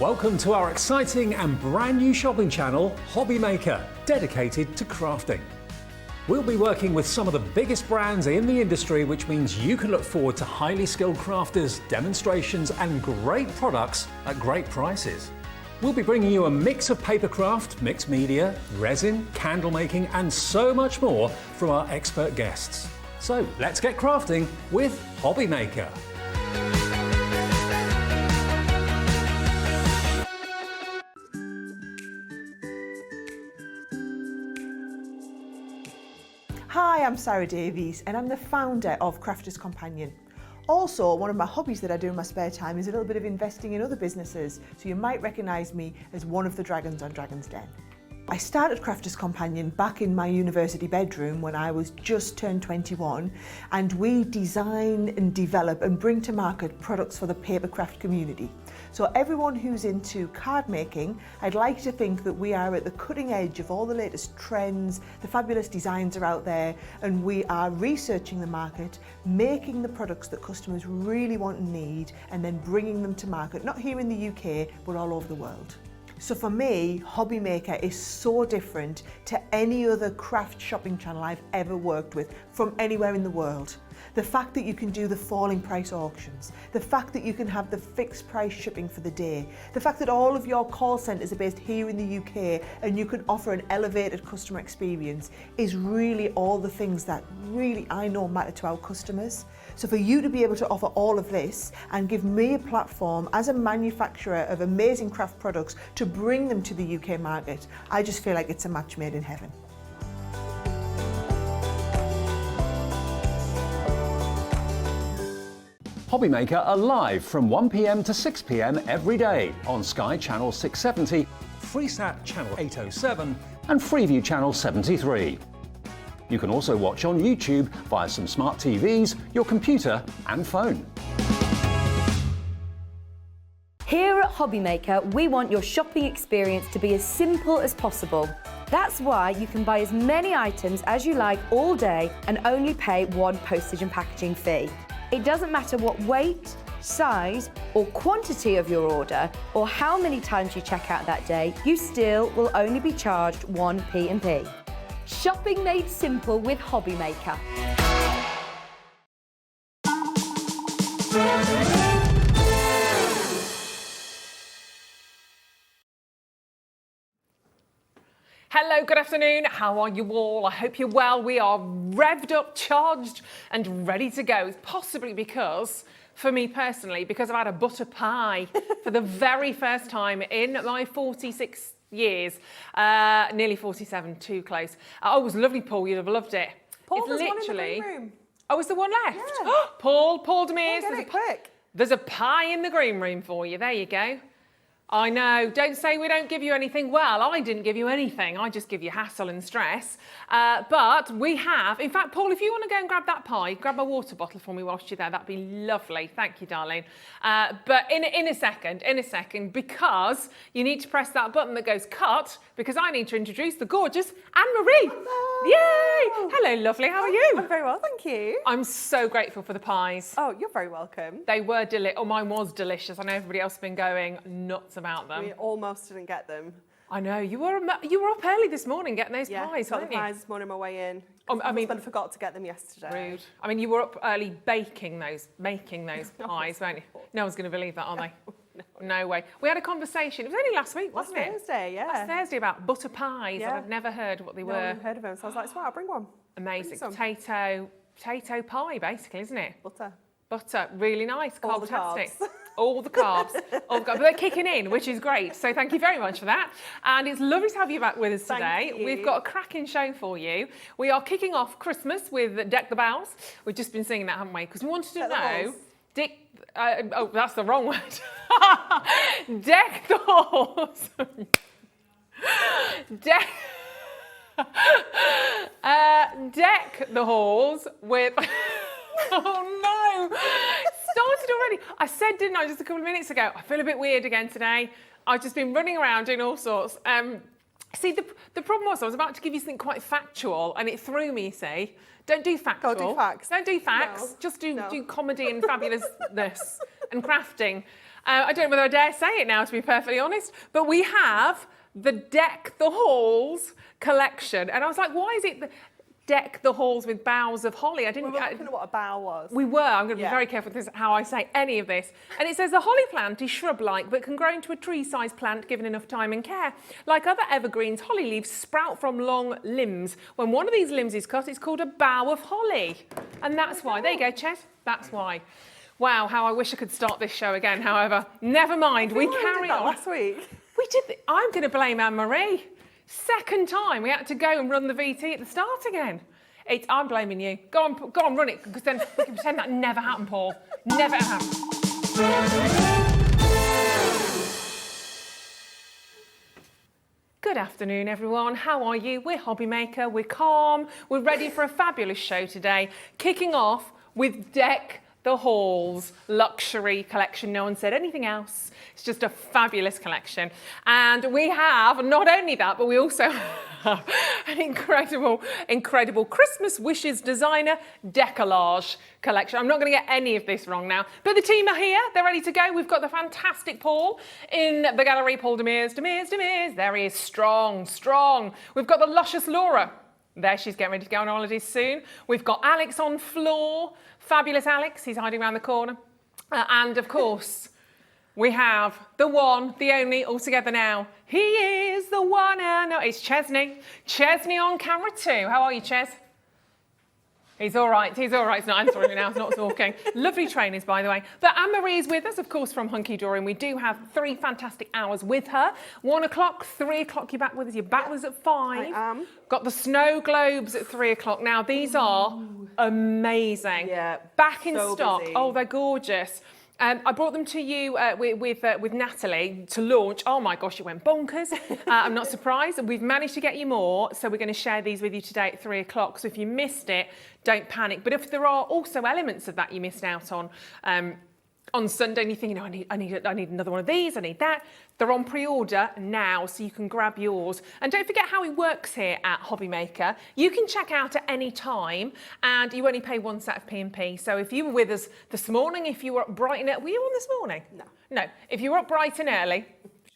Welcome to our exciting and brand new shopping channel, Hobby Maker, dedicated to crafting. We'll be working with some of the biggest brands in the industry, which means you can look forward to highly skilled crafters, demonstrations and great products at great prices. We'll be bringing you a mix of papercraft, mixed media, resin, candle making and so much more from our expert guests. So let's get crafting with Hobby Maker. Hi, I'm Sarah Davies and I'm the founder of Crafters Companion. Also, one of my hobbies that I do in my spare time is a little bit of investing in other businesses, so you might recognise me as one of the dragons on Dragon's Den. I started Crafters Companion back in my university bedroom when I was just turned 21, and we design and develop and bring to market products for the papercraft community. So everyone who's into card making, I'd like to think that we are at the cutting edge of all the latest trends, the fabulous designs are out there, and we are researching the market, making the products that customers really want and need, and then bringing them to market, not here in the UK, but all over the world. So for me, Hobby Maker is so different to any other craft shopping channel I've ever worked with from anywhere in the world. The fact that you can do the falling price auctions, the fact that you can have the fixed price shipping for the day, the fact that all of your call centres are based here in the UK and you can offer an elevated customer experience is really all the things that really I know matter to our customers. So for you to be able to offer all of this and give me a platform as a manufacturer of amazing craft products to bring them to the UK market, I just feel like it's a match made in heaven. Hobby Maker are live from 1 PM to 6 PM every day on Sky Channel 670, Freesat Channel 807 and Freeview Channel 73. You can also watch on YouTube via some smart TVs, your computer and phone. Here at Hobby Maker, we want your shopping experience to be as simple as possible. That's why you can buy as many items as you like all day and only pay one postage and packaging fee. It doesn't matter what weight, size or quantity of your order or how many times you check out that day, you still will only be charged one P&P. Shopping made simple with Hobby Maker. Hello, good afternoon. How are you all? I hope you're well. We are revved up, charged and ready to go. Possibly because, for me personally, because I've had a butter pie for the very first time in my 46 years. Nearly 47, too close. Oh, it was lovely, Paul. You'd have loved it. Paul, it's there's literally... one in the green room. Oh, is there one left? Yeah. Paul Demers. Get it quick. There's a pie in the green room for you. There you go. I know, don't say we don't give you anything. Well, I didn't give you anything. I just give you hassle and stress. But we have, in fact, Paul, if you want to go and grab that pie, grab my water bottle for me whilst you're there. That'd be lovely. Thank you, darling. But in a second, because you need to press that button that goes cut, because I need to introduce the gorgeous Anne-Marie. Hello. Yay! Hello, lovely. How are you? I'm very well, thank you. I'm so grateful for the pies. Oh, you're very welcome. They were delicious. Oh, mine was delicious. I know everybody else has been going nuts about them. We almost didn't get them. I know, you were up early this morning getting those pies, got weren't the you? pies this morning on my way in. I mean, I forgot to get them yesterday. Rude. I mean, you were up early making those pies, weren't you? No one's going to believe that, are they? No way. We had a conversation. It was only last week, wasn't it? Thursday, yeah. Last Thursday about butter pies. Yeah. I'd never heard what they were. I've heard of them, so I was like, I'll bring one. Amazing. Bring some. Potato pie, basically, isn't it? Butter. Really nice. All the Carbotastic. carbs. All the carbs. But they're kicking in, which is great. So thank you very much for that. And it's lovely to have you back with us today. Thank you. We've got a cracking show for you. We are kicking off Christmas with Deck the Boughs. We've just been singing that, haven't we? Because we wanted to know... oh, that's the wrong word. Deck the halls. Deck the halls with... Oh no! Started already. I said, didn't I, just a couple of minutes ago, I feel a bit weird again today. I've just been running around doing all sorts. See, the problem was I was about to give you something quite factual and it threw me, you see. Don't do factual. Don't do facts. Don't do facts. No. Just do comedy and fabulousness and crafting. I don't know whether I dare say it now, to be perfectly honest, but we have the Deck the Halls collection. And I was like, why is it Deck the Halls with boughs of holly? I didn't. We were looking at what a bough was. We were. I'm going to be Yeah. very careful with this, how I say any of this. And it says the holly plant is shrub-like, but can grow into a tree-sized plant given enough time and care. Like other evergreens, holly leaves sprout from long limbs. When one of these limbs is cut, it's called a bough of holly. And that's why. There you go, Chet. That's why. Wow, how I wish I could start this show again. However, never mind. We carry on. Last week. We did. I'm going to blame Anne-Marie. Second time we had to go and run the VT at the start again. I'm blaming you. Go on, run it, because then we can pretend that never happened, Paul. Never happened. Good afternoon, everyone. How are you? We're Hobby Maker. We're calm. We're ready for a fabulous show today. Kicking off with Deck the Halls luxury collection. No one said anything else. It's just a fabulous collection. And we have not only that, but we also have an incredible Christmas wishes designer decollage collection. I'm not going to get any of this wrong now, but the team are here. They're ready to go. We've got the fantastic Paul in the gallery. Paul Demers. There he is, strong. We've got the luscious Laura. There, she's getting ready to go on holidays soon. We've got Alex on floor. Fabulous Alex, he's hiding around the corner. And of course, we have the one, the only, all together now. He is the one and only. It's Chesney. Chesney on camera too. How are you, Ches? He's all right. He's not answering me now. He's not talking. Lovely trainers, by the way. But Anne-Marie is with us, of course, from Hunky Dory, and we do have 3 fantastic hours with her. 1 o'clock, 3 o'clock, you're back with us. You're back with us at 5. I am. Got the snow globes at 3 o'clock. Now, these are amazing. Yeah, Back in so stock. busy. Oh, they're gorgeous. I brought them to you with Natalie to launch. Oh my gosh, it went bonkers. I'm not surprised. We've managed to get you more, so we're going to share these with you today at 3 o'clock. So if you missed it, don't panic. But if there are also elements of that you missed out on Sunday, and you think, I need another one of these, I need that, they're on pre-order now, so you can grab yours. And don't forget how it works here at Hobby Maker. You can check out at any time, and you only pay 1 set of P&P. So if you were with us this morning, if you were up bright and early, were you on this morning? No. If you were up bright and early,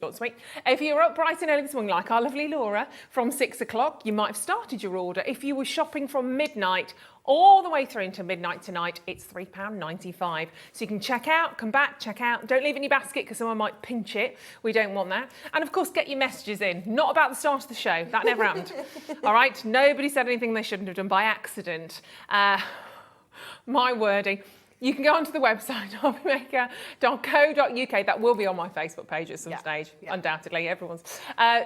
short sweet. If you were up bright and early this morning, like our lovely Laura, from 6 o'clock, you might have started your order. If you were shopping from midnight all the way through until midnight tonight, it's £3.95. So you can check out, come back, check out. Don't leave it in your basket because someone might pinch it. We don't want that. And of course, get your messages in. Not about the start of the show. That never happened. All right? Nobody said anything they shouldn't have done by accident. My wording. You can go onto the website, hobbymaker.co.uk. That will be on my Facebook page at some stage, undoubtedly, everyone's.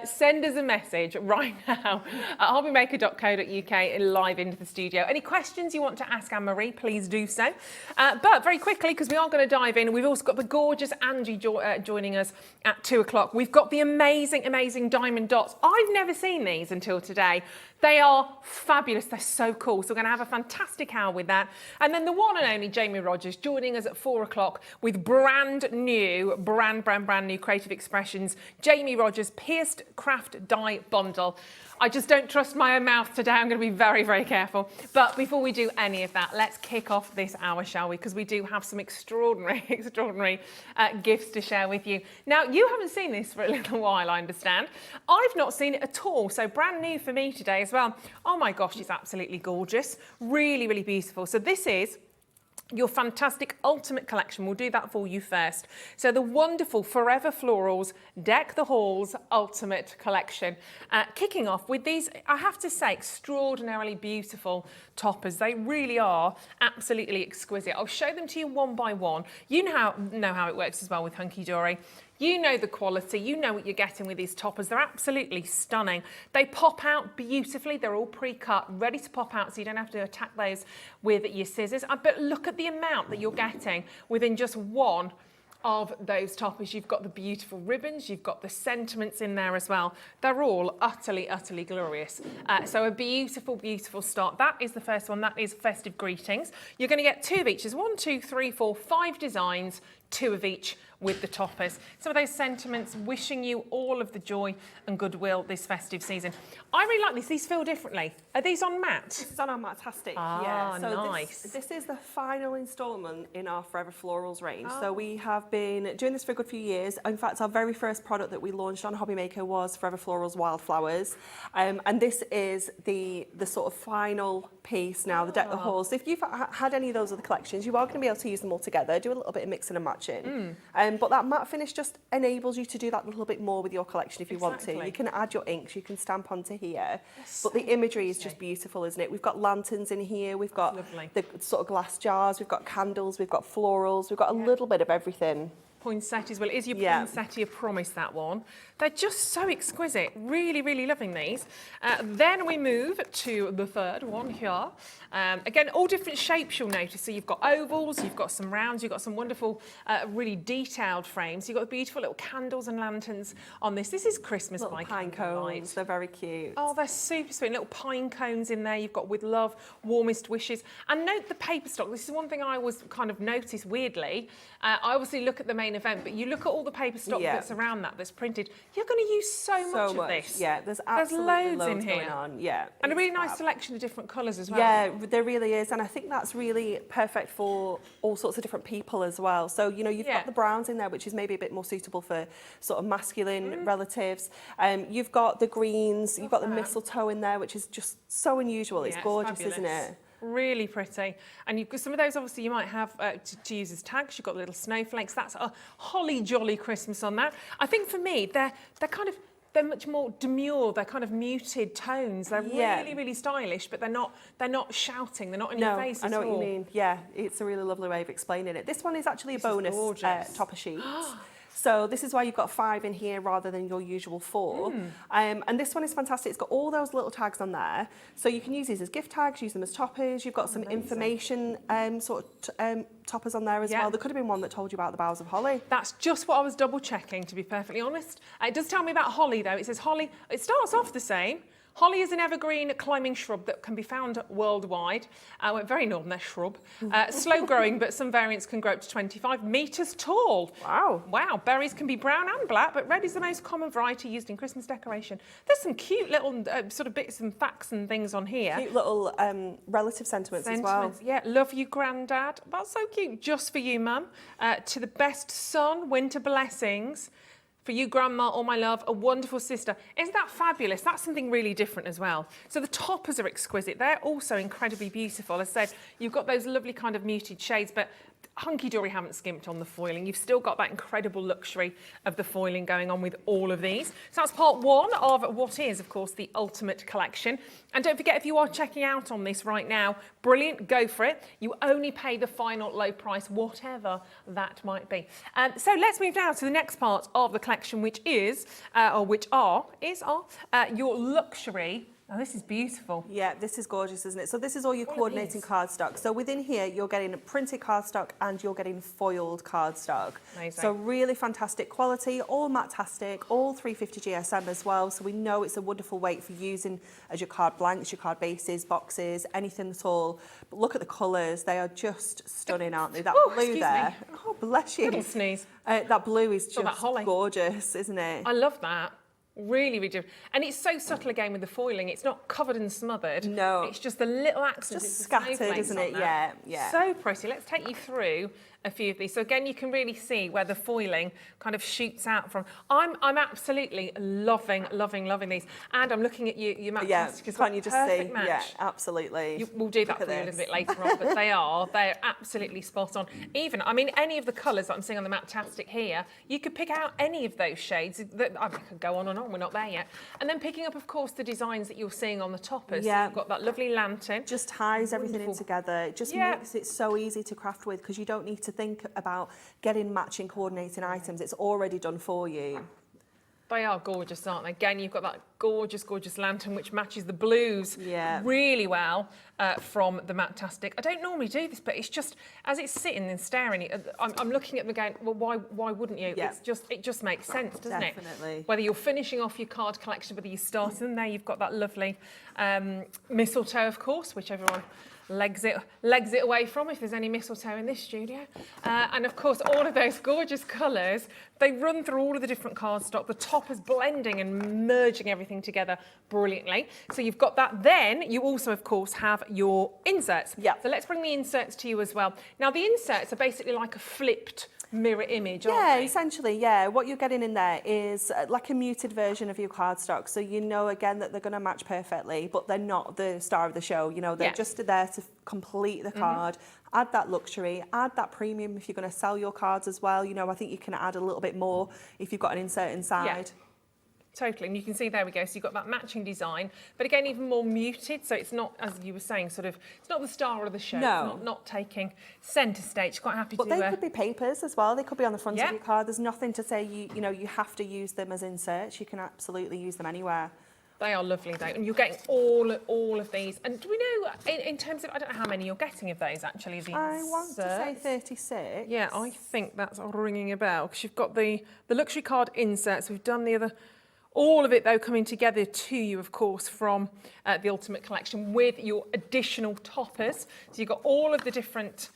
Send us a message right now at hobbymaker.co.uk live into the studio. Any questions you want to ask Anne-Marie, please do so. But very quickly, because we are going to dive in, we've also got the gorgeous Angie joining us at 2 o'clock. We've got the amazing diamond dots. I've never seen these until today. They are fabulous. They're so cool. So we're going to have a fantastic hour with that. And then the one and only Jamie Rogers joining us at 4 o'clock with brand new Creative Expressions. Jamie Rogers Pierced Craft Die Bundle. I just don't trust my own mouth today. I'm going to be very careful. But before we do any of that, let's kick off this hour, shall we? Because we do have some extraordinary gifts to share with you. Now, you haven't seen this for a little while, I understand. I've not seen it at all. So brand new for me today as well. Oh my gosh, it's absolutely gorgeous. Really beautiful. So this is your fantastic ultimate collection. We'll do that for you first. So the wonderful Forever Florals Deck the Halls Ultimate Collection. Kicking off with these, I have to say, extraordinarily beautiful toppers. They really are absolutely exquisite. I'll show them to you one by one. You know how it works as well with Hunky Dory. You know the quality, you know what you're getting with these toppers. They're absolutely stunning. They pop out beautifully. They're all pre-cut, ready to pop out, so you don't have to attack those with your scissors. But look at the amount that you're getting within just one of those toppers. You've got the beautiful ribbons, you've got the sentiments in there as well. They're all utterly glorious. So a beautiful start. That is the first one. That is Festive Greetings. You're going to get 2 of each. There's 1, 2, 3, 4, 5 designs, 2 of each with the toppers. Some of those sentiments, wishing you all of the joy and goodwill this festive season. I really like these. These feel differently. Are these on matte? This is on our Mattastic. Ah, So nice. This is the final instalment in our Forever Florals range. So we have been doing this for a good few years. In fact, our very first product that we launched on Hobby Maker was Forever Florals Wildflowers. And this is the sort of final piece now, the deck the halls. So if you've had any of those other collections, you are going to be able to use them all together, do a little bit of mixing and matching. But that matte finish just enables you to do that little bit more with your collection if you want to. You can add your inks, you can stamp onto here. But the imagery is just beautiful, isn't it? We've got lanterns in here, we've got the sort of glass jars, we've got candles, we've got florals, we've got a little bit of everything. Poinsettias, well, is your poinsettia promise, that one? They're just so exquisite. Really, really loving these. Then we move to the third one here. Again, all different shapes you'll notice. So you've got ovals, you've got some rounds, you've got some wonderful, really detailed frames. You've got beautiful little candles and lanterns on this. This is Christmas Little by pine candlelight. cones, they're very cute. Oh, they're super sweet. Little pine cones in there. You've got with love, warmest wishes. And note the paper stock. This is one thing I always kind of notice weirdly. I obviously look at the main event, but you look at all the paper stock that's around that's printed. You're going to use so much of this. Yeah, there's absolutely loads in here. going on. Yeah, and a really nice selection of different colours as well. Yeah, there really is, and I think that's really perfect for all sorts of different people as well. So, you know, you've got the browns in there, which is maybe a bit more suitable for sort of masculine relatives. You've got the greens, you've got the mistletoe in there, which is just so unusual. It's gorgeous, isn't it? Really pretty. And you've got some of those, obviously, you might have to use as tags. You've got little snowflakes. That's a holly jolly Christmas on that. I think for me, they're much more demure. They're kind of muted tones. They're really, really stylish, but they're not shouting. They're not in your face at all. I know what you mean. Yeah, it's a really lovely way of explaining it. This one is actually a bonus topper sheet. So this is why you've got 5 in here rather than your usual 4. And this one is fantastic. It's got all those little tags on there. So you can use these as gift tags, use them as toppers. You've got some information toppers on there as well. There could have been one that told you about the boughs of holly. That's just what I was double checking, to be perfectly honest. It does tell me about holly though. It says holly, it starts off the same. Holly is an evergreen climbing shrub that can be found worldwide. We're very northern, they're shrub. Slow growing, but some variants can grow up to 25 metres tall. Wow. Wow. Berries can be brown and black, but red is the most common variety used in Christmas decoration. There's some cute little sort of bits and facts and things on here. Cute little relative sentiments as well. Yeah, love you, Grandad. That's so cute. Just for you, Mum. To the best son, winter blessings. For you, Grandma, all my love, a wonderful sister. Isn't that fabulous? That's something really different as well. So the toppers are exquisite. They're also incredibly beautiful. As I said, you've got those lovely kind of muted shades, but hunky-dory haven't skimped on the foiling. You've still got that incredible luxury of the foiling going on with all of these. So that's part 1 of what is, of course, the ultimate collection. And don't forget, if you are checking out on this right now, brilliant, go for it. You only pay the final low price, whatever that might be. So let's move now to the next part of the collection, which is, your luxury. Now, this is beautiful. Yeah, this is gorgeous, isn't it? So this is all your coordinating cardstock. So within here, you're getting printed cardstock and you're getting foiled cardstock. Amazing. So really fantastic quality, all Mattastic, all 350 GSM as well. So we know it's a wonderful weight for using as your card blanks, your card bases, boxes, anything at all. But look at the colours. They are just stunning, aren't they? That blue there. Me. Oh, bless you. Little sneeze. That blue is just holly. gorgeous, isn't it? I love that. Really, really different. And it's so subtle again with the foiling. It's not covered and smothered. No. It's just the little accents. Just scattered, isn't it? Yeah, yeah. So pretty. Let's take you through a few of these. So again, you can really see where the foiling kind of shoots out from. I'm absolutely loving these. And I'm looking at your Mattastic as well. Can't you just Perfect see? match. Yeah, absolutely. We'll do that for you a little bit later on, but they're absolutely spot on. Even, I mean, any of the colours that I'm seeing on the Mattastic here, you could pick out any of those shades. I could go on and on, we're not there yet. And then picking up, of course, the designs that you're seeing on the toppers. Yeah. So you've got that lovely lantern. Just ties everything in together. It just makes it so easy to craft with because you don't need to think about getting matching coordinating items. It's already done for you. They are gorgeous, aren't they? Again, you've got that gorgeous, gorgeous lantern which matches the blues really well from the Mattastic. I don't normally do this, but it's just, as it's sitting and staring, I'm looking at them going, well, why wouldn't you? Yeah. It just makes sense, doesn't it? Definitely. Whether you're finishing off your card collection, whether you start them there, you've got that lovely mistletoe, of course, which everyone legs it away from if there's any mistletoe in this studio. And of course, all of those gorgeous colours, they run through all of the different cardstock. The top is blending and merging everything together brilliantly. So you've got that. Then you also, of course, have your inserts. Yeah. So let's bring the inserts to you as well. Now, the inserts are basically like a flipped mirror image, aren't Yeah, they? essentially, yeah. What you're getting in there is like a muted version of your cardstock. So you know, again, that they're going to match perfectly, but they're not the star of the show. You know, they're just there to complete the card, add that luxury, add that premium if you're going to sell your cards as well. You know, I think you can add a little bit more if you've got an insert inside. Yeah. Totally, and you can see there we go. So you've got that matching design, but again, even more muted. So it's not, as you were saying, sort of, it's not the star of the show. No. It's not taking centre stage. Quite happy But to. they could be papers as well. They could be on the front Yeah. of your card. There's nothing to say you know you have to use them as inserts. You can absolutely use them anywhere. They are lovely though, and you're getting all of these. And do we know in terms of, I don't know how many you're getting of those actually? The I want to say inserts? 36. Yeah, I think that's ringing a bell because you've got the luxury card inserts. We've done the other. All of it, though, coming together to you, of course, from the Ultimate Collection with your additional toppers. So you've got all of the different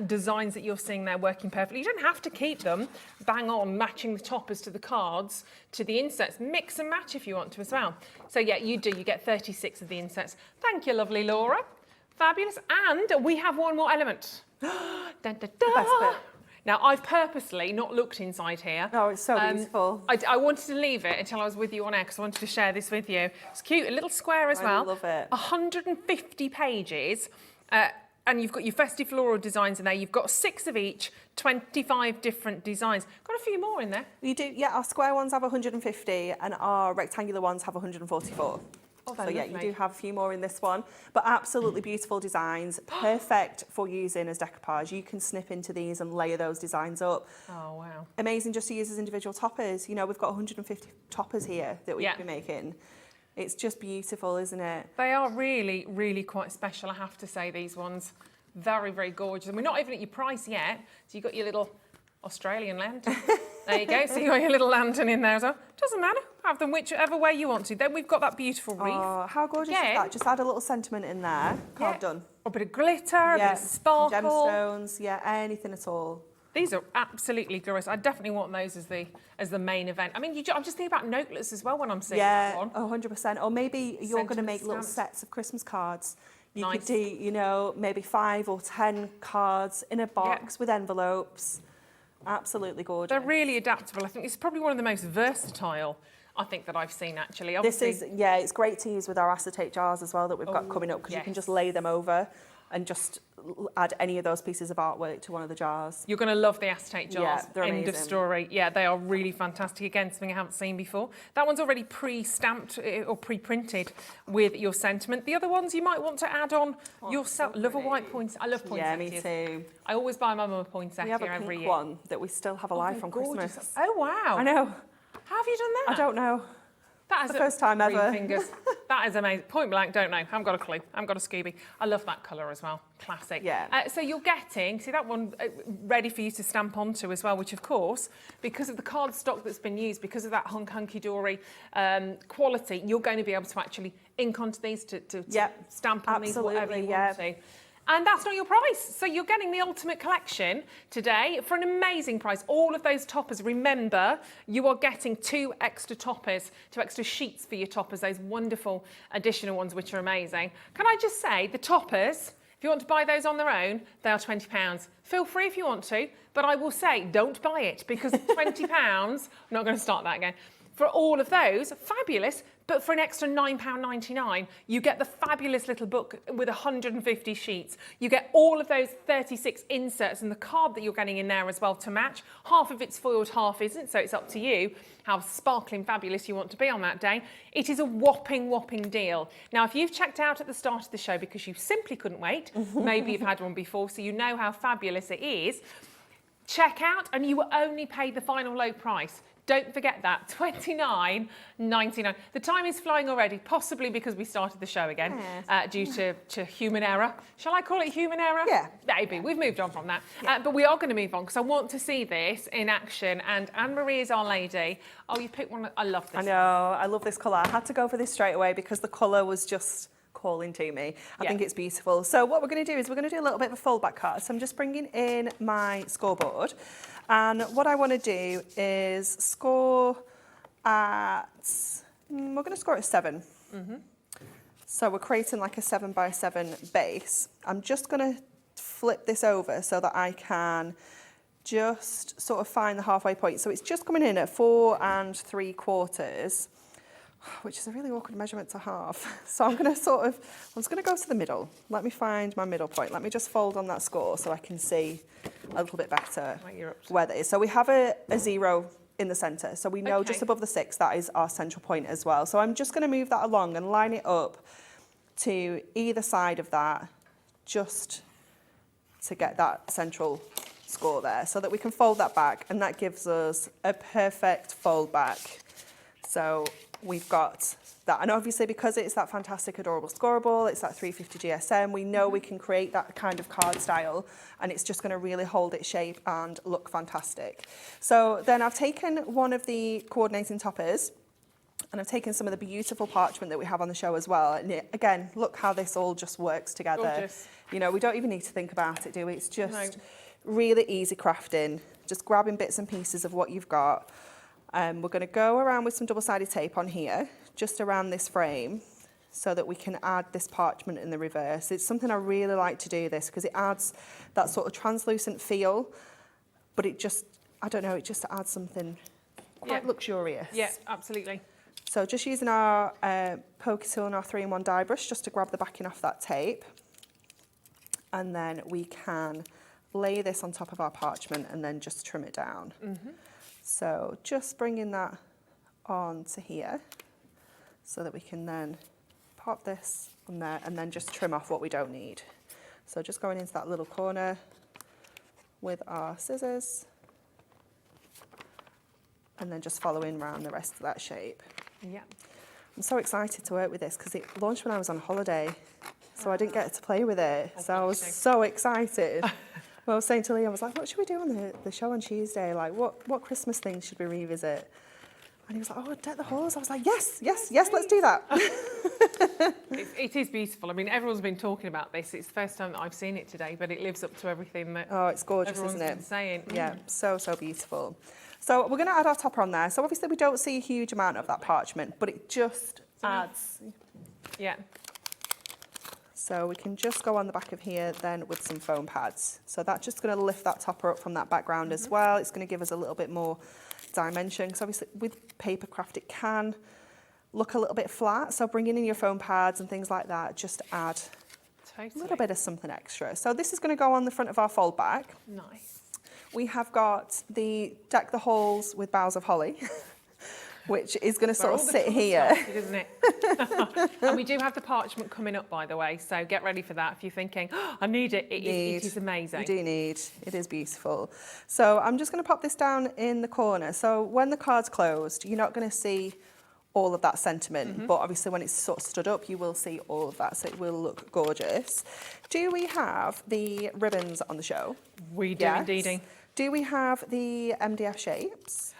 designs that you're seeing there working perfectly. You don't have to keep them bang on, matching the toppers to the cards, to the inserts. Mix and match if you want to as well. So, yeah, you do. You get 36 of the inserts. Thank you, lovely Laura. Fabulous. And we have one more element. Dun, dun, dun. Best bit. Now, I've purposely not looked inside here. Oh, it's so beautiful. I wanted to leave it until I was with you on air because I wanted to share this with you. It's cute, a little square as well. I love it. 150 pages, and you've got your festive floral designs in there. You've got 6 of each, 25 different designs. Got a few more in there. You do, yeah. Our square ones have 150, and our rectangular ones have 144. Oh, so they're yeah, you lovely. do have a few more in this one, but absolutely beautiful designs, perfect for using as decoupage. You can snip into these and layer those designs up. Oh, wow. Amazing just to use as individual toppers. You know, we've got 150 toppers here that we Yeah. could be making. It's just beautiful, isn't it? They are really, really quite special, I have to say, these ones. Very, very gorgeous. And we're not even at your price yet. So you've got your little Australian lantern. There you go. So you've got your little lantern in there as well. Doesn't matter. Have them whichever way you want to. Then we've got that beautiful wreath. Oh, how gorgeous is that? Just add a little sentiment in there. Card done. A bit of glitter, a bit of sparkle. Gemstones, yeah, anything at all. These are absolutely glorious. I definitely want those as the main event. I mean, I'm just thinking about noteless as well when I'm seeing that one. 100%. Or maybe you're going to Sentiment make little stamps. sets of Christmas cards. You Nice. could do, you know, maybe 5 or 10 cards in a box with envelopes. Absolutely gorgeous. They're really adaptable. I think it's probably one of the most versatile, I think, that I've seen actually. This Obviously, is, yeah, it's great to use with our acetate jars as well that we've got coming up because you can yes. just lay them over and just add any of those pieces of artwork to one of the jars. You're going to love the acetate jars. Yeah, they're End of amazing. story. Yeah, they are really fantastic. Again, something I haven't seen before. That one's already pre-stamped or pre-printed with your sentiment. The other ones you might want to add on yourself. so Love a pretty. white poinsettia. I love poinsettias. Yeah, me too. I always buy my mum a poinsettia We have a every pink year. one that we still have alive from Gorgeous. Christmas. Oh, wow. I know. How have you done that? I don't know. That is the first time ever. Fingers. That is amazing. Point blank, don't know. Haven't got a clue. Haven't got a Scooby. I love that colour as well. Classic. Yeah. So you're getting, see that one ready for you to stamp onto as well, which of course, because of the cardstock that's been used, because of that hunky-dory quality, you're going to be able to actually ink onto these to stamp on these, whatever you want to. And that's not your price. So you're getting the Ultimate Collection today for an amazing price. All of those toppers, remember, you are getting 2 extra toppers, 2 extra sheets for your toppers, those wonderful additional ones, which are amazing. Can I just say, the toppers, if you want to buy those on their own, they are £20. Feel free if you want to, but I will say, don't buy it, because £20, I'm not going to start that again. For all of those, fabulous, but for an extra £9.99, you get the fabulous little book with 150 sheets. You get all of those 36 inserts and the card that you're getting in there as well to match. Half of it's foiled, half isn't, so it's up to you how sparkling fabulous you want to be on that day. It is a whopping, whopping deal. Now, if you've checked out at the start of the show because you simply couldn't wait, maybe you've had one before, so you know how fabulous it is, check out and you will only pay the final low price. Don't forget that, $29.99. The time is flying already, possibly because we started the show again due to human error. Shall I call it human error? Yeah. Maybe. We've moved on from that. But we are going to move on because I want to see this in action. And Anne-Marie is our lady. Oh, you picked one. I love this. I know. I love this colour. I had to go for this straight away because the colour was just calling to me. I think it's beautiful. So what we're going to do is we're going to do a little bit of a fold back card. So I'm just bringing in my scoreboard, and what I want to do is score at, we're going to score at 7. So we're creating like a 7 by 7 base. I'm just going to flip this over so that I can just sort of find the halfway point. So it's just coming in at 4 3/4, which is a really awkward measurement to have. So I'm just going to go to the middle. Let me find my middle point. Let me just fold on that score so I can see a little bit better where that is. So we have a 0 in the centre. So we know just above the 6, that is our central point as well. So I'm just going to move that along and line it up to either side of that, just to get that central score there, so that we can fold that back, and that gives us a perfect fold back. So we've got that, and obviously because it's that fantastic adorable scoreable, it's that 350 GSM, we know we can create that kind of card style, and it's just going to really hold its shape and look fantastic. So then I've taken one of the coordinating toppers, and I've taken some of the beautiful parchment that we have on the show as well. And again, look how this all just works together. Gorgeous. You know, we don't even need to think about it, do we? It's just really easy crafting, just grabbing bits and pieces of what you've got. We're going to go around with some double-sided tape on here, just around this frame, so that we can add this parchment in the reverse. It's something I really like to do this, because it adds that sort of translucent feel, but it just, I don't know, it just adds something quite luxurious. Yeah, absolutely. So just using our poker tool and our 3-in-1 die brush just to grab the backing off that tape. And then we can lay this on top of our parchment and then just trim it down. So just bringing that on to here so that we can then pop this on there and then just trim off what we don't need. So just going into that little corner with our scissors and then just following around the rest of that shape. Yeah. I'm so excited to work with this because it launched when I was on holiday, so I didn't get to play with it. So I was so excited. Well, I was saying to Lee, I was like, what should we do on the show on Tuesday? Like, what Christmas things should we revisit? And he was like, oh, Deck the Halls. I was like, yes, let's do that. It is beautiful. I mean, everyone's been talking about this. It's the first time that I've seen it today, but it lives up to everything that it's gorgeous, everyone's isn't it? been saying. Yeah, so beautiful. So we're going to add our topper on there. So obviously we don't see a huge amount of that parchment, but it just adds. Yeah. So we can just go on the back of here then with some foam pads. So that's just going to lift that topper up from that background as well. It's going to give us a little bit more dimension, because obviously with paper craft it can look a little bit flat. So bringing in your foam pads and things like that just add a little bit of something extra. So this is going to go on the front of our fold back. Nice. We have got the Deck the Halls with boughs of holly, which is going to sort of sit here. Started, isn't it? And we do have the parchment coming up, by the way, so get ready for that if you're thinking, oh, I need it. It is amazing. You do need. It is beautiful. So I'm just going to pop this down in the corner. So when the card's closed, you're not going to see all of that sentiment, but obviously when it's sort of stood up, you will see all of that, so it will look gorgeous. Do we have the ribbons on the show? We do, indeed. Do we have the MDF shapes?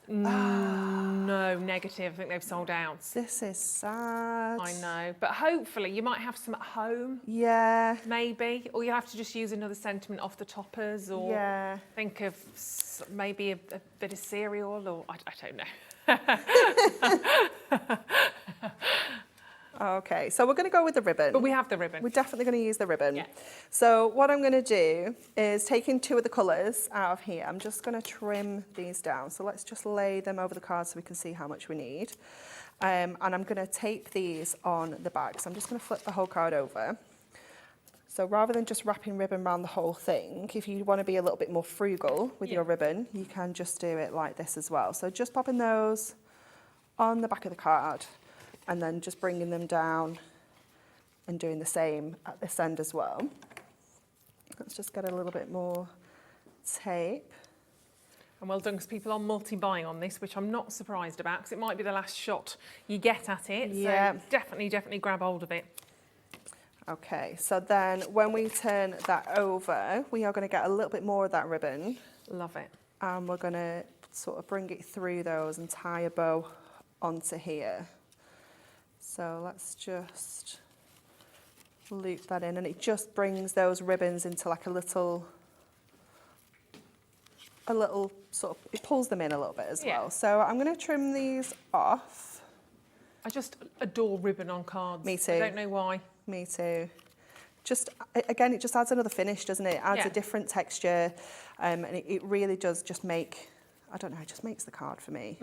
No, negative. I think they've sold out. This is sad. I know, but hopefully you might have some at home. Yeah. Maybe, or you have to just use another sentiment off the toppers, or think of maybe a bit of cereal, or I don't know. Okay, so we're going to go with the ribbon. But we have the ribbon. We're definitely going to use the ribbon. Yeah. So what I'm going to do is taking 2 of the colours out of here, I'm just going to trim these down. So let's just lay them over the card so we can see how much we need. And I'm going to tape these on the back. So I'm just going to flip the whole card over. So rather than just wrapping ribbon around the whole thing, if you want to be a little bit more frugal with your ribbon, you can just do it like this as well. So just popping those on the back of the card and then just bringing them down and doing the same at this end as well. Let's just get a little bit more tape. And well done, because people are multi-buying on this, which I'm not surprised about, because it might be the last shot you get at it. Yeah. So definitely grab hold of it. Okay, so then when we turn that over, we are going to get a little bit more of that ribbon. Love it. And we're going to sort of bring it through those and tie a bow onto here. So let's just loop that in, and it just brings those ribbons into like a little sort of, it pulls them in a little bit as well. So I'm going to trim these off. I just adore ribbon on cards. Me too. I don't know why. Me too. Just, again, it just adds another finish, doesn't it? It adds a different texture, and it really does just make, I don't know, it just makes the card for me.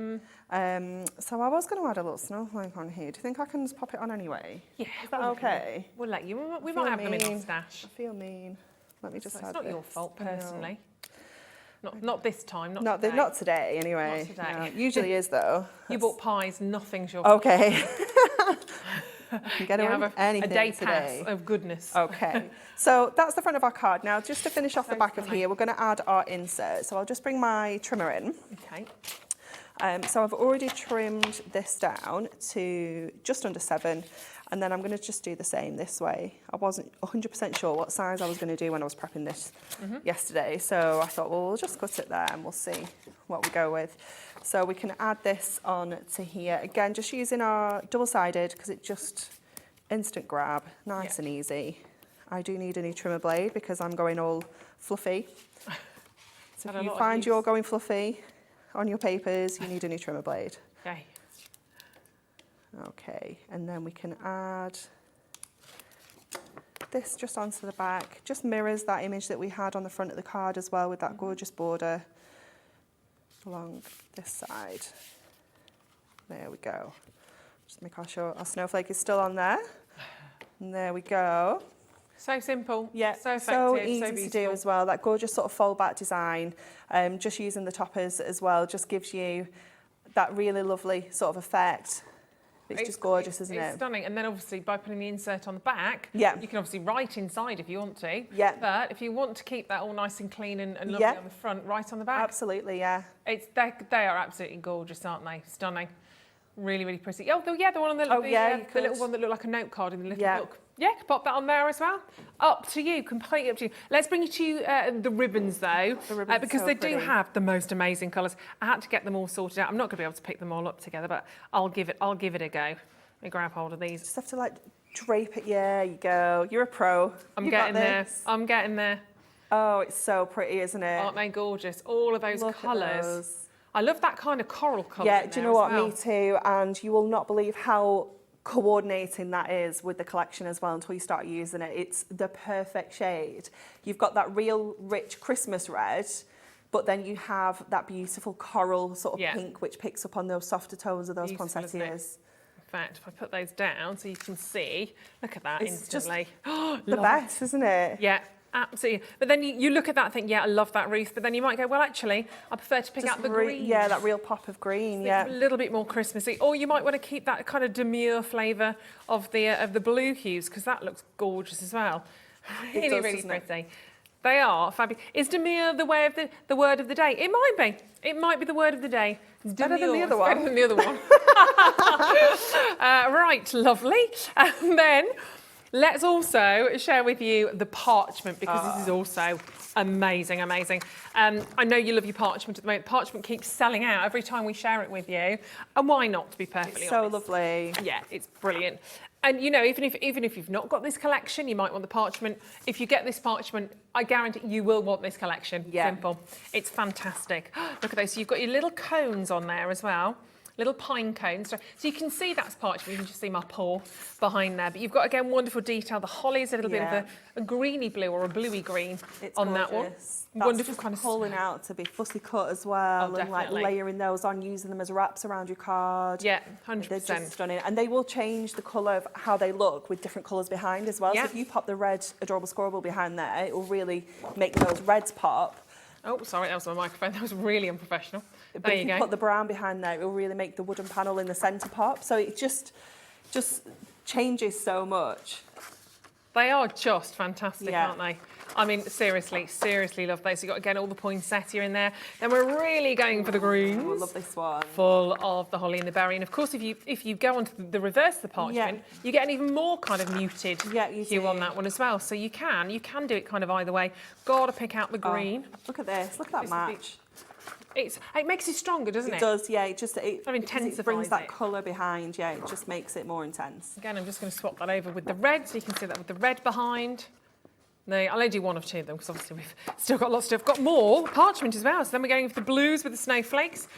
So I was going to add a little snowflake on here. Do you think I can just pop it on anyway? Yeah. Is that okay? We'll let you. We might have them in our stash. I feel mean. Let me just add It's not this. your fault, personally. Not this time, Not today, anyway. Not today. No, it usually is, though. You bought pies, nothing's your fault. Okay. I can get You away have with a anything day today. pass of goodness. Okay, so that's the front of our card. Now, just to finish off the back of here, we're going to add our insert. So I'll just bring my trimmer in. Okay. So I've already trimmed this down to just under 7, and then I'm going to just do the same this way. I wasn't 100% sure what size I was going to do when I was prepping this yesterday, so I thought, well, we'll just cut it there and we'll see what we go with. So we can add this on to here. Again, just using our double-sided because it just instant grab, nice and easy. I do need a new trimmer blade because I'm going all fluffy. So if you find you're going fluffy on your papers, you need a new trimmer blade. Okay. Okay, and then we can add this just onto the back. Just mirrors that image that we had on the front of the card as well, with that gorgeous border along this side. There we go. Just make sure our snowflake is still on there. And there we go. So simple. Yeah, So effective. so easy so to beautiful. do as well. That gorgeous sort of fold back design. Just using the toppers as well just gives you that really lovely sort of effect. It's just gorgeous, isn't it? It's stunning. And then obviously by putting the insert on the back, Yeah. you can obviously write inside if you want to. Yeah. But if you want to keep that all nice and clean and lovely on the front, right on the back. Absolutely, yeah. They are absolutely gorgeous, aren't they? Stunning. Really, really pretty. Oh, yeah, the one on the, Oh, the, yeah, you the little could. one that looked like a note card in the little Yeah. book. Yeah, could pop that on there as well. Up to you, completely up to you. Let's bring you to the ribbons though, The ribbons are because so they do pretty. have the most amazing colours. I had to get them all sorted out. I'm not going to be able to pick them all up together, but I'll give it a go. Let me grab hold of these. Just have to like drape it. Yeah, you go. You're a pro. I'm You getting got there. this. I'm getting there. Oh, it's so pretty, isn't it? Aren't they gorgeous? All of those Look at colours. those. I love that kind of coral colour. Yeah, in do you there know as what? well. Me too. And you will not believe how coordinating that is with the collection as well until you start using it. It's the perfect shade. You've got that real rich Christmas red, but then you have that beautiful coral sort of pink, which picks up on those softer tones of those Beautiful, isn't it? poinsettias. In fact, if I put those down so you can see, look at that It's just instantly. The Love it. best, isn't it? Yeah, absolutely. But then you look at that and think, yeah, I love that Ruth. But then you might go, well, actually, I prefer to pick Just out the green. Yeah, that real pop of green. It's Yeah. a little bit more Christmassy. Or you might want to keep that kind of demure flavour of the blue hues because that looks gorgeous as well. Really, does, really doesn't it? pretty. They are fabulous. Is demure the way of the word of the day? It might be. It might be the word of the day. It's better than the demure. other It's one. better than the other one. Right, lovely. And then let's also share with you the parchment because this is also amazing, amazing. I know you love your parchment at the moment. Parchment keeps selling out every time we share it with you. And why not, to be perfectly It's so honest? lovely. Yeah, it's brilliant. And you know, even if you've not got this collection, you might want the parchment. If you get this parchment, I guarantee you will want this collection. Yeah. Simple. It's fantastic. Look at those. So you've got your little cones on there as well. Little pine cones. So you can see that's parchment. You can just see my paw behind there. But you've got, again, wonderful detail. The holly is a little bit of a greeny blue or a bluey green It's on that one. gorgeous. Wonderful That's kind of pulling out to be fussy cut as well, Oh, and like definitely. layering those on, using them as wraps around your card. Yeah, They're 100%. just stunning, and they will change the colour of how they look with different colours behind as well. Yeah. So if you pop the red adorable squirrel behind there, it will really make those reds pop. Oh, sorry, that was my microphone. That was really unprofessional. But There if you you go. put the brown behind there, it will really make the wooden panel in the centre pop. So it just changes so much. They are just fantastic, Yeah. aren't they? I mean, seriously love those. You've got, again, all the poinsettia in there. Then we're really going for the greens. I love this one. Full of the holly and the berry. And of course, if you go on to the reverse of the parchment, you get an even more kind of muted hue on that one as well. So you can do it kind of either way. Got to pick out the green. Look at this. Look at that match. It makes it stronger, doesn't it? It does, yeah. It just intensifies it brings that colour behind. Yeah, it just makes it more intense. Again, I'm just going to swap that over with the red, so you can see that with the red behind. No, I'll only do one of two of them because obviously we've still got lots of stuff. Got more parchment as well. So then we're going for the blues with the snowflakes.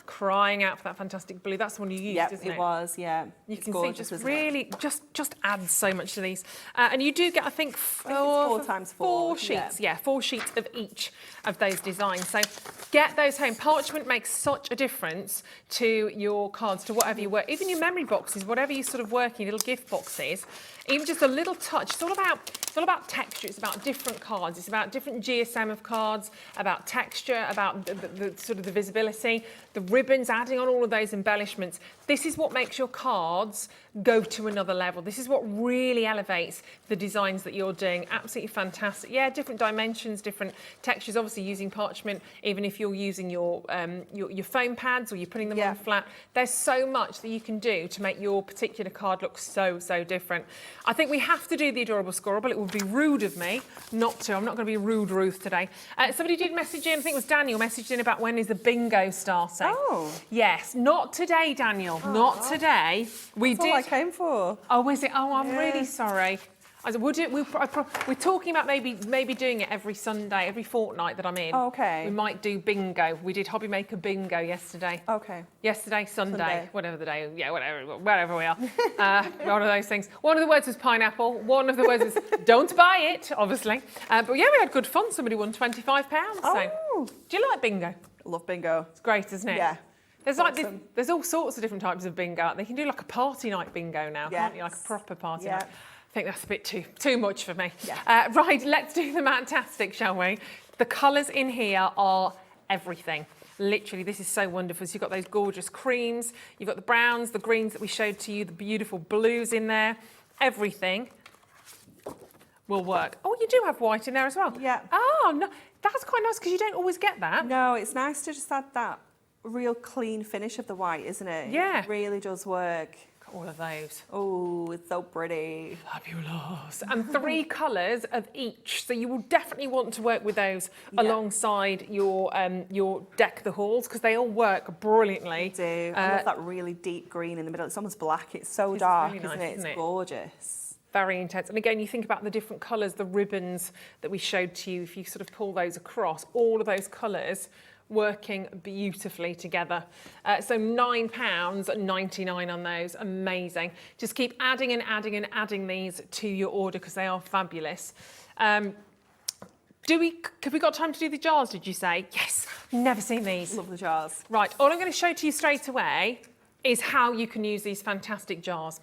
Crying out for that fantastic blue. That's the one you used, isn't it? It was, yeah. You can see just really just adds so much to these. And you do get, I think, four times four sheets. Yeah, 4 sheets of each of those designs. So get those home. Parchment makes such a difference to your cards, to whatever you work, even your memory boxes, whatever you sort of work in, little gift boxes. Even just a little touch. It's all about texture. It's about different cards. It's about different GSM of cards, about texture, about the sort of the visibility, the ribbons, adding on all of those embellishments. This is what makes your cards go to another level. This is what really elevates the designs that you're doing. Absolutely fantastic. Yeah, different dimensions, different textures. Obviously, using parchment, even if you're using your foam pads or you're putting them on flat, there's so much that you can do to make your particular card look so different. I think we have to do the adorable scorable. It would be rude of me not to. I'm not going to be rude Ruth today. Somebody did message in, I think it was Daniel, messaged in about when is the bingo starting. Oh. Yes, not today, Daniel. Not today. That's all I came for. Oh, is it? Oh, I'm really sorry. I said, we're talking about maybe doing it every Sunday, every fortnight that I'm in. Oh, okay. We might do bingo. We did Hobby Maker bingo yesterday. Okay. Yesterday, Sunday, whatever the day, wherever we are. One of those things. One of the words was pineapple. One of the words was don't buy it, obviously. But yeah, we had good fun. Somebody won £25. Oh. So. Do you like bingo? I love bingo. It's great, isn't it? Yeah. There's like there's all sorts of different types of bingo. They can do like a party night bingo now, can't you? Like a proper party night. I think that's a bit too much for me. Yeah. Right, let's do the Mantastic, shall we? The colours in here are everything. Literally, this is so wonderful. So you've got those gorgeous creams, you've got the browns, the greens that we showed to you, the beautiful blues in there. Everything will work. Oh, you do have white in there as well? Yeah. Oh, no, that's quite nice because you don't always get that. No, it's nice to just add that real clean finish of the white, isn't it? Yeah. It really does work. All of those. Oh, it's so pretty. Fabulous. And 3 colours of each. So you will definitely want to work with those alongside your Deck the Halls because they all work brilliantly. They do. I love that really deep green in the middle. It's almost black. It's so dark, really nice, isn't it? It's gorgeous. Very intense. And again, you think about the different colours, the ribbons that we showed to you. If you sort of pull those across, all of those colours working beautifully together. So £9.99 on those, amazing. Just keep adding and adding and adding these to your order because they are fabulous. Have we got time to do the jars, did you say? Yes, never seen these. Love the jars. Right, all I'm going to show to you straight away is how you can use these fantastic jars.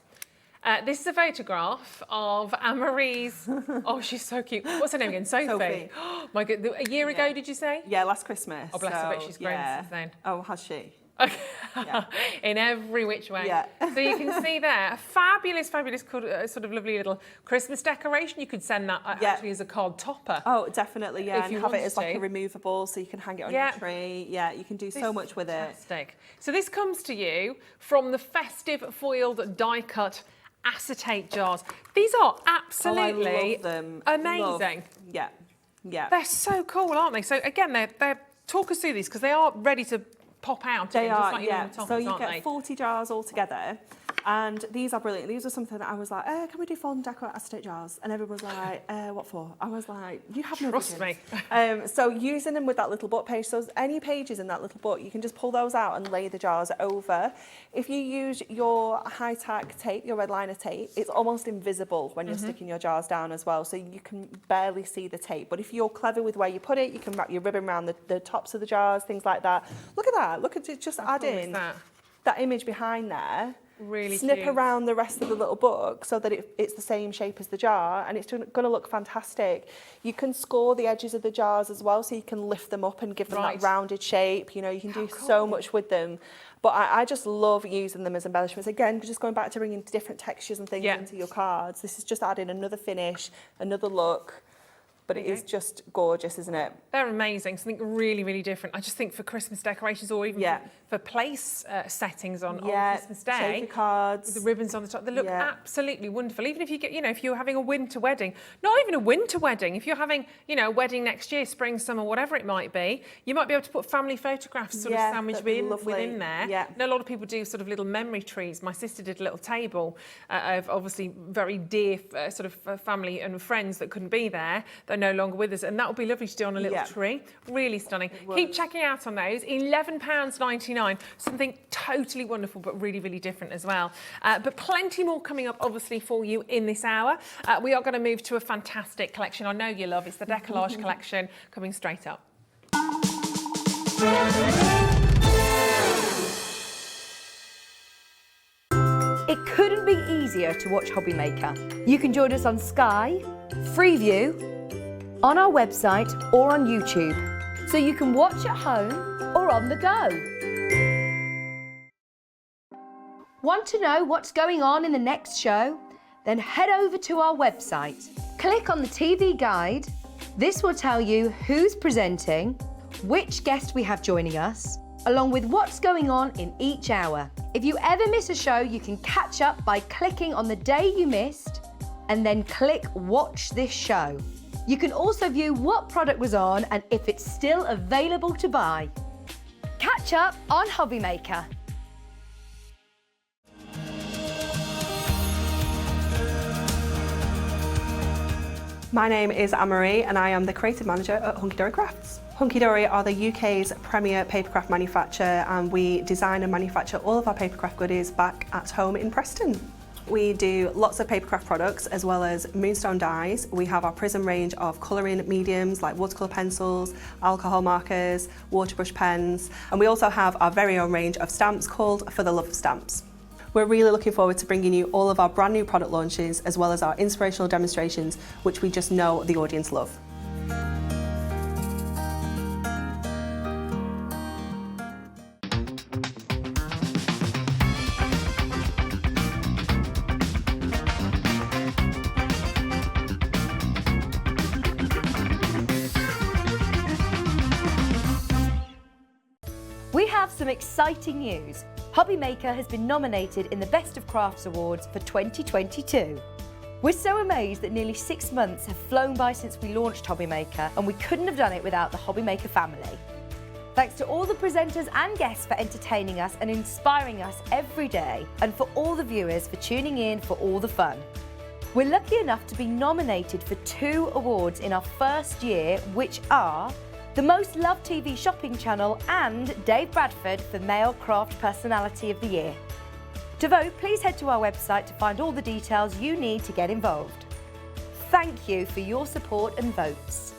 This is a photograph of Anne-Marie's. Oh, she's so cute. What's her name again? Sophie. Oh, my God. A year ago, did you say? Yeah, last Christmas. Oh, bless her, but she's grown since then. Oh, has she? Okay. In every which way. Yeah. So you can see there, fabulous sort of lovely little Christmas decoration. You could send that actually as a card topper. Oh, definitely, yeah. If you have it as like a removable so you can hang it on your tree. Yeah, you can do so much with it. Fantastic. So this comes to you from the festive foiled die cut acetate jars. These are absolutely amazing. Yeah. They're so cool, aren't they? So again, they're talk us through these because they are ready to pop out. They are, just like yeah. Toppers, so you get 40 jars all together. And these are brilliant. These are something that I was like, can we do fond decor acetate jars? And everyone was like, what for? I was like, you have no Trust me. So using them with that little book page, so any pages in that little book, you can just pull those out and lay the jars over. If you use your high-tack tape, your red liner tape, it's almost invisible when you're sticking your jars down as well, so you can barely see the tape. But if you're clever with where you put it, you can wrap your ribbon around the tops of the jars, things like that. Look at that. Look at it, just adding that image behind there. Really snip cute. Around the rest of the little book so that it's the same shape as the jar, and it's going to look fantastic. You can score the edges of the jars as well, so you can lift them up and give them that rounded shape. You know, you can do so much with them. But I just love using them as embellishments. Again, just going back to bringing different textures and things into your cards. This is just adding another finish, another look. But it is just gorgeous, isn't it? They're amazing, something really, really different. I just think for Christmas decorations or even for place settings on Christmas Day. Save your cards. With the ribbons on the top, they look absolutely wonderful. Even if you get, if you're having a winter wedding, not even a winter wedding, if you're having, a wedding next year, spring, summer, whatever it might be, you might be able to put family photographs sort of sandwiched within there. Yeah. I know a lot of people do sort of little memory trees. My sister did a little table of obviously very dear sort of family and friends that couldn't be there. They're no longer with us, and that would be lovely to do on a little tree. Really stunning. Keep checking out on those. £11.99. Something totally wonderful, but really, really different as well. But plenty more coming up, obviously, for you in this hour. We are going to move to a fantastic collection I know you love. It's the Decoupage collection coming straight up. It couldn't be easier to watch Hobby Maker. You can join us on Sky, Freeview, on our website or on YouTube, so you can watch at home or on the go. Want to know what's going on in the next show? Then head over to our website. Click on the TV guide. This will tell you who's presenting, which guest we have joining us, along with what's going on in each hour. If you ever miss a show, you can catch up by clicking on the day you missed and then click Watch This Show. You can also view what product was on and if it's still available to buy. Catch up on Hobby Maker. My name is Anne-Marie and I am the creative manager at Hunky Dory Crafts. Hunky Dory are the UK's premier papercraft manufacturer, and we design and manufacture all of our papercraft goodies back at home in Preston. We do lots of papercraft products as well as moonstone dyes. We have our Prism range of colouring mediums like watercolour pencils, alcohol markers, waterbrush pens, and we also have our very own range of stamps called For the Love of Stamps. We're really looking forward to bringing you all of our brand new product launches as well as our inspirational demonstrations, which we just know the audience love. We have some exciting news. Hobby Maker has been nominated in the Best of Crafts Awards for 2022. We're so amazed that nearly 6 months have flown by since we launched Hobby Maker, and we couldn't have done it without the Hobby Maker family. Thanks to all the presenters and guests for entertaining us and inspiring us every day, and for all the viewers for tuning in for all the fun. We're lucky enough to be nominated for 2 awards in our first year, which are the Most Loved TV Shopping Channel and Dave Bradford for Male Craft Personality of the Year. To vote, please head to our website to find all the details you need to get involved. Thank you for your support and votes.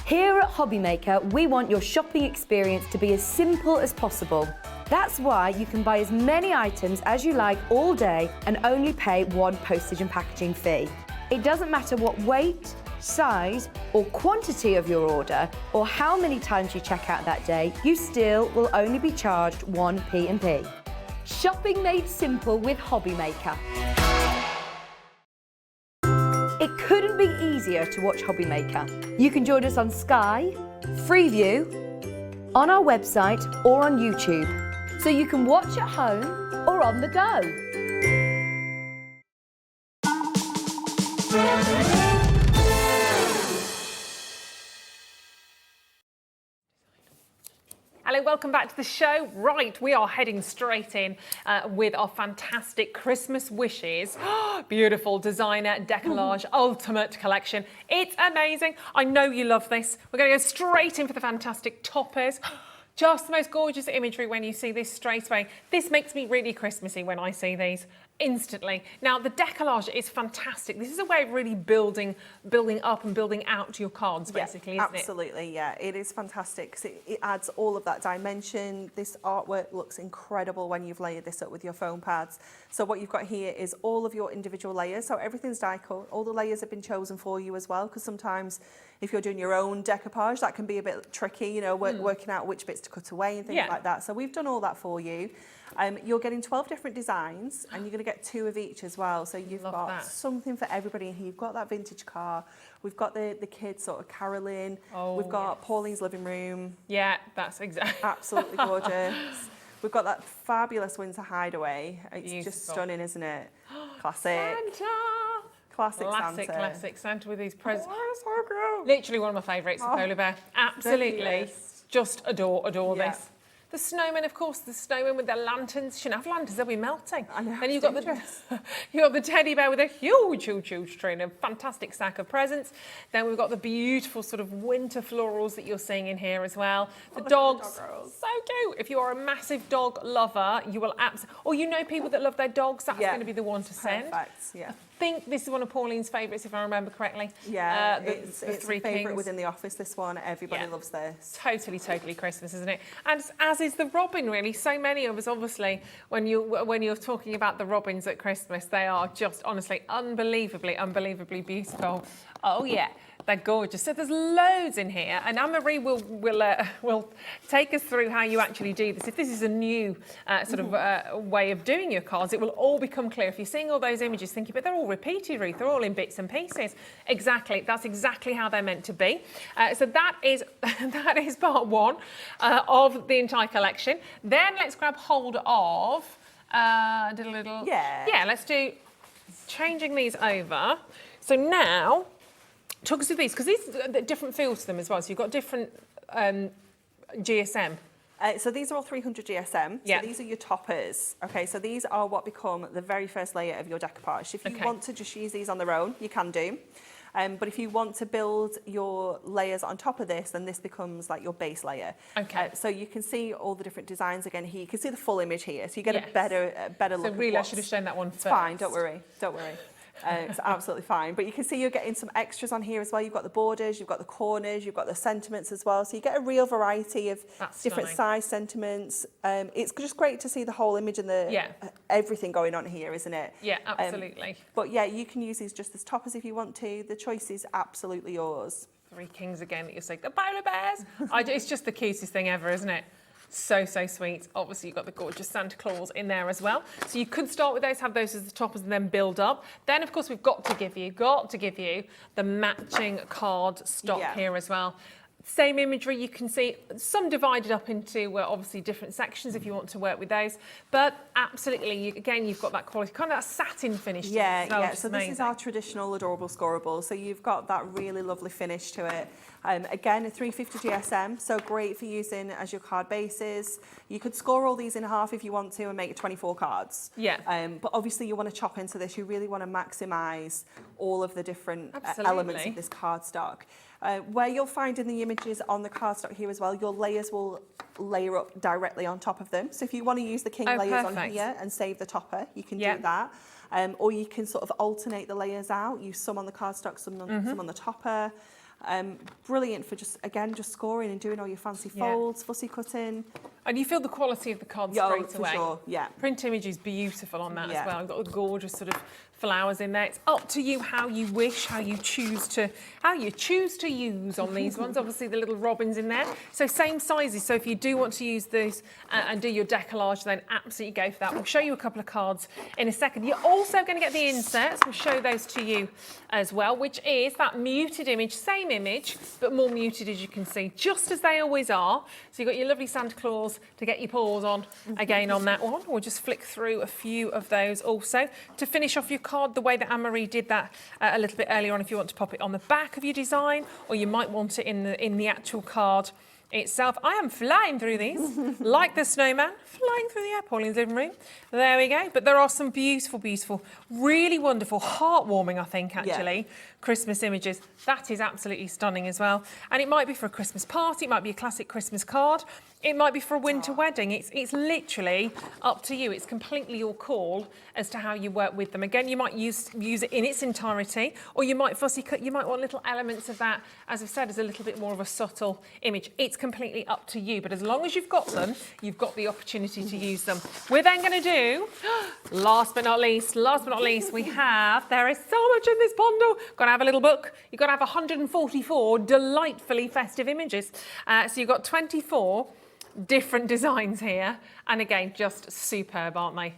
Here at Hobby Maker, we want your shopping experience to be as simple as possible. That's why you can buy as many items as you like all day and only pay 1 postage and packaging fee. It doesn't matter what weight, size or quantity of your order or how many times you check out that day, you still will only be charged 1 P&P. Shopping made simple with Hobby Maker. It couldn't be easier to watch Hobby Maker. You can join us on Sky, Freeview, on our website or on YouTube, so you can watch at home or on the go. Hello, welcome back to the show. Right, we are heading straight in with our fantastic Christmas wishes. Beautiful designer decollage ultimate collection. It's amazing. I know you love this. We're going to go straight in for the fantastic toppers. Just the most gorgeous imagery when you see this straight away. This makes me really Christmassy when I see these. Instantly. Now the decollage is fantastic. This is a way of really building up and building out your cards, basically, isn't it? Absolutely, yeah. It is fantastic because it adds all of that dimension. This artwork looks incredible when you've layered this up with your foam pads. So what you've got here is all of your individual layers. So everything's die cut. All the layers have been chosen for you as well, because sometimes if you're doing your own decoupage, that can be a bit tricky, you know, working out which bits to cut away and things like that. So we've done all that for you. You're getting 12 different designs and you're going to get 2 of each as well. So you've Love got that. something for everybody in here. You've got that vintage car. We've got the kids sort of caroling. Oh, We've got yes. Pauline's living room. Yeah, that's exactly. Absolutely gorgeous. We've got that fabulous Windsor hideaway. It's Beautiful. just stunning, isn't it? Classic. Santa! Classic Classic, Santa. classic Santa with these presents. Oh, so good. Literally one of my favourites, the polar bear. Absolutely. Yes. Just adore Yeah. this. The snowmen, of course, the snowmen with their lanterns. Shouldn't have lanterns, they'll be melting. I know, Then you've it's got dangerous. you've got the teddy bear with a huge tree and a fantastic stack of presents. Then we've got the beautiful sort of winter florals that you're seeing in here as well. The dogs, dog rolls. so cute. If you are a massive dog lover, you will absolutely, or you know people that love their dogs, that's Yeah. going to be the one to send. Perfect, yeah. I think this is one of Pauline's favourites, if I remember correctly. Yeah, the it's Three a favourite Kings. within the office, this one. Everybody Yeah. loves this. Totally Christmas, isn't it? And as is the robin, really. So many of us, obviously, when you're talking about the robins at Christmas, they are just honestly unbelievably beautiful. Oh yeah, they're gorgeous. So there's loads in here, and Anne-Marie will take us through how you actually do this. If this is a new way of doing your cards, it will all become clear. If you're seeing all those images, thinking, but they're all repeated, Ruth. They're all in bits and pieces. Exactly. That's exactly how they're meant to be. So that is part one of the entire collection. Then let's grab hold of Yeah. let's do changing these over. So now, talk us through these, because these are different feels to them as well. So you've got different GSM. So these are all 300 GSM. Yeah. So these are your toppers. Okay, so these are what become the very first layer of your decoupage. If you Okay. want to just use these on their own, you can do. But if you want to build your layers on top of this, then this becomes like your base layer. Okay. So you can see all the different designs again here. You can see the full image here, so you get Yes. a better look. So at really, I what's- should have shown that one It's first. fine, don't worry. It's absolutely fine. But you can see you're getting some extras on here as well. You've got the borders, you've got the corners, you've got the sentiments as well. So you get a real variety of That's different stunning. size sentiments. It's just great to see the whole image and the Yeah. everything going on here, isn't it? Yeah, absolutely. But yeah, you can use these just as toppers if you want to. The choice is absolutely yours. Three Kings again that you're saying. The polar bears. It's just the cutest thing ever, isn't it? So sweet. Obviously, you've got the gorgeous Santa Claus in there as well. So you could start with those, have those as the toppers, and then build up. Then, of course, we've got to give you the matching card stock Yeah. here as well. Same imagery, you can see some divided up into obviously different sections if you want to work with those. But absolutely, again, you've got that quality, kind of that satin finish to it as well, Yeah. which is So this is amazing. our traditional adorable scoreable. So you've got that really lovely finish to it. Again, a 350 GSM, so great for using as your card bases. You could score all these in half if you want to and make 24 cards. Yeah. But obviously you want to chop into this. You really want to maximise all of the different elements Absolutely. of this cardstock. Where you'll find in the images on the cardstock here as well, your layers will layer up directly on top of them. So if you want to use the king layers on perfect. here and save the topper, you can Yeah. do that. Or you can sort of alternate the layers out, use some on the cardstock, some on the topper. Brilliant for just scoring and doing all your fancy Yeah. folds, fussy cutting. And you feel the quality of the card Yeah, straight for away. sure, yeah. Print image is beautiful on that Yeah. as well. You've got the gorgeous sort of flowers in there. It's up to you how you wish, how you choose to use on these ones. Obviously the little robins in there. So same sizes. So if you do want to use those and do your decollage, then absolutely go for that. We'll show you a couple of cards in a second. You're also going to get the inserts. We'll show those to you as well, which is that muted image, same image, but more muted as you can see, just as they always are. So you've got your lovely Santa Claus to get your paws on again on that one. We'll just flick through a few of those also to finish off your card the way that Anne-Marie did that a little bit earlier on. If you want to pop it on the back of your design, or you might want it in the actual card itself. I am flying through these like the snowman flying through the air. Pauline's living room. There we go. But there are some beautiful, really wonderful, heartwarming, I think, actually, Christmas images. That is absolutely stunning as well. And it might be for a Christmas party. It might be a classic Christmas card. It might be for a winter wedding. It's literally up to you. It's completely your call as to how you work with them. Again, you might use it in its entirety, or you might fussy cut. You might want little elements of that, as I've said, as a little bit more of a subtle image. It's completely up to you. But as long as you've got them, you've got the opportunity to use them. We're then going to do, last but not least, we have, there is so much in this bundle. Got to have a little book. You've got to have 144 delightfully festive images. So you've got 24 different designs here, and again, just superb, aren't they?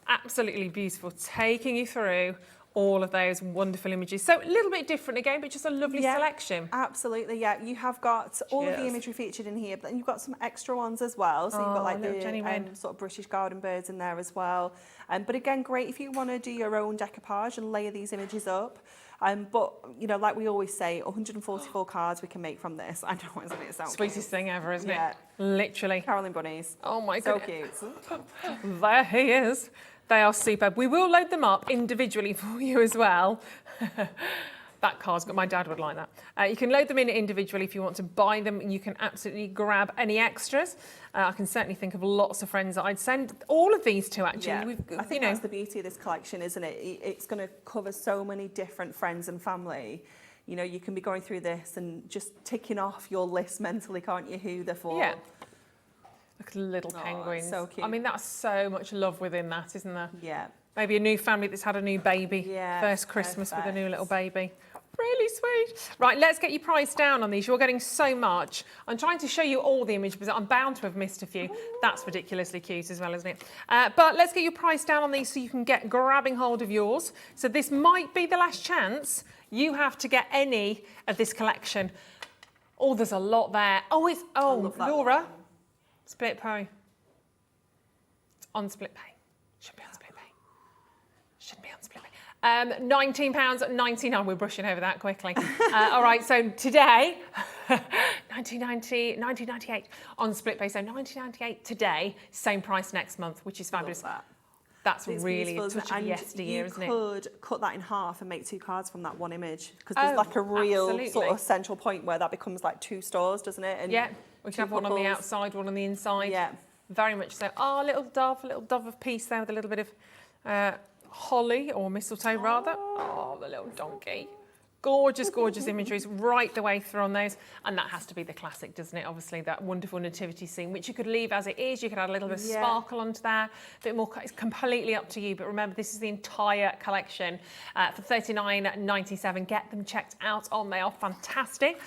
Absolutely beautiful, taking you through all of those wonderful images. So a little bit different again, but just a lovely selection. Absolutely, yeah. You have got all of the Cheers. imagery featured in here, but then you've got some extra ones as well. So you've got like little Jenny the Wren. sort of British garden birds in there as well. But again, great if you want to do your own decoupage and layer these images up. But, you know, like we always say, 144 cards we can make from this. I know, isn't it? Sounds Sweetest thing ever, isn't Yeah. it? Literally. Caroline bunnies. Oh my So goodness. cute. There he is. They are superb. We will load them up individually for you as well. That card's got, my dad would like that. You can load them in individually if you want to buy them. You can absolutely grab any extras. I can certainly think of lots of friends that I'd send all of these to actually. Yeah. We've, I think that's the beauty of this collection, isn't it? It's going to cover so many different friends and family. You know, you can be going through this and just ticking off your list mentally, can't you, who they're for? Yeah. Look at the little penguins. so cute. I mean, that's so much love within that, isn't there? Yeah. Maybe a new family that's had a new baby. Yeah, First Christmas with a new perfect. little baby. Really sweet. Right, let's get your price down on these. You're getting so much. I'm trying to show you all the images, but I'm bound to have missed a few. That's ridiculously cute as well, isn't it? But let's get your price down on these so you can get grabbing hold of yours. So this might be the last chance you have to get any of this collection. Oh, there's a lot there. Oh, love that Laura. one. Split pay. It's on split pay. Should be on split pay. Shouldn't be on split pay. £19.99. We're brushing over that quickly. All right, so today, 1998 on split pay. So 1998 today, same price next month, which is fabulous. Love that. That's It's really beautiful, a isn't touch it? of And yesteryear, isn't it? you could cut that in half and make 2 cards from that one image, because there's Oh, like a real absolutely. sort of central point where that becomes like 2 stores, doesn't it? And Yeah, we can have one on the couples. outside, one on the inside. Yeah. Very much so. Oh, a little dove of peace there with a little bit of holly or mistletoe rather. Oh, the little donkey. Gorgeous, gorgeous imageries right the way through on those. And that has to be the classic, doesn't it? Obviously, that wonderful nativity scene, which you could leave as it is. You could add a little bit of Yeah. sparkle onto there, a bit more. It's completely up to you. But remember, this is the entire collection for $39.97. Get them checked out on. They are fantastic.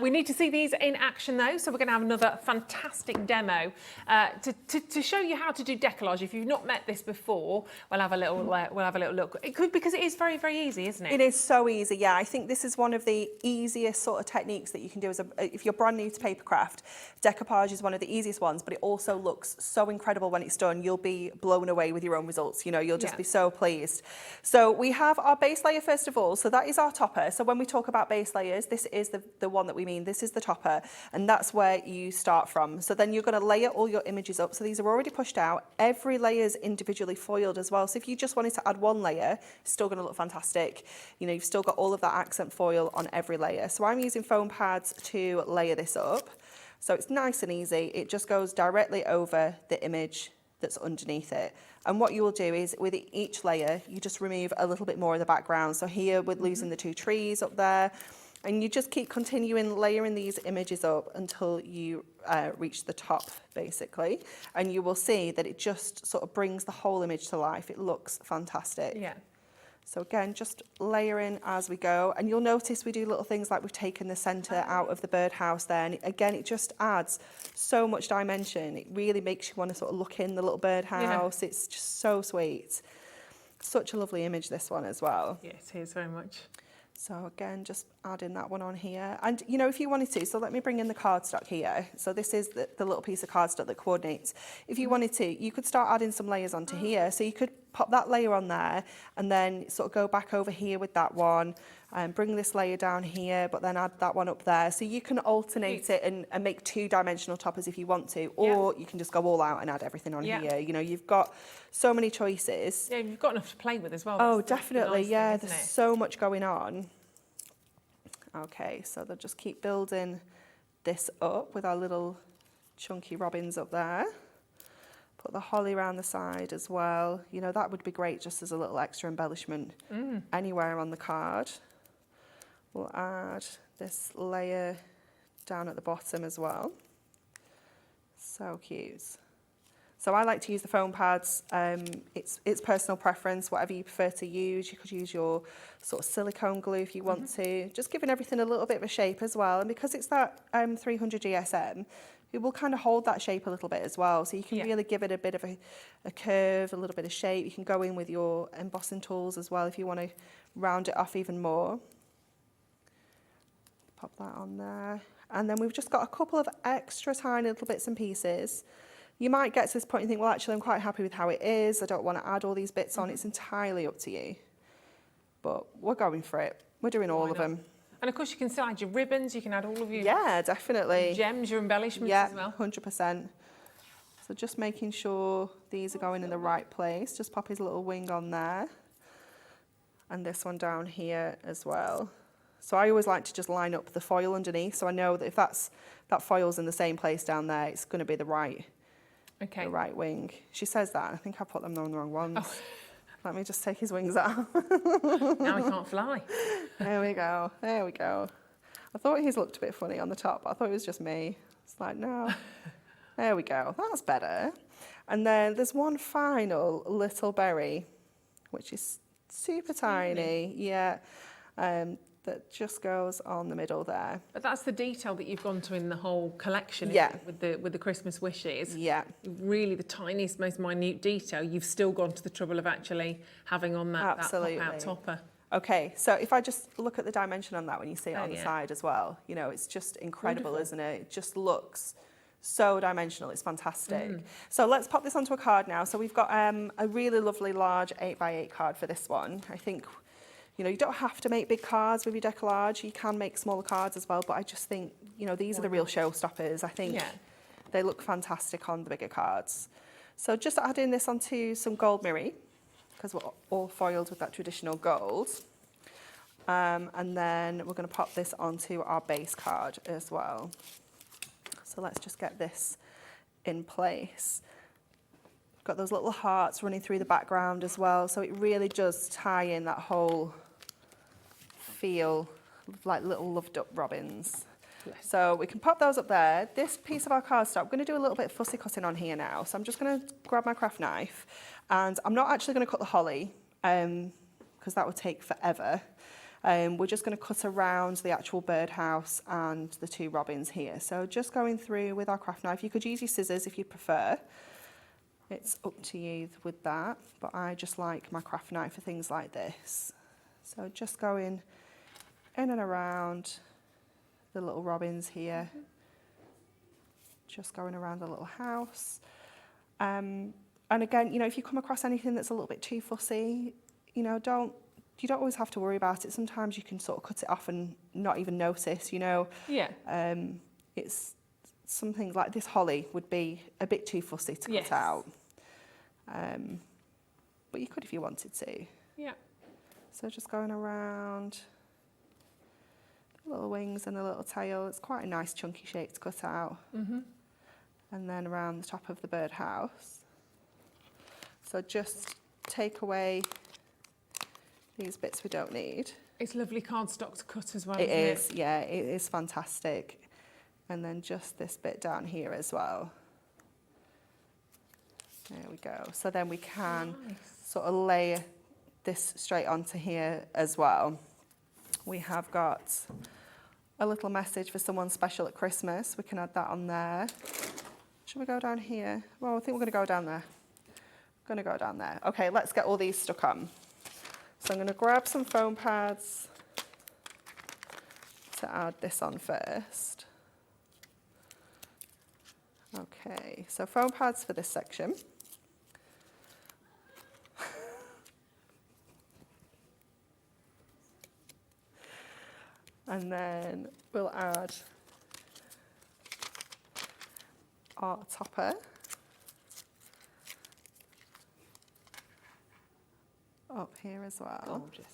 We need to see these in action, though. So we're going to have another fantastic demo to show you how to do decollage. If you've not met this before, we'll have a little look. It could, because it is very, very easy, isn't it? It is so easy, yeah. I think this is one of the easiest sort of techniques that you can do if you're brand new to papercraft. Decoupage is one of the easiest ones, but it also looks so incredible when it's done. You'll be blown away with your own results. You know, you'll just be so pleased. So we have our base layer first of all. So that is our topper. So when we talk about base layers, this is the one that we mean. This is the topper, and that's where you start from. So then you're going to layer all your images up. So these are already pushed out. Every layer is individually foiled as well. So if you just wanted to add one layer, it's still going to look fantastic. You know, you've still got all of that accent foil on every layer. So I'm using foam pads to layer this up. So it's nice and easy. It just goes directly over the image that's underneath it. And what you will do is with each layer, you just remove a little bit more of the background. So here we're losing the 2 trees up there. And you just keep continuing layering these images up until you reach the top, basically. And you will see that it just sort of brings the whole image to life. It looks fantastic. Yeah. So again, just layering as we go. And you'll notice we do little things like we've taken the centre out of the birdhouse there. And again, it just adds so much dimension. It really makes you want to sort of look in the little birdhouse. Yeah. It's just so sweet. Such a lovely image, this one as well. Yes, it is very much. So again, just adding that one on here. And, you know, if you wanted to, so let me bring in the cardstock here. So this is the little piece of cardstock that coordinates. If you wanted to, you could start adding some layers onto here. So you could pop that layer on there and then sort of go back over here with that one and bring this layer down here, but then add that one up there. So you can alternate it and make 2-dimensional toppers if you want to, or you can just go all out and add everything on here. You know, you've got so many choices. Yeah, you've got enough to play with as well. Oh, That's definitely. the nice Yeah, thing, there's isn't it? so much going on. Okay, so they'll just keep building this up with our little chunky robins up there. Put the holly around the side as well. You know, that would be great just as a little extra embellishment anywhere on the card. We'll add this layer down at the bottom as well. So cute. So I like to use the foam pads. It's personal preference, whatever you prefer to use. You could use your sort of silicone glue if you want to. Just giving everything a little bit of a shape as well. And because it's that 300 GSM, it will kind of hold that shape a little bit as well. So you can really give it a bit of a curve, a little bit of shape. You can go in with your embossing tools as well if you want to round it off even more. Pop that on there. And then we've just got a couple of extra tiny little bits and pieces. You might get to this point and think, well, actually, I'm quite happy with how it is. I don't want to add all these bits on. It's entirely up to you. But we're going for it. We're doing all of them. And of course, you can still add your ribbons. You can add all of your definitely. gems, your embellishments as well. 100%. So just making sure these are going in the right place. Just pop his little wing on there. And this one down here as well. So I always like to just line up the foil underneath, so I know that if that foil's in the same place down there, it's going to be the right wing. She says that. I think I put them on the wrong ones. Oh. Let me just take his wings out. Now he can't fly. There we go. There we go. I thought his looked a bit funny on the top, but I thought it was just me. It's like, no. There we go. That's better. And then there's one final little berry, which is super tiny. Yeah. That just goes on the middle there. But that's the detail that you've gone to in the whole collection, with the Christmas wishes. Yeah. Really the tiniest, most minute detail, you've still gone to the trouble of actually having on that pop-out topper. Okay, so if I just look at the dimension on that when you see it on the side as well, you know, it's just incredible, wonderful, isn't it? It just looks so dimensional, it's fantastic. So let's pop this onto a card now. So we've got a really lovely large 8x8 card for this one. I think, you know, you don't have to make big cards with your decollage. You can make smaller cards as well, but I just think, you know, these are the real showstoppers. I think they look fantastic on the bigger cards. So just adding this onto some gold mirror, because we're all foiled with that traditional gold. And then we're going to pop this onto our base card as well. So let's just get this in place. We've got those little hearts running through the background as well, so it really does tie in that whole feel of like little loved up robins. Yes. So we can pop those up there. This piece of our cardstock, I'm going to do a little bit of fussy cutting on here now. So I'm just going to grab my craft knife, and I'm not actually going to cut the holly because that would take forever. We're just going to cut around the actual birdhouse and the two robins here. So just going through with our craft knife. You could use your scissors if you prefer. It's up to you with that, but I just like my craft knife for things like this. So just going in and around the little robins here. Just going around the little house. And again, you know, if you come across anything that's a little bit too fussy, you know, you don't always have to worry about it. Sometimes you can sort of cut it off and not even notice, you know. Yeah. It's some things like this holly would be a bit too fussy to cut out. But you could if you wanted to. Yeah. So just going around the little wings and the little tail. It's quite a nice chunky shape to cut out. And then around the top of the birdhouse. So just take away these bits we don't need. It's lovely cardstock to cut as well, It is, yeah, it is fantastic. And then just this bit down here as well. There we go. So then we can sort of lay this straight onto here as well. We have got a little message for someone special at Christmas. We can add that on there. Should we go down here? Well, I think we're going to go down there. Going to go down there. Okay, let's get all these stuck on. So I'm going to grab some foam pads to add this on first. Okay, so foam pads for this section. And then we'll add our topper. Up here as well. Gorgeous.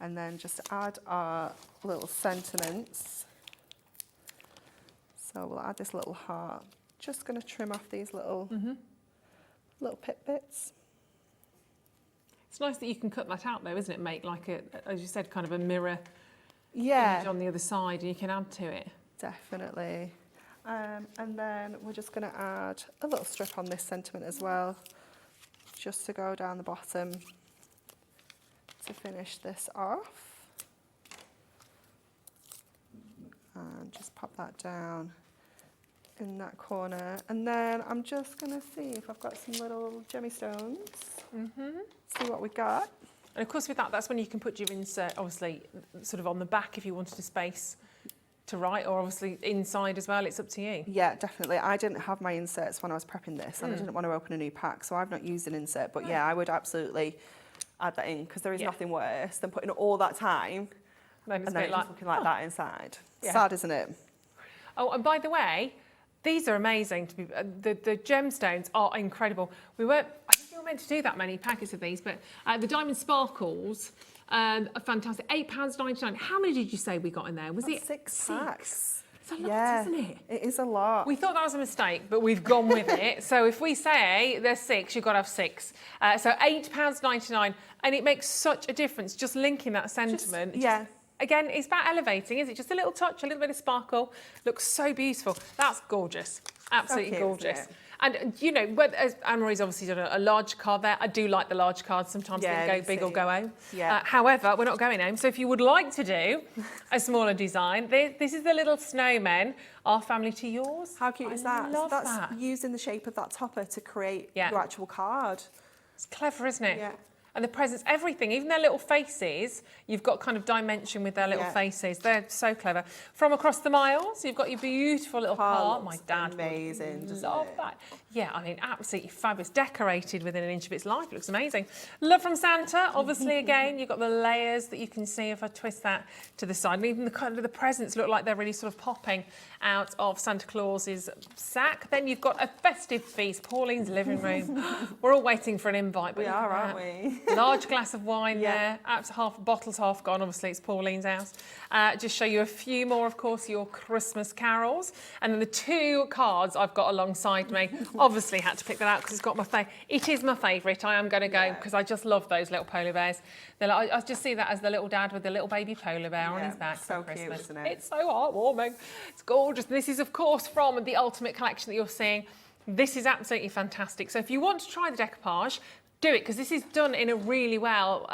And then just add our little sentiments. So we'll add this little heart. Just going to trim off these little little pip bits. It's nice that you can cut that out though, isn't it? Make like a, as you said, kind of a mirror image on the other side, and you can add to it. Definitely. And then we're just going to add a little strip on this sentiment as well, just to go down the bottom to finish this off. And just pop that down in that corner. And then I'm just going to see if I've got some little gemstones. See what we got. And of course with that, that's when you can put your insert, obviously, sort of on the back if you wanted a space to write, or obviously inside as well, it's up to you. Yeah, definitely. I didn't have my inserts when I was prepping this, and I didn't want to open a new pack, so I've not used an insert. But yeah, I would absolutely add that in, because there is nothing worse than putting all that time Then and then it's just looking like that inside. Yeah. Sad, isn't it? Oh, and by the way, these are amazing. To be the gemstones are incredible. I think we were meant to do that many packets of these, but the diamond sparkles are fantastic. £8.99. How many did you say we got in there? Was it 6 packs? It's a lot, isn't it? It is a lot. We thought that was a mistake, but we've gone with it. So if we say there's 6, you've got to have 6. So £8.99, and it makes such a difference just linking that sentiment. Yeah. Again, it's about elevating, is it? Just a little touch, a little bit of sparkle. Looks so beautiful. That's gorgeous. Absolutely cute, gorgeous. isn't it? And, you know, as Anne-Marie's obviously done a large card there. I do like the large cards. Sometimes they can go big or go home. Yeah. However, we're not going home. So if you would like to do a smaller design, this is the little snowmen, Our Family to Yours. How cute is that? Love So that's that. using the shape of that topper to create Yeah. your actual card. It's clever, isn't it? Yeah. And the presents, everything, even their little faces, you've got kind of dimension with their little faces. They're so clever. From across the miles, you've got your beautiful little card. My dad would amazing, doesn't love it? that. Yeah, I mean, absolutely fabulous. Decorated within an inch of its life. It looks amazing. Love from Santa. Obviously, again, you've got the layers that you can see if I twist that to the side. And even the kind of the presents look like they're really sort of popping out of Santa Claus's sack. Then you've got a festive feast, Pauline's living room. We're all waiting for an invite. But We look are, at aren't that. we? Large glass of wine Yeah. there. Bottle's half gone. Obviously, it's Pauline's house. Just show you a few more, of course, your Christmas carols. And then the 2 cards I've got alongside me. Obviously, had to pick that out because it's got my It is my favourite. I am going to go because I just love those little polar bears. They're like, I just see that as the little dad with the little baby polar bear on his back so for cute, Christmas. isn't it? It's so heartwarming. It's gorgeous. This is, of course, from the Ultimate collection that you're seeing. This is absolutely fantastic. So if you want to try the decoupage, do it, because this is done in a really well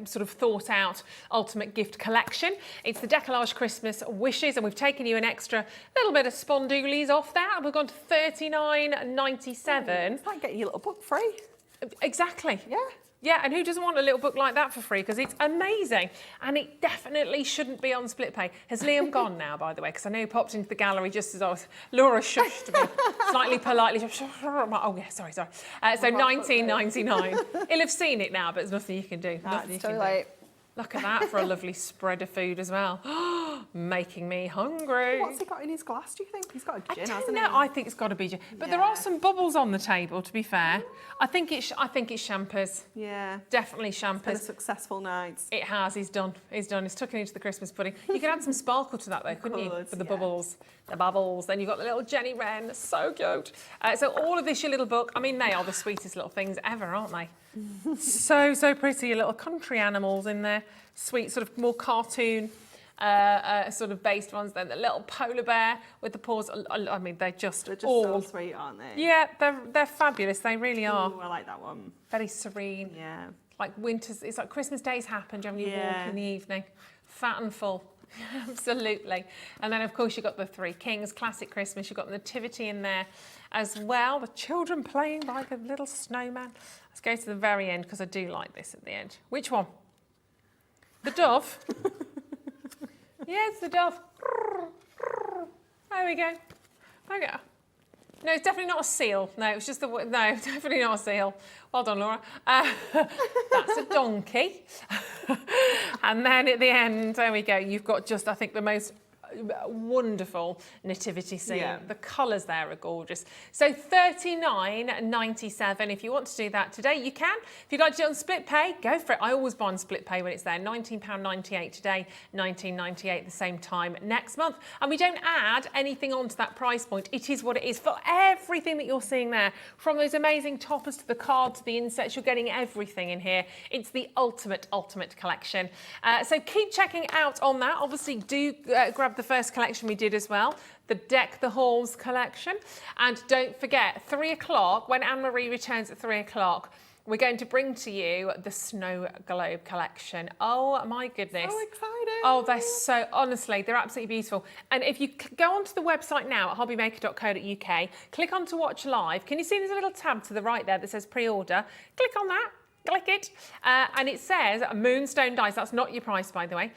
sort of thought out ultimate gift collection. It's the Decoupage Christmas Wishes, and we've taken you an extra little bit of spondoolies off that. We've gone to $39.97. It's like getting your little book free. Exactly. Yeah. Yeah, and who doesn't want a little book like that for free? Because it's amazing. And it definitely shouldn't be on split pay. Has Liam gone now, by the way? Because I know he popped into the gallery just as I was... Laura shushed me, slightly politely. Oh, yeah, sorry. So $19.99. He'll have seen it now, but there's nothing you can do. Nothing you It's too can do. late. Look at that for a lovely spread of food as well. Making me hungry. What's he got in his glass, do you think? He's got a gin, I hasn't don't he? know. I think it's got to be gin. But there are some bubbles on the table, to be fair. I think it's champers. Yeah. Definitely Been a champers. successful night. It has. He's done. He's done. He's tucking into the Christmas pudding. You could add some sparkle to that, though, couldn't you? could, For the yeah. bubbles. The bubbles. Then you've got the little Jenny Wren. So cute. So all of this, your little book. I mean, they are the sweetest little things ever, aren't they? So pretty. Your little country animals in there. Sweet, sort of more cartoon sort of based ones. Then the little polar bear with the paws. I mean, they're just so all... sweet, aren't they? Yeah, they're fabulous. They really are. Ooh, I like that one. Very serene. Yeah. Like winter's, it's like Christmas days happen, do you have any walk Yeah. in the evening? Fat and full. Absolutely. And then, of course, you've got the Three Kings, classic Christmas. You've got the Nativity in there as well. The children playing like a little snowman. Let's go to the very end because I do like this at the end. Which one? The dove? Yeah, it's the dove. There we go. Okay. No, it's definitely not a seal. No, it's just no, definitely not a seal. Well done, Laura. That's a donkey. And then at the end, there we go. You've got just, I think, the most wonderful nativity scene. Yeah. The colours there are gorgeous. So $39.97. If you want to do that today, you can. If you'd like to do it on split pay, go for it. I always buy on split pay when it's there. £19.98 today, $19.98 at the same time next month. And we don't add anything onto that price point. It is what it is for everything that you're seeing there. From those amazing toppers to the card to the insets, you're getting everything in here. It's the ultimate collection. So keep checking out on that. Obviously, do grab the first collection we did as well, the Deck the Halls collection. And don't forget, 3 o'clock, when Anne-Marie returns at 3 o'clock, we're going to bring to you the Snow Globe collection. Oh my goodness. So exciting. Oh, honestly, they're absolutely beautiful. And if you go onto the website now at hobbymaker.co.uk, click on to watch live. Can you see there's a little tab to the right there that says pre-order? Click on that. Click it, and it says Moonstone dies. That's not your price, by the way.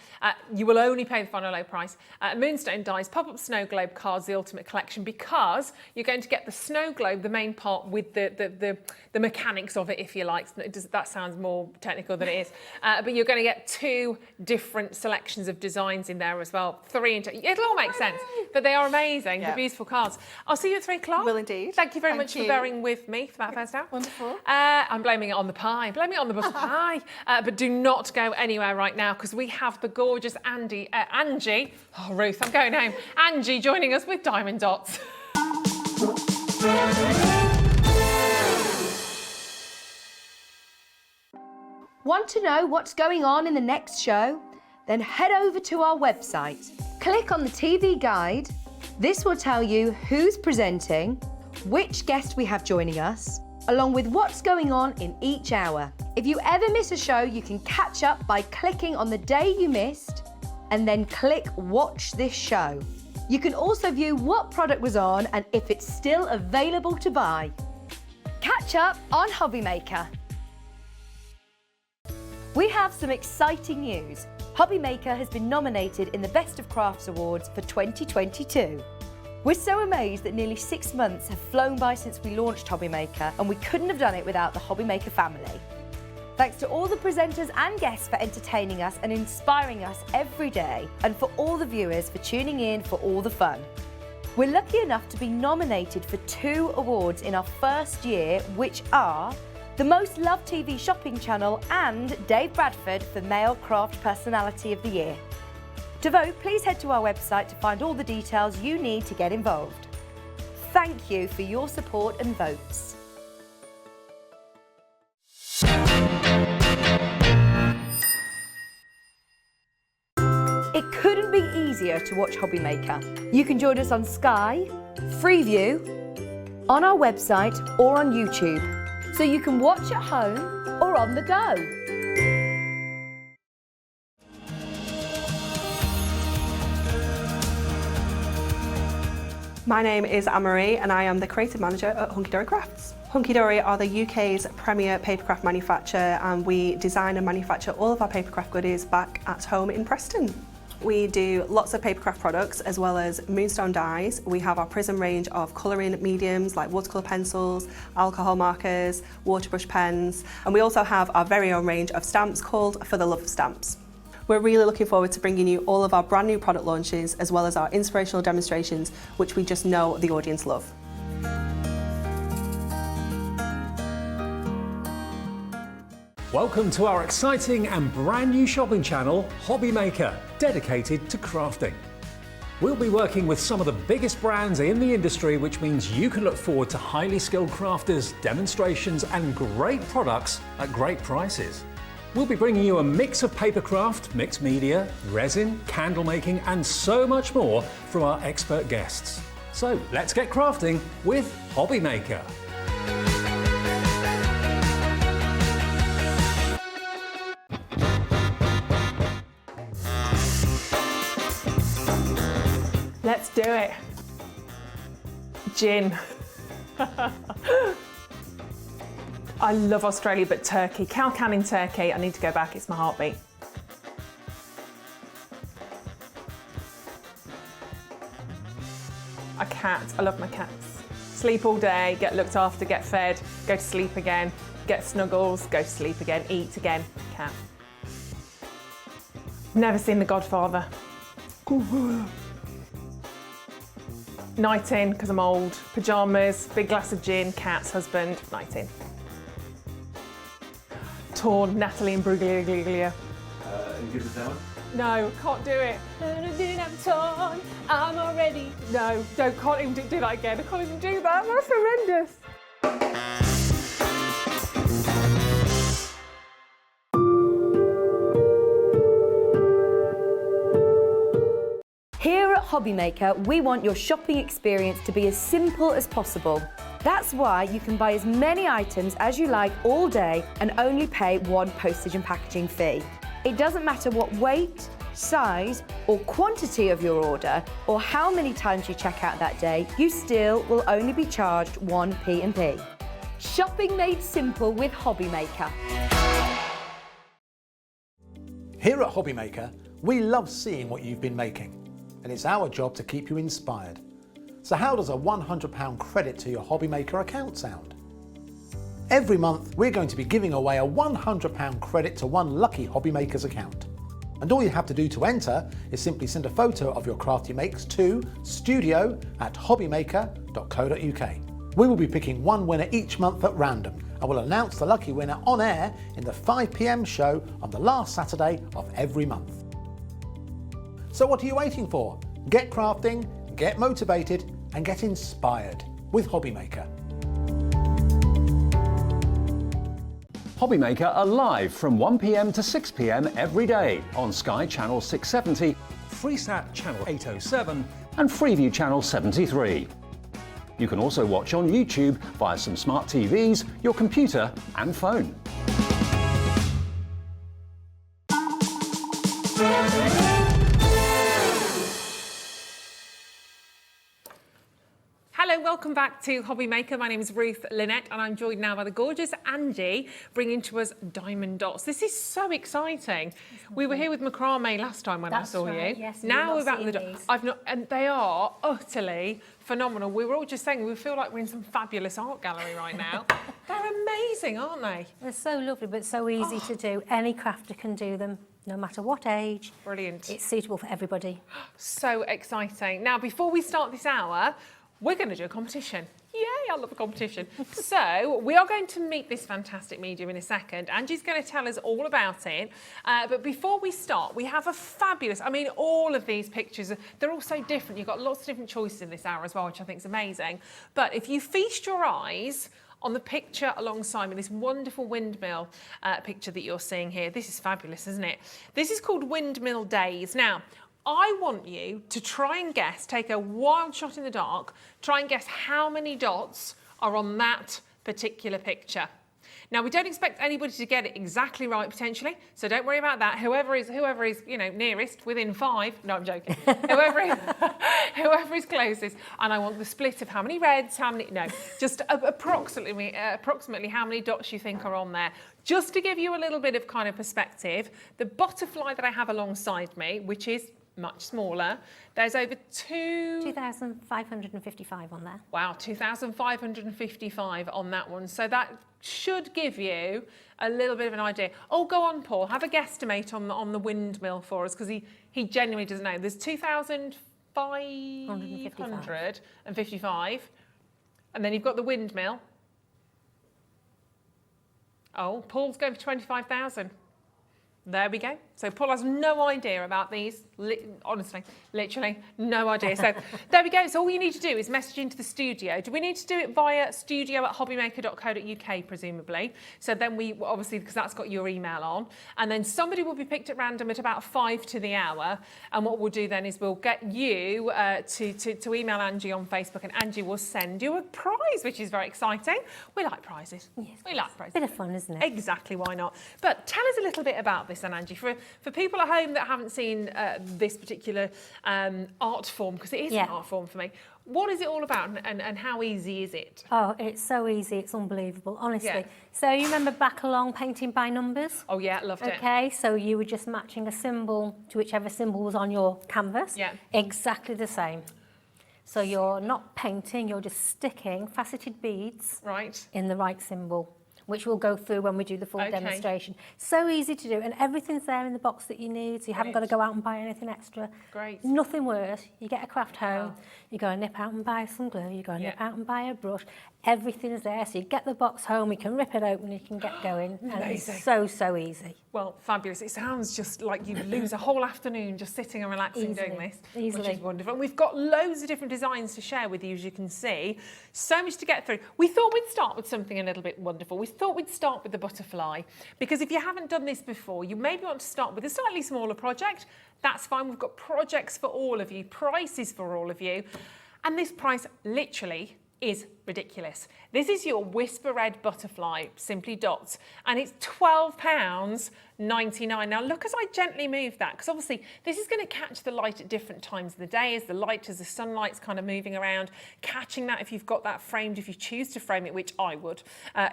You will only pay the final low price. Moonstone dies, pop-up snow globe cards, the ultimate collection, because you're going to get the snow globe, the main part with the mechanics of it, if you like. That sounds more technical than it is. But you're going to get 2 different selections of designs in there as well. 3 it'll all make sense. But they are amazing. They're beautiful cards. I'll see you at 3 o'clock. Will indeed. Thank you very much for bearing with me for that first hour. Wonderful. I'm blaming it on the pie. Blame it on the butter pie. But do not go anywhere right now, because we have the gorgeous Angie. Oh, Ruth, I'm going home. Angie joining us with Diamond Dots. Want to know what's going on in the next show? Then head over to our website. Click on the TV guide. This will tell you who's presenting, which guest we have joining us, along with what's going on in each hour. If you ever miss a show, you can catch up by clicking on the day you missed and then click Watch This Show. You can also view what product was on and if it's still available to buy. Catch up on Hobbymaker. We have some exciting news. Hobbymaker has been nominated in the Best of Crafts Awards for 2022. We're so amazed that nearly 6 months have flown by since we launched Hobbymaker, and we couldn't have done it without the Hobbymaker family. Thanks to all the presenters and guests for entertaining us and inspiring us every day, and for all the viewers for tuning in for all the fun. We're lucky enough to be nominated for 2 awards in our first year, which are the Most Loved TV Shopping Channel and Dave Bradford for Male Craft Personality of the Year. To vote, please head to our website to find all the details you need to get involved. Thank you for your support and votes. It couldn't be easier to watch Hobbymaker. You can join us on Sky, Freeview, on our website or on YouTube, so you can watch at home or on the go. My name is Anne-Marie and I am the creative manager at Hunky Dory Crafts. Hunky Dory are the UK's premier papercraft manufacturer, and we design and manufacture all of our papercraft goodies back at home in Preston. We do lots of papercraft products as well as Moonstone dies. We have our Prism range of colouring mediums like watercolour pencils, alcohol markers, waterbrush pens, and we also have our very own range of stamps called For the Love of Stamps. We're really looking forward to bringing you all of our brand new product launches as well as our inspirational demonstrations, which we just know the audience love. Welcome to our exciting and brand new shopping channel, Hobbymaker, dedicated to crafting. We'll be working with some of the biggest brands in the industry, which means you can look forward to highly skilled crafters, demonstrations and great products at great prices. We'll be bringing you a mix of papercraft, mixed media, resin, candle making and so much more from our expert guests. So let's get crafting with Hobbymaker. Let's do it. Gin. I love Australia, but Turkey. Cow can in Turkey. I need to go back, it's my heartbeat. A cat, I love my cats. Sleep all day, get looked after, get fed, go to sleep again, get snuggles, go to sleep again, eat again, cat. Never seen The Godfather. Night in, because I'm old. Pyjamas, big glass of gin, cats, husband, night in. Torn, Natalie and Bruglia. You give us that one? No, can't do it. I'm torn, I'm already. No, can't even do that again. I can't even do that. That's horrendous. Here at Hobbymaker, we want your shopping experience to be as simple as possible. That's why you can buy as many items as you like all day and only pay one postage and packaging fee. It doesn't matter what weight, size or quantity of your order or how many times you check out that day, you still will only be charged one P&P. Shopping made simple with Hobbymaker. Here at Hobbymaker, we love seeing what you've been making, and it's our job to keep you inspired. So how does a £100 credit to your Hobbymaker account sound? Every month, we're going to be giving away a £100 credit to one lucky Hobbymaker's account. And all you have to do to enter is simply send a photo of your craft you makes to studio@hobbymaker.co.uk. We will be picking one winner each month at random, and we'll announce the lucky winner on air in the 5 PM show on the last Saturday of every month. So what are you waiting for? Get crafting, get motivated, and get inspired with Hobbymaker. Hobbymaker are live from 1 PM to 6 PM every day on Sky Channel 670, Freesat Channel 807 and Freeview Channel 73. You can also watch on YouTube via some smart TVs, your computer and phone. Hello, welcome back to Hobbymaker. My name is Ruth Lynette and I'm joined now by the gorgeous Angie bringing to us diamond dots. This is so exciting. We were here with macrame last time when I saw you. Yes, now we're back with the dots. And they are utterly phenomenal. We were all just saying we feel like we're in some fabulous art gallery right now. They're amazing, aren't they? They're so lovely, but so easy to do. Any crafter can do them, no matter what age. Brilliant. It's suitable for everybody. So exciting. Now, before we start this hour, we're going to do a competition. Yay, I love a competition. So we are going to meet this fantastic medium in a second. Angie's going to tell us all about it. But before we start, we have a fabulous, I mean, all of these pictures, they're all so different. You've got lots of different choices in this hour as well, which I think is amazing. But if you feast your eyes on the picture alongside me, this wonderful windmill picture that you're seeing here, this is fabulous, isn't it? This is called Windmill Days. Now, I want you to try and guess, take a wild shot in the dark, try and guess how many dots are on that particular picture. Now, we don't expect anybody to get it exactly right, potentially, so don't worry about that. Whoever is nearest, within 5, no, I'm joking. whoever is closest, and I want the split of how many reds, how many, no, just approximately how many dots you think are on there. Just to give you a little bit of kind of perspective, the butterfly that I have alongside me, which is much smaller, there's over 2,555 on there. Wow, 2,555 on that one. So that should give you a little bit of an idea. Oh, go on, Paul, have a guesstimate on the windmill for us, because he genuinely doesn't know. There's 2,555, and then you've got the windmill. Oh, Paul's going for 25,000. There we go. So Paul has no idea about these, honestly, literally no idea. So there we go. So all you need to do is message into the studio. Do we need to do it via studio@hobbymaker.co.uk, presumably? So then we, obviously, because that's got your email on. And then somebody will be picked at random at about 5 to the hour. And what we'll do then is we'll get you to email Angie on Facebook, and Angie will send you a prize, which is very exciting. We like prizes. Yes, we like prizes. Bit of fun, isn't it? Exactly, why not? But tell us a little bit about this then, Angie, for people at home that haven't seen this particular art form, because it is an art form for me. What is it all about, and how easy is it? Oh, it's so easy, it's unbelievable, honestly. Yeah. So you remember back along painting by numbers? Oh yeah, loved it. Okay, so you were just matching a symbol to whichever symbol was on your canvas. Yeah. Exactly the same. So you're not painting, you're just sticking faceted beads in the right symbol, which we'll go through when we do the full demonstration. So easy to do, and everything's there in the box that you need, so you haven't got to go out and buy anything extra. Great. Nothing worse. You get a craft home, you go and nip out and buy some glue, you go and nip out and buy a brush. Everything is there, so you get the box home, you can rip it open, you can get going. And it's so, so easy. Well, fabulous. It sounds just like you lose a whole afternoon just sitting and relaxing doing this, which is wonderful. And we've got loads of different designs to share with you, as you can see. So much to get through. We thought we'd start with something a little bit wonderful. We thought we'd start with the butterfly, because if you haven't done this before, you maybe want to start with a slightly smaller project. That's fine. We've got projects for all of you, prices for all of you. And this price literally is ridiculous. This is your Whisper Red Butterfly, Simply Dots, and it's £12.99. Now look as I gently move that, because obviously this is going to catch the light at different times of the day, as the sunlight's kind of moving around, catching that if you've got that framed, if you choose to frame it, which I would,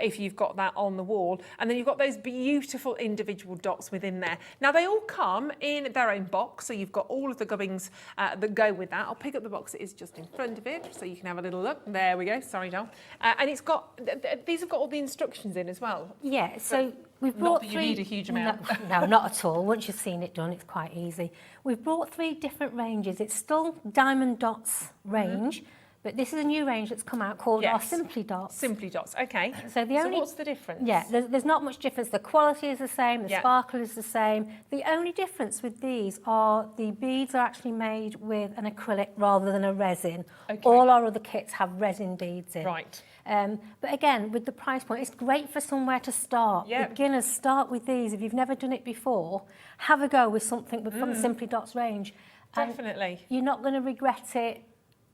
if you've got that on the wall. And then you've got those beautiful individual dots within there. Now they all come in their own box, so you've got all of the gubbins that go with that. I'll pick up the box that is just in front of it, so you can have a little look. There we go, sorry Dom. And it's got, these have got all the instructions in as well. Yeah, so we've brought not that you need a huge amount. No, not at all. Once you've seen it done, it's quite easy. We've brought 3 different ranges. It's still Diamond Dots range, but this is a new range that's come out called our Simply Dots. Simply Dots, okay. So what's the difference? Yeah, there's not much difference. The quality is the same, the sparkle is the same. The only difference with these are the beads are actually made with an acrylic rather than a resin. Okay. All our other kits have resin beads in. Right. But again, with the price point, it's great for somewhere to start. Yep. Beginners, start with these. If you've never done it before, have a go with something from the Simply Dots range. Definitely. You're not going to regret it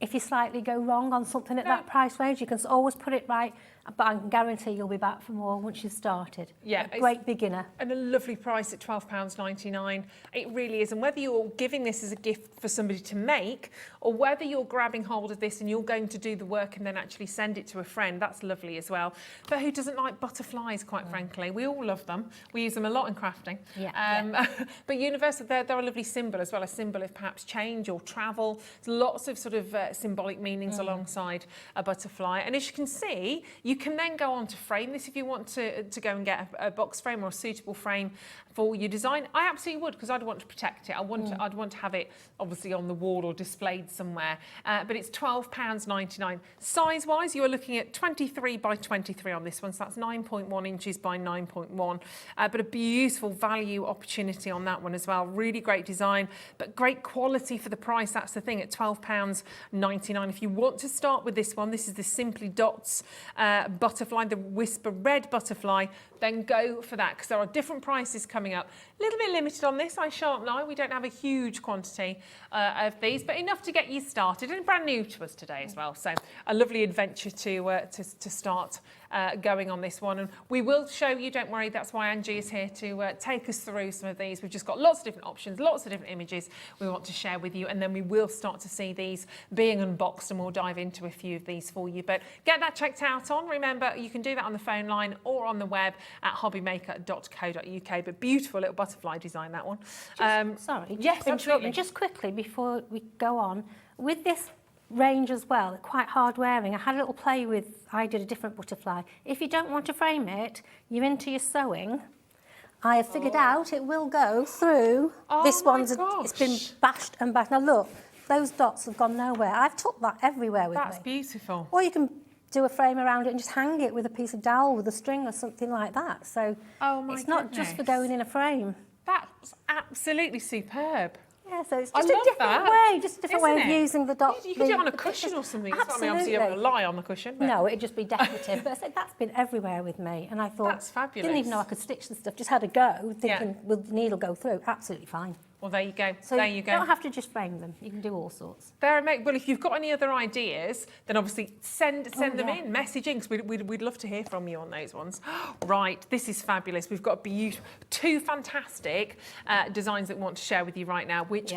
if you slightly go wrong on something at that price range. You can always put it right, but I can guarantee you'll be back for more once you've started. Yeah, a great beginner. And a lovely price at £12.99. It really is. And whether you're giving this as a gift for somebody to make, or whether you're grabbing hold of this and you're going to do the work and then actually send it to a friend, that's lovely as well. But who doesn't like butterflies, quite frankly? We all love them. We use them a lot in crafting. But universal, they're a lovely symbol as well, a symbol of perhaps change or travel. There's lots of sort of symbolic meanings alongside a butterfly. And as you can see, you can then go on to frame this if you want to go and get a box frame or a suitable frame for your design. I absolutely would, because I'd want to protect it. I'd want to have it obviously on the wall or displayed somewhere. But it's £12.99. Size-wise, you are looking at 23 by 23 on this one, so that's 9.1 inches by 9.1. But a beautiful value opportunity on that one as well. Really great design, but great quality for the price. That's the thing, at £12.99. If you want to start with this one, this is the Simply Dots butterfly, the Whisper Red Butterfly, then go for that, because there are different prices coming up. A little bit limited on this, I shan't lie. We don't have a huge quantity of these, but enough to get you started, and brand new to us today as well. So a lovely adventure to start going on this one. And we will show you, don't worry, that's why Angie is here to take us through some of these. We've just got lots of different options, lots of different images we want to share with you, and then we will start to see these being unboxed, and we'll dive into a few of these for you. But get that checked out on. Remember, you can do that on the phone line or on the web at hobbymaker.co.uk. But beautiful little butterfly design, that one. Sorry, yes, absolutely. Just quickly before we go on, with this range as well, quite hard wearing. I had a little play with, I did a different butterfly. If you don't want to frame it, you're into your sewing. I have figured out it will go through. This one's, it's been bashed and bashed. Now look, those dots have gone nowhere. I've took that everywhere with me. That's beautiful. Or you can do a frame around it and just hang it with a piece of dowel with a string or something like that. So it's not just for going in a frame. That's absolutely superb. Yeah, so it's just a different way, just a different way of using the dot. You could do it on a cushion or something. Absolutely. Obviously, you don't want to lie on the cushion. But... No, it'd just be decorative. But I said that's been everywhere with me, and I thought, that's fabulous. Didn't even know I could stitch the stuff. Just had a go, thinking, will the needle go through? Absolutely fine. Well, there you go. So there you go. You don't have to just frame them. You can do all sorts. Well, if you've got any other ideas, then obviously send them in, message in, because we'd love to hear from you on those ones. Right, this is fabulous. We've got two fantastic designs that we want to share with you right now, which...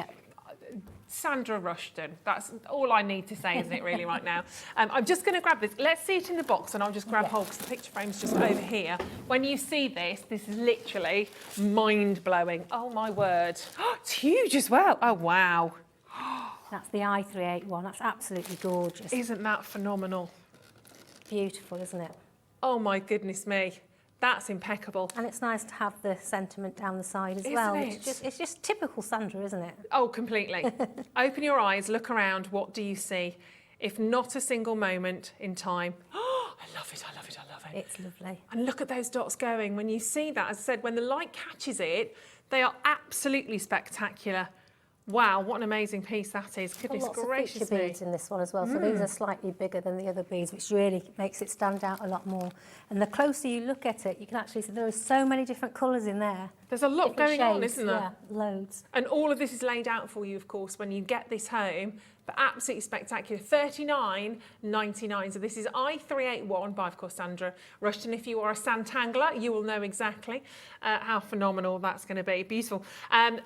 Sandra Rushton. That's all I need to say, isn't it, really, right now? I'm just going to grab this. Let's see it in the box, and I'll just grab hold, because the picture frame's just over here. When you see this is literally mind-blowing. Oh, my word. It's huge as well. Oh, wow. That's the I381. That's absolutely gorgeous. Isn't that phenomenal? Beautiful, isn't it? Oh, my goodness me. That's impeccable. And it's nice to have the sentiment down the side as well. It's just typical Sandra, isn't it? Oh, completely. Open your eyes, look around. What do you see? If not a single moment in time. Oh, I love it, I love it, I love it. It's lovely. And look at those dots going. When you see that, as I said, when the light catches it, they are absolutely spectacular. Wow, what an amazing piece that is. Goodness Lots of gracious feature me. beads in this one as well, so these are slightly bigger than the other beads, which really makes it stand out a lot more. And the closer you look at it, you can actually see there are so many different colours in there. There's a lot Different going on, shades, isn't there? Yeah, loads. And all of this is laid out for you, of course, when you get this home. But absolutely spectacular. $39.99. So this is I381 by, of course, Sandra Rushton. If you are a Santangler, you will know exactly how phenomenal that's going to be. Beautiful.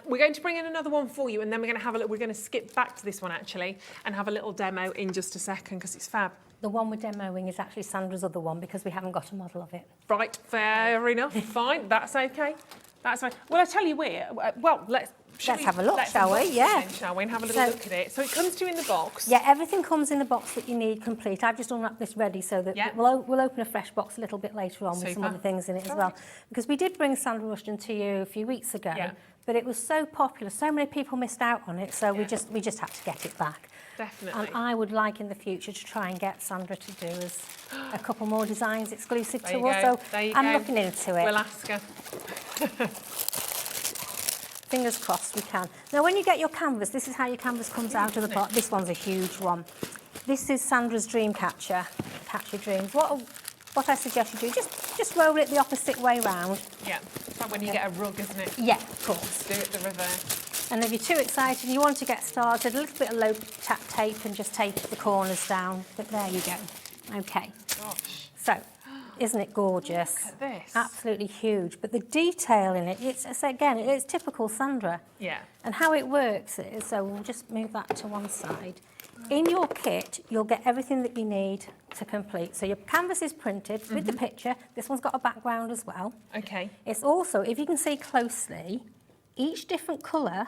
We're going to bring in another one for you, and then we're going to have a look. We're going to skip back to this one actually, and have a little demo in just a second because it's fab. The one we're demoing is actually Sandra's other one because we haven't got a model of it. Right, fair enough. Fine, that's okay. That's fine. Well, I tell you where. Well, let's have a look, shall we? Yeah. Then, shall we? And have a little look at it. So it comes to you in the box. Yeah, everything comes in the box that you need complete. I've just unwrapped this ready so that we'll open a fresh box a little bit later on with some other things in it as well. Because we did bring Sandra Rushton to you a few weeks ago, but it was so popular, so many people missed out on it, so we just had to get it back. Definitely. And I would like in the future to try and get Sandra to do us a couple more designs exclusive to us. So I'm looking into it. We'll ask her. Fingers crossed we can. Now, when you get your canvas, this is how your canvas comes out of the pot. This one's a huge one. This is Sandra's Dream Catcher, Catch Your Dreams. What I suggest you do, just roll it the opposite way round. Yeah, it's like when you get a rug, isn't it? Yeah, of course. Do it the reverse. And if you're too excited and you want to get started, a little bit of low tap tape and just tape the corners down. But there you go. Okay. Gosh. So, isn't it gorgeous? Look at this. Absolutely huge. But the detail in it, it's typical Sandra. Yeah. And how it works is, so we'll just move that to one side. In your kit, you'll get everything that you need to complete. So your canvas is printed with the picture. This one's got a background as well. Okay. It's also, if you can see closely, each different colour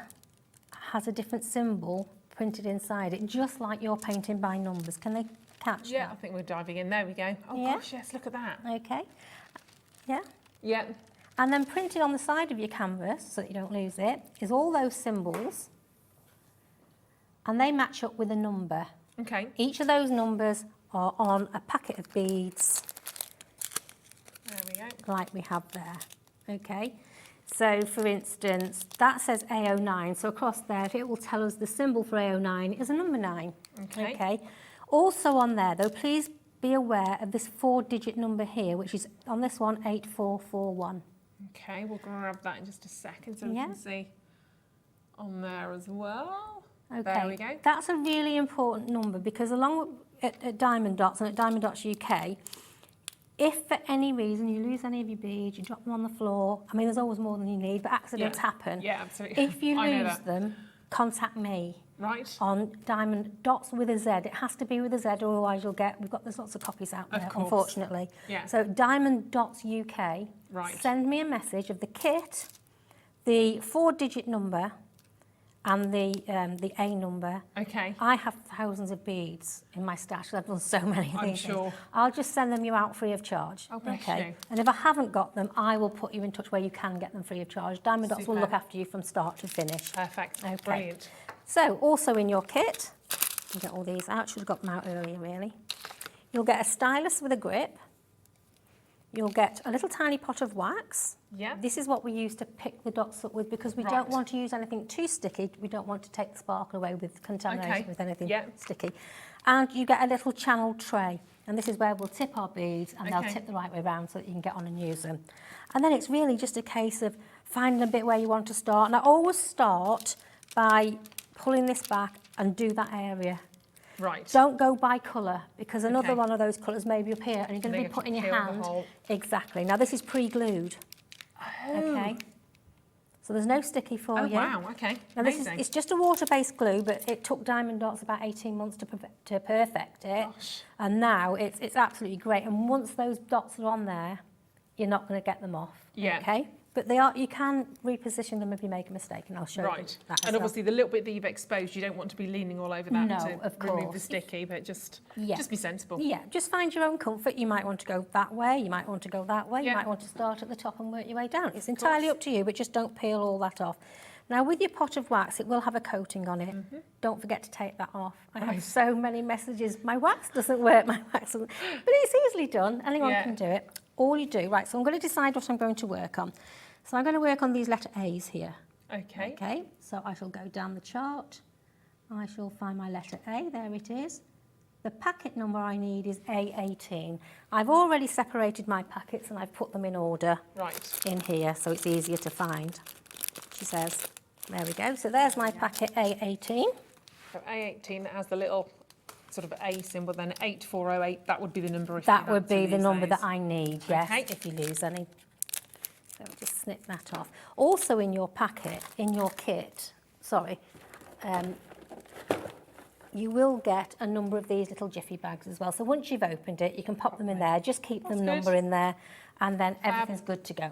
has a different symbol printed inside it, just like you're painting by numbers. Can they catch Yeah, that? I think we're diving in. There we go. Oh, gosh, yes, look at that. Okay. Yeah. Yeah. And then printed on the side of your canvas, so that you don't lose it, is all those symbols. And they match up with a number. Okay. Each of those numbers are on a packet of beads. There we go. Like we have there. Okay. So, for instance, that says A09. So across there, it will tell us the symbol for A09 is a number 9. Okay. Okay. Also on there, though, please be aware of this 4-digit number here, which is on this one, 8441. Okay, we'll grab that in just a second so we can see on there as well. Okay. There we go. That's a really important number because along with, at Diamond Dots and at Diamond Dots UK, if for any reason you lose any of your beads, you drop them on the floor, I mean, there's always more than you need, but accidents happen. Yeah, absolutely. If you I know lose that. them, contact me. Right. On Diamond Dots with a Z. It has to be with a Z, otherwise there's lots of copies out there, course. unfortunately. Yeah. So Diamond Dots UK, Right. send me a message of the kit, the 4-digit number, and the A number. Okay. I have thousands of beads in my stash. I've done so many I'm things. sure. I'll just send them you out free of charge. Oh, bless you. And if I haven't got them, I will put you in touch where you can get them free of charge. Diamond Dots will Superb. look after you from start to finish. Perfect. Okay. Brilliant. So, also in your kit, you get all these out. Should have got them out earlier, really. You'll get a stylus with a grip. You'll get a little tiny pot of wax. Yeah. This is what we use to pick the dots up with because we Right. don't want to use anything too sticky. We don't want to take the sparkle away with contamination Okay. with anything Yeah. sticky. And you get a little channel tray. And this is where we'll tip our beads and they'll Okay. tip the right way around so that you can get on and use them. And then it's really just a case of finding a bit where you want to start. And I always start by pulling this back and do that area. Right. Don't go by colour because another Okay. one of those colours may be up here and you're going Then to you be have to putting your peel the hand. whole- Exactly. Now this is pre-glued. Okay. So there's no sticky for Oh, you. wow. Okay. Now this is Amazing. it's just a water-based glue, but it took Diamond Dots about 18 months to perfect it. Gosh. And now it's absolutely great. And once those dots are on there, you're not going to get them off. Yeah. Okay. But you can reposition them if you make a mistake, and I'll show you Right. that. as And well. obviously the little bit that you've exposed, you don't want to be leaning all over that No, to of remove the course. sticky, but just be sensible. Yeah, just find your own comfort. You might want to go that way, you might want to go that way, Yeah. you might want to start at the top and work your way down. It's entirely up to you, but just don't peel all that off. Now, with your pot of wax, it will have a coating on it. Don't forget to take that off. I have so many messages. My wax doesn't work, my wax doesn't. But it's easily done. Anyone can do it. All you do, right, so I'm going to decide what I'm going to work on. So I'm going to work on these letter A's here. Okay. Okay, so I shall go down the chart. I shall find my letter A, there it is. The packet number I need is A18. I've already separated my packets and I've put them in order in here, so it's easier to find, she says. There we go, so there's my packet A18. So A18 that has the little sort of A symbol, then 8408, that would be the number. That would be the number that I need, yes, Okay. if you lose any. So just snip that off. Also in your packet, in your kit, you will get a number of these little jiffy bags as well. So once you've opened it, you can pop them in there. Just keep the number in there, and then everything's good to go.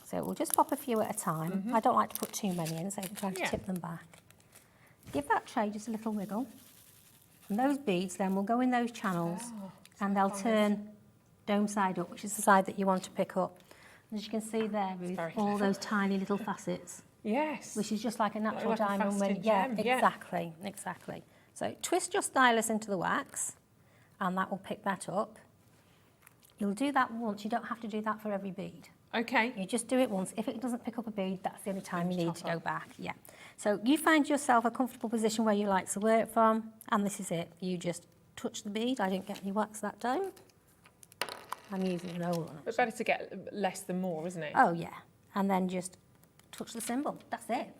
So we'll just pop a few at a time. I don't like to put too many in, so I'm trying to tip them back. Give that tray just a little wiggle. And those beads then will go in those channels, and they'll turn dome side up, which is the side that you want to pick up. As you can see there, Ruth, all those tiny little facets. Yes. Which is just like a natural Like a diamond. faceted Yeah, gem, exactly, exactly. So twist your stylus into the wax, and that will pick that up. You'll do that once. You don't have to do that for every bead. Okay. You just do it once. If it doesn't pick up a bead, that's the only time you need to go back. Yeah. So you find yourself a comfortable position where you like to work from, and this is it. You just touch the bead. I didn't get any wax that time. I'm using an old one. But better to get less than more, isn't it? Oh yeah. And then just touch the symbol. That's it.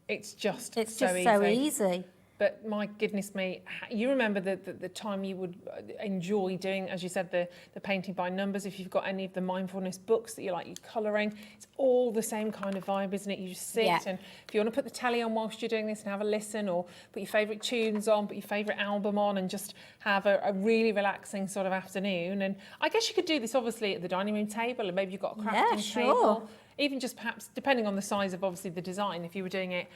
It's just so easy. But my goodness me, you remember the time you would enjoy doing, as you said, the painting by numbers. If you've got any of the mindfulness books that you like, you're colouring, it's all the same kind of vibe, isn't it? You just sit and if you want to put the telly on whilst you're doing this and have a listen, or put your favourite tunes on, put your favourite album on, and just have a really relaxing sort of afternoon. And I guess you could do this obviously at the dining room table, and maybe you've got a crafting table. Even just perhaps, depending on the size of obviously the design, if you were doing it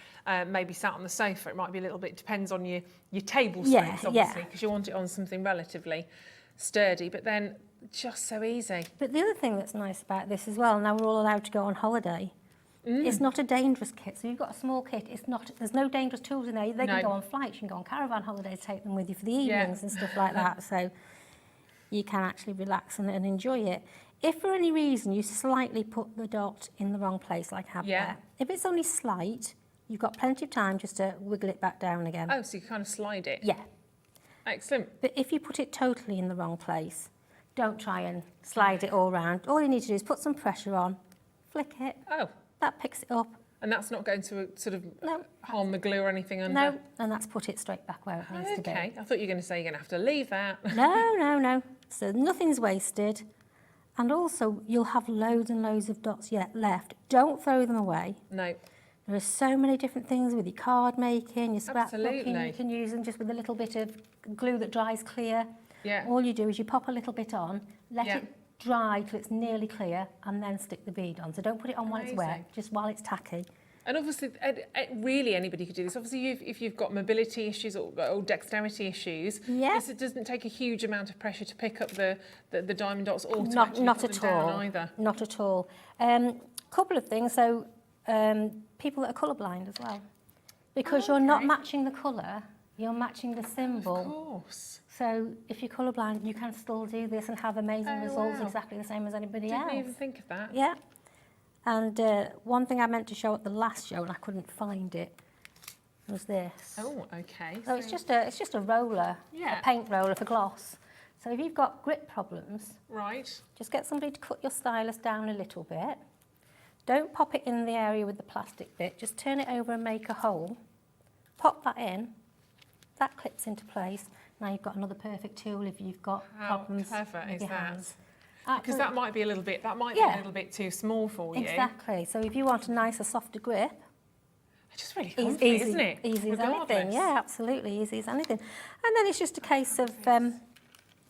maybe sat on the sofa, it might be a little bit, depends on your table space, obviously, because you want it on something relatively sturdy, but then just so easy. But the other thing that's nice about this as well, now we're all allowed to go on holiday, it's not a dangerous kit. So you've got a small kit, there's no dangerous tools in there. They can go on flights, you can go on caravan holidays, take them with you for the evenings and stuff like that. So you can actually relax and enjoy it. If for any reason you slightly put the dot in the wrong place, like I have there, if it's only slight, you've got plenty of time just to wiggle it back down again. Oh, so you kind of slide it? Yeah. Excellent. But if you put it totally in the wrong place, don't try and slide it all around. All you need to do is put some pressure on, flick it. Oh. That picks it up. And that's not going to sort of harm the glue or anything under? No, and that's put it straight back where it needs to be. Okay, I thought you were going to say you're going to have to leave that. No. So nothing's wasted. And also, you'll have loads and loads of dots yet left. Don't throw them away. No. There are so many different things with your card making, your scrapbooking. Absolutely. You can use them just with a little bit of glue that dries clear. Yeah. All you do is you pop a little bit on, let it dry till it's nearly clear, and then stick the bead on. So don't put it on while it's wet, just while it's tacky. And obviously, really anybody could do this. Obviously, if you've got mobility issues or dexterity issues, it doesn't take a huge amount of pressure to pick up the diamond dots or to actually not put at them all. down either. Not at all. Couple of things. So people that are colourblind as well, because you're not matching the colour, you're matching the symbol. Of course. So if you're colourblind, you can still do this and have amazing results exactly the same as anybody else. Didn't even think of that. Yeah. And one thing I meant to show at the last show and I couldn't find it was this. Oh, okay. So it's just a roller, a paint roller for gloss. So if you've got grip problems, just get somebody to cut your stylus down a little bit. Don't pop it in the area with the plastic bit. Just turn it over and make a hole. Pop that in. That clips into place. Now you've got another perfect tool if you've got problems with your hands. Because that might be a little bit, be a little bit too small for you. Exactly. So if you want a nicer, softer grip, it's just really comfy, easy, isn't it? Easy as anything. Yeah, absolutely, easy as anything. And then it's just a case of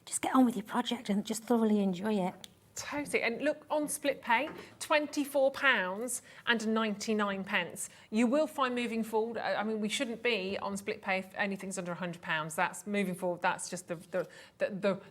just get on with your project and just thoroughly enjoy it. Totally. And look, on split pay, £24.99. You will find moving forward, I mean, we shouldn't be on split pay if anything's under £100. That's moving forward, that's just the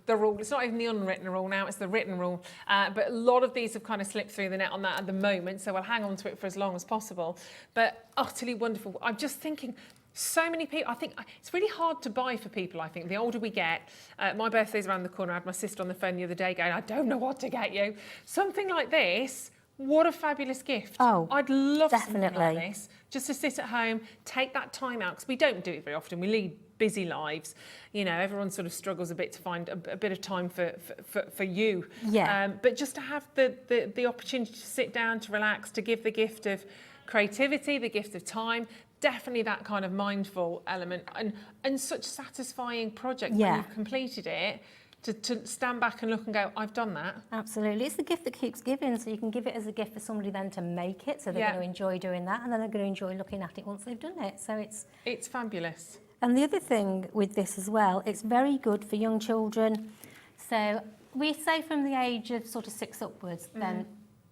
rule. It's not even the unwritten rule now, it's the written rule. But a lot of these have kind of slipped through the net on that at the moment, so we'll hang on to it for as long as possible. But utterly wonderful. I'm just thinking, so many people, I think it's really hard to buy for people, I think. The older we get, my birthday's around the corner. I had my sister on the phone the other day going, I don't know what to get you. Something like this What a fabulous gift. Oh, I'd love something definitely. like this. Just to sit at home, take that time out, because we don't do it very often. We lead busy lives. You know, everyone sort of struggles a bit to find a bit of time for you. Yeah. But just to have the opportunity to sit down, to relax, to give the gift of creativity, the gift of time, definitely that kind of mindful element, and such satisfying project when you've completed it. To stand back and look and go, I've done that. Absolutely. It's the gift that keeps giving, so you can give it as a gift for somebody then to make it, so they're going to enjoy doing that, and then they're going to enjoy looking at it once they've done it. So it's fabulous. And the other thing with this as well, it's very good for young children. So we say from the age of sort of 6 upwards, then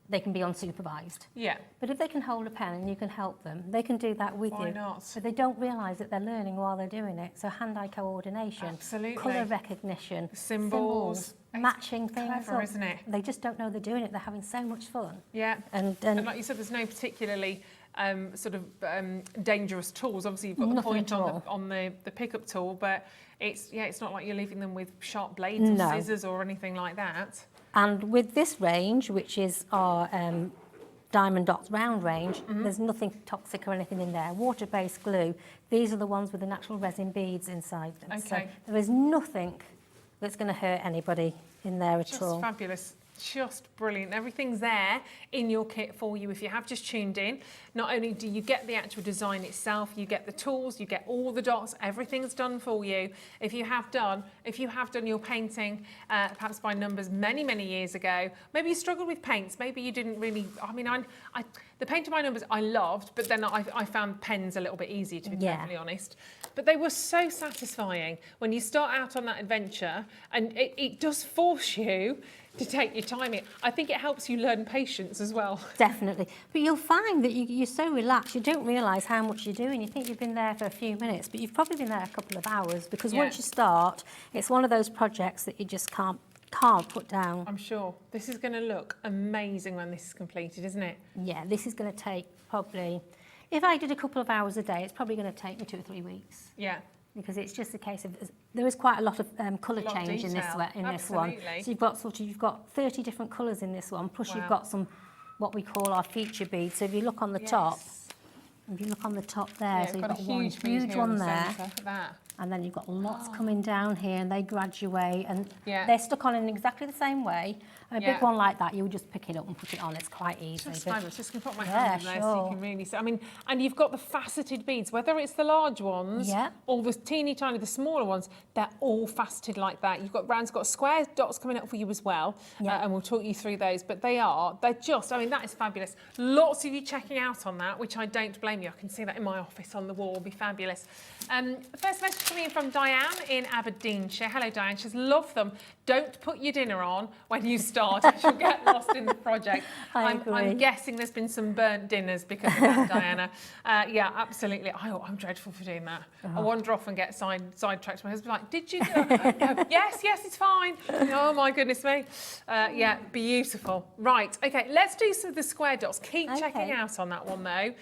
they can be unsupervised. Yeah. But if they can hold a pen and you can help them, they can do that with you. Why not? But they don't realise that they're learning while they're doing it. So hand-eye coordination, absolutely, colour recognition, symbols, matching things. Clever, isn't it? They just don't know they're doing it. They're having so much fun. Yeah. And like you said, there's no particularly dangerous tools. Obviously, you've got the point on the pickup tool, but it's not like you're leaving them with sharp blades or scissors or anything like that. And with this range, which is our Diamond Dots round range, there's nothing toxic or anything in there. Water-based glue, these are the ones with the natural resin beads inside them. Okay. So there is nothing that's going to hurt anybody in there at all. Just fabulous. Just brilliant. Everything's there in your kit for you if you have just tuned in. Not only do you get the actual design itself, you get the tools, you get all the dots, everything's done for you. If you have done your painting, perhaps by numbers many, many years ago, maybe you struggled with paints, maybe you didn't really, the painting by numbers I loved, but then I found pens a little bit easier, to be perfectly honest. But they were so satisfying when you start out on that adventure, and it does force you to take your time in. I think it helps you learn patience as well. Definitely. But you'll find that you're so relaxed, you don't realise how much you're doing. You think you've been there for a few minutes, but you've probably been there a couple of hours, because once you start, it's one of those projects that you just can't put down. I'm sure. This is going to look amazing when this is completed, isn't it? Yeah, this is going to take probably, if I did a couple of hours a day, it's probably going to take me 2 or 3 weeks. Yeah. Because it's just a case of, there is quite a lot of colour change in this one. So you've got 30 different colours in this one, plus you've got some, what we call our feature beads. So if you look on the top, there, so you've got one huge one there. Look at that. And then you've got lots coming down here, and they graduate, and they're stuck on in exactly the same way. And a big one like that, you would just pick it up and put it on. It's quite easy. Just fabulous. Just going to put my hand in there so you can really see. I mean, and you've got the faceted beads, whether it's the large ones or the teeny tiny, the smaller ones, they're all faceted like that. You've got rounds, got square dots coming up for you as well, and we'll talk you through those. But they're just, I mean, that is fabulous. Lots of you checking out on that, which I don't blame you. I can see that in my office on the wall. It'll be fabulous. First message coming in from Diane in Aberdeenshire. Hello, Diane. She says, love them. Don't put your dinner on when you start. You'll get lost in the project. I'm guessing there's been some burnt dinners because of that, Diana. Yeah, absolutely. I'm dreadful for doing that. I wander off and get sidetracked. My husband's like, did you go? Yes, it's fine. Oh, my goodness me. Yeah, beautiful. Right, okay, let's do some of the square dots. Keep checking out on that one, though.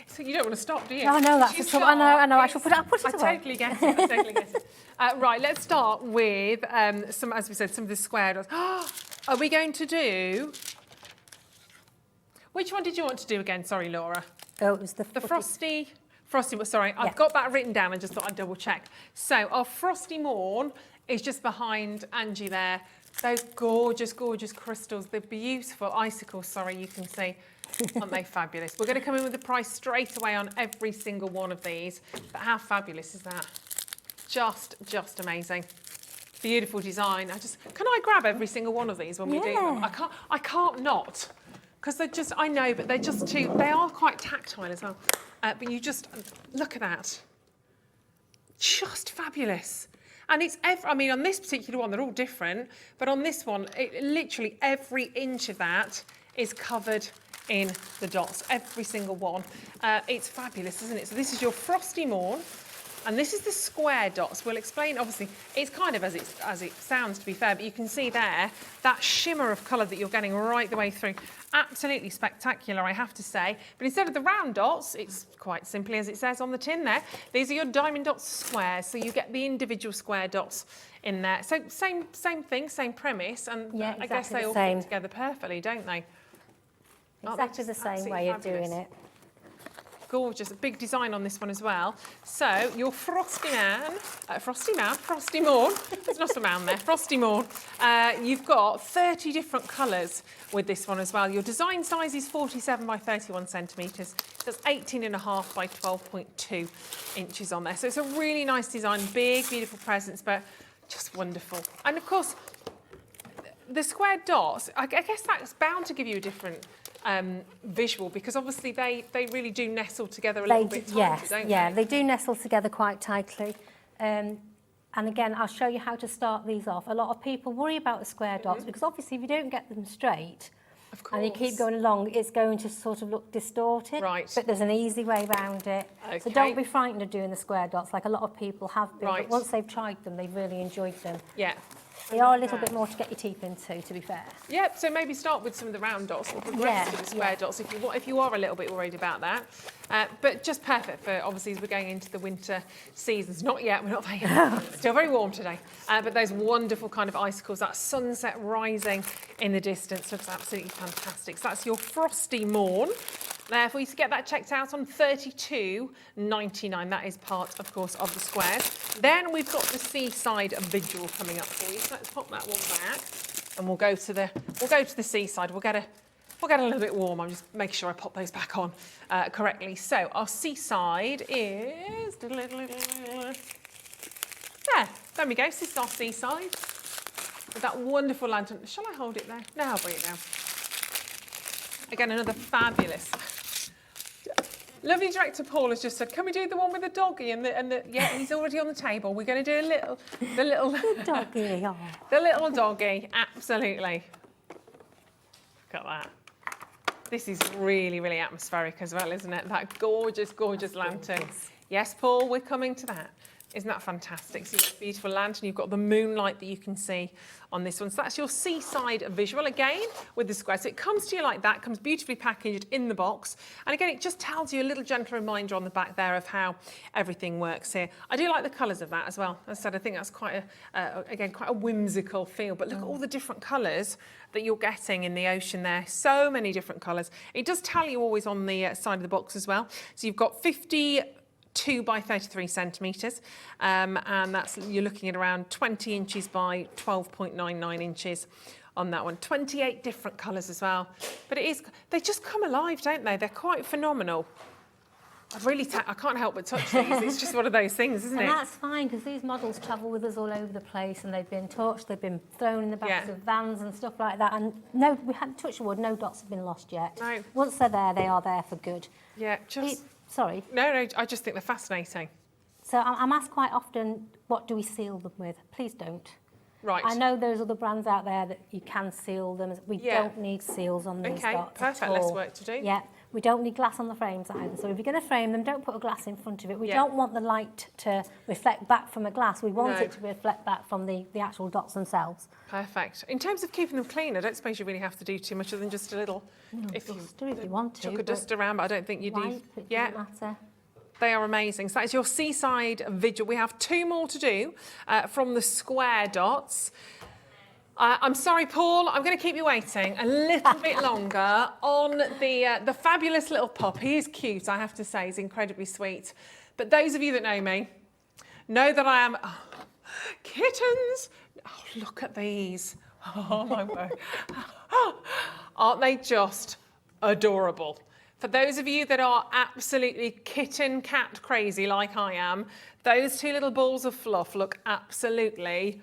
So you don't want to stop, do you? Oh, no, that's just, I know. I'll put it away. I totally get it. Right, let's start with some, as we said, some of the square dots. Are we going to do... Which one did you want to do again? Sorry, Laura. Oh, it was the Frosty, sorry, I've got that written down. I just thought I'd double check. So our Frosty Morn is just behind Angie there. Those gorgeous, gorgeous crystals. They're beautiful icicles, sorry, you can see. Aren't they fabulous? We're going to come in with the price straight away on every single one of these. But how fabulous is that? Just amazing. Beautiful design. Can I grab every single one of these when we do them? I can't not. Because they're just, I know, but they're just too, they are quite tactile as well. But you just, look at that. Just fabulous. And it's, I mean, on this particular one, they're all different, but on this one, literally every inch of that is covered in the dots, every single one. It's fabulous, isn't it? So this is your Frosty Morn. And this is the square dots. We'll explain, obviously, it's kind of as it sounds, to be fair, but you can see there, that shimmer of colour that you're getting right the way through. Absolutely spectacular, I have to say. But instead of the round dots, it's quite simply as it says on the tin there, these are your Diamond Dots squares, so you get the individual square dots in there. So same thing, same premise, and I guess they all fit together perfectly, don't they? Exactly the same way of doing it. Gorgeous, a big design on this one as well. So your Frosty Morn, there's not a man there, Frosty Morn. You've got 30 different colours with this one as well. Your design size is 47 by 31 centimetres. That's 18.5 by 12.2 inches on there. So it's a really nice design, big, beautiful presence, but just wonderful. And of course, the square dots, I guess that's bound to give you a different visual, because obviously they really do nestle together a little bit tighter, don't they? Yeah, they do nestle together quite tightly. And again, I'll show you how to start these off. A lot of people worry about the square dots because obviously if you don't get them straight and you keep going along, it's going to sort of look distorted. Right. But there's an easy way around it. Okay. So don't be frightened of doing the square dots like a lot of people have been. Right. But once they've tried them, they've really enjoyed them. Yeah. They are a little bit more to get your teeth into, to be fair. Yeah, so maybe start with some of the round dots or progress to the square dots if you are a little bit worried about that. But just perfect for, obviously, as we're going into the winter seasons. Not yet, we're not there yet. Still very warm today. But those wonderful kind of icicles, that sunset rising in the distance looks absolutely fantastic. So that's your Frosty Morn. Therefore, you can get that checked out on $32.99. That is part, of course, of the squares. Then we've got the seaside visual coming up for you. So let's pop that one back, and we'll go to the seaside. We'll get a little bit warm. I'm just making sure I pop those back on correctly. So our seaside is there we go. This is our seaside with that wonderful lantern. Shall I hold it there? No, I'll bring it down. Again, another fabulous. Lovely director Paul has just said, can we do the one with the doggy yeah, he's already on the table. We're going to do the little Doggy, oh. the little doggy, absolutely. Look at that. This is really, really atmospheric as well, isn't it? That gorgeous, gorgeous lantern. Yes, Paul, we're coming to that. Isn't that fantastic? So you've got a beautiful lantern, you've got the moonlight that you can see on this one. So that's your seaside visual, again, with the square. So it comes to you like that, comes beautifully packaged in the box. And again, it just tells you a little gentle reminder on the back there of how everything works here. I do like the colours of that as well. As I said, I think that's quite a whimsical feel. But look at all the different colours that you're getting in the ocean there. So many different colours. It does tell you always on the side of the box as well. So you've got 52 by 33 centimetres, and you're looking at around 20 inches by 12.99 inches on that one. 28 different colours as well. But they just come alive, don't they? They're quite phenomenal. I can't help but touch these. It's just one of those things, isn't it? And that's fine, because these models travel with us all over the place, and they've been torched, they've been thrown in the backs of vans and stuff like that. And no, we haven't touched wood, no dots have been lost yet. No. Once they're there, they are there for good. Yeah, just... Sorry. No, I just think they're fascinating. So I'm asked quite often, what do we seal them with? Please don't. Right. I know there's other brands out there that you can seal them. We don't need seals on these dots perfect. at all. Less work to do. Yeah, we don't need glass on the frames either. So if you're going to frame them, don't put a glass in front of it. We don't want the light to reflect back from a glass. We want it to reflect back from the actual dots themselves. Perfect. In terms of keeping them clean, I don't suppose you really have to do too much other than just a little... If you want to. Chuck a dust around, but I don't think you do. It doesn't matter. They are amazing. So that is your seaside visual. We have two more to do from the square dots. I'm sorry, Paul, I'm going to keep you waiting a little bit longer on the fabulous little pup. He is cute, I have to say. He's incredibly sweet. But those of you that know me know that I am... Oh, kittens! Oh, look at these. Oh, my word. Aren't they just adorable? For those of you that are absolutely kitten cat crazy like I am, those two little balls of fluff look absolutely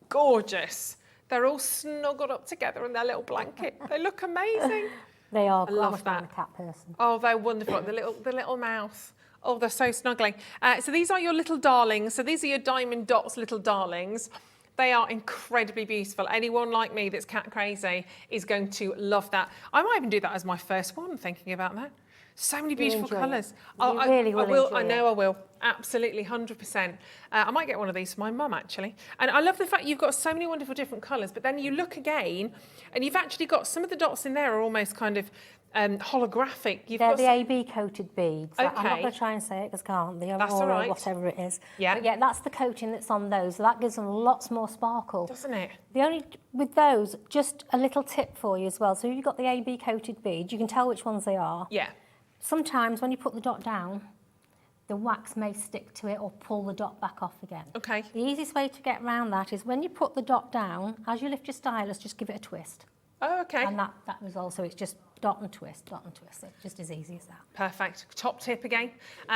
gorgeous. They're all snuggled up together in their little blanket. They look amazing. They are. I love that. I'm a cat person. Oh, they're wonderful. The little mouth. Oh, they're so snuggling. So these are your little darlings. So these are your Diamond Dots little darlings. They are incredibly beautiful. Anyone like me that's cat crazy is going to love that. I might even do that as my first one, thinking about that. So many beautiful enjoy it. colours. You really will I will. enjoy I know it. I will. Absolutely, 100%. I might get one of these for my mum, actually. And I love the fact you've got so many wonderful different colours, but then you look again, and you've actually got some of the dots in there are almost kind of holographic. They're the AB coated beads. I'm not Okay. going to try and say it because I can't. The That's all Aurora, right. whatever it is. Yeah. But yeah, that's the coating that's on those. So that gives them lots more sparkle. Doesn't it? The only with those, just a little tip for you as well. So if you've got the AB coated beads, you can tell which ones they are. Yeah. Sometimes when you put the dot down, the wax may stick to it or pull the dot back off again. Okay. The easiest way to get around that is when you put the dot down, as you lift your stylus, just give it a twist. Oh, okay. And that resolves, so it's just dot and twist, so it's just as easy as that. Perfect. Top tip again.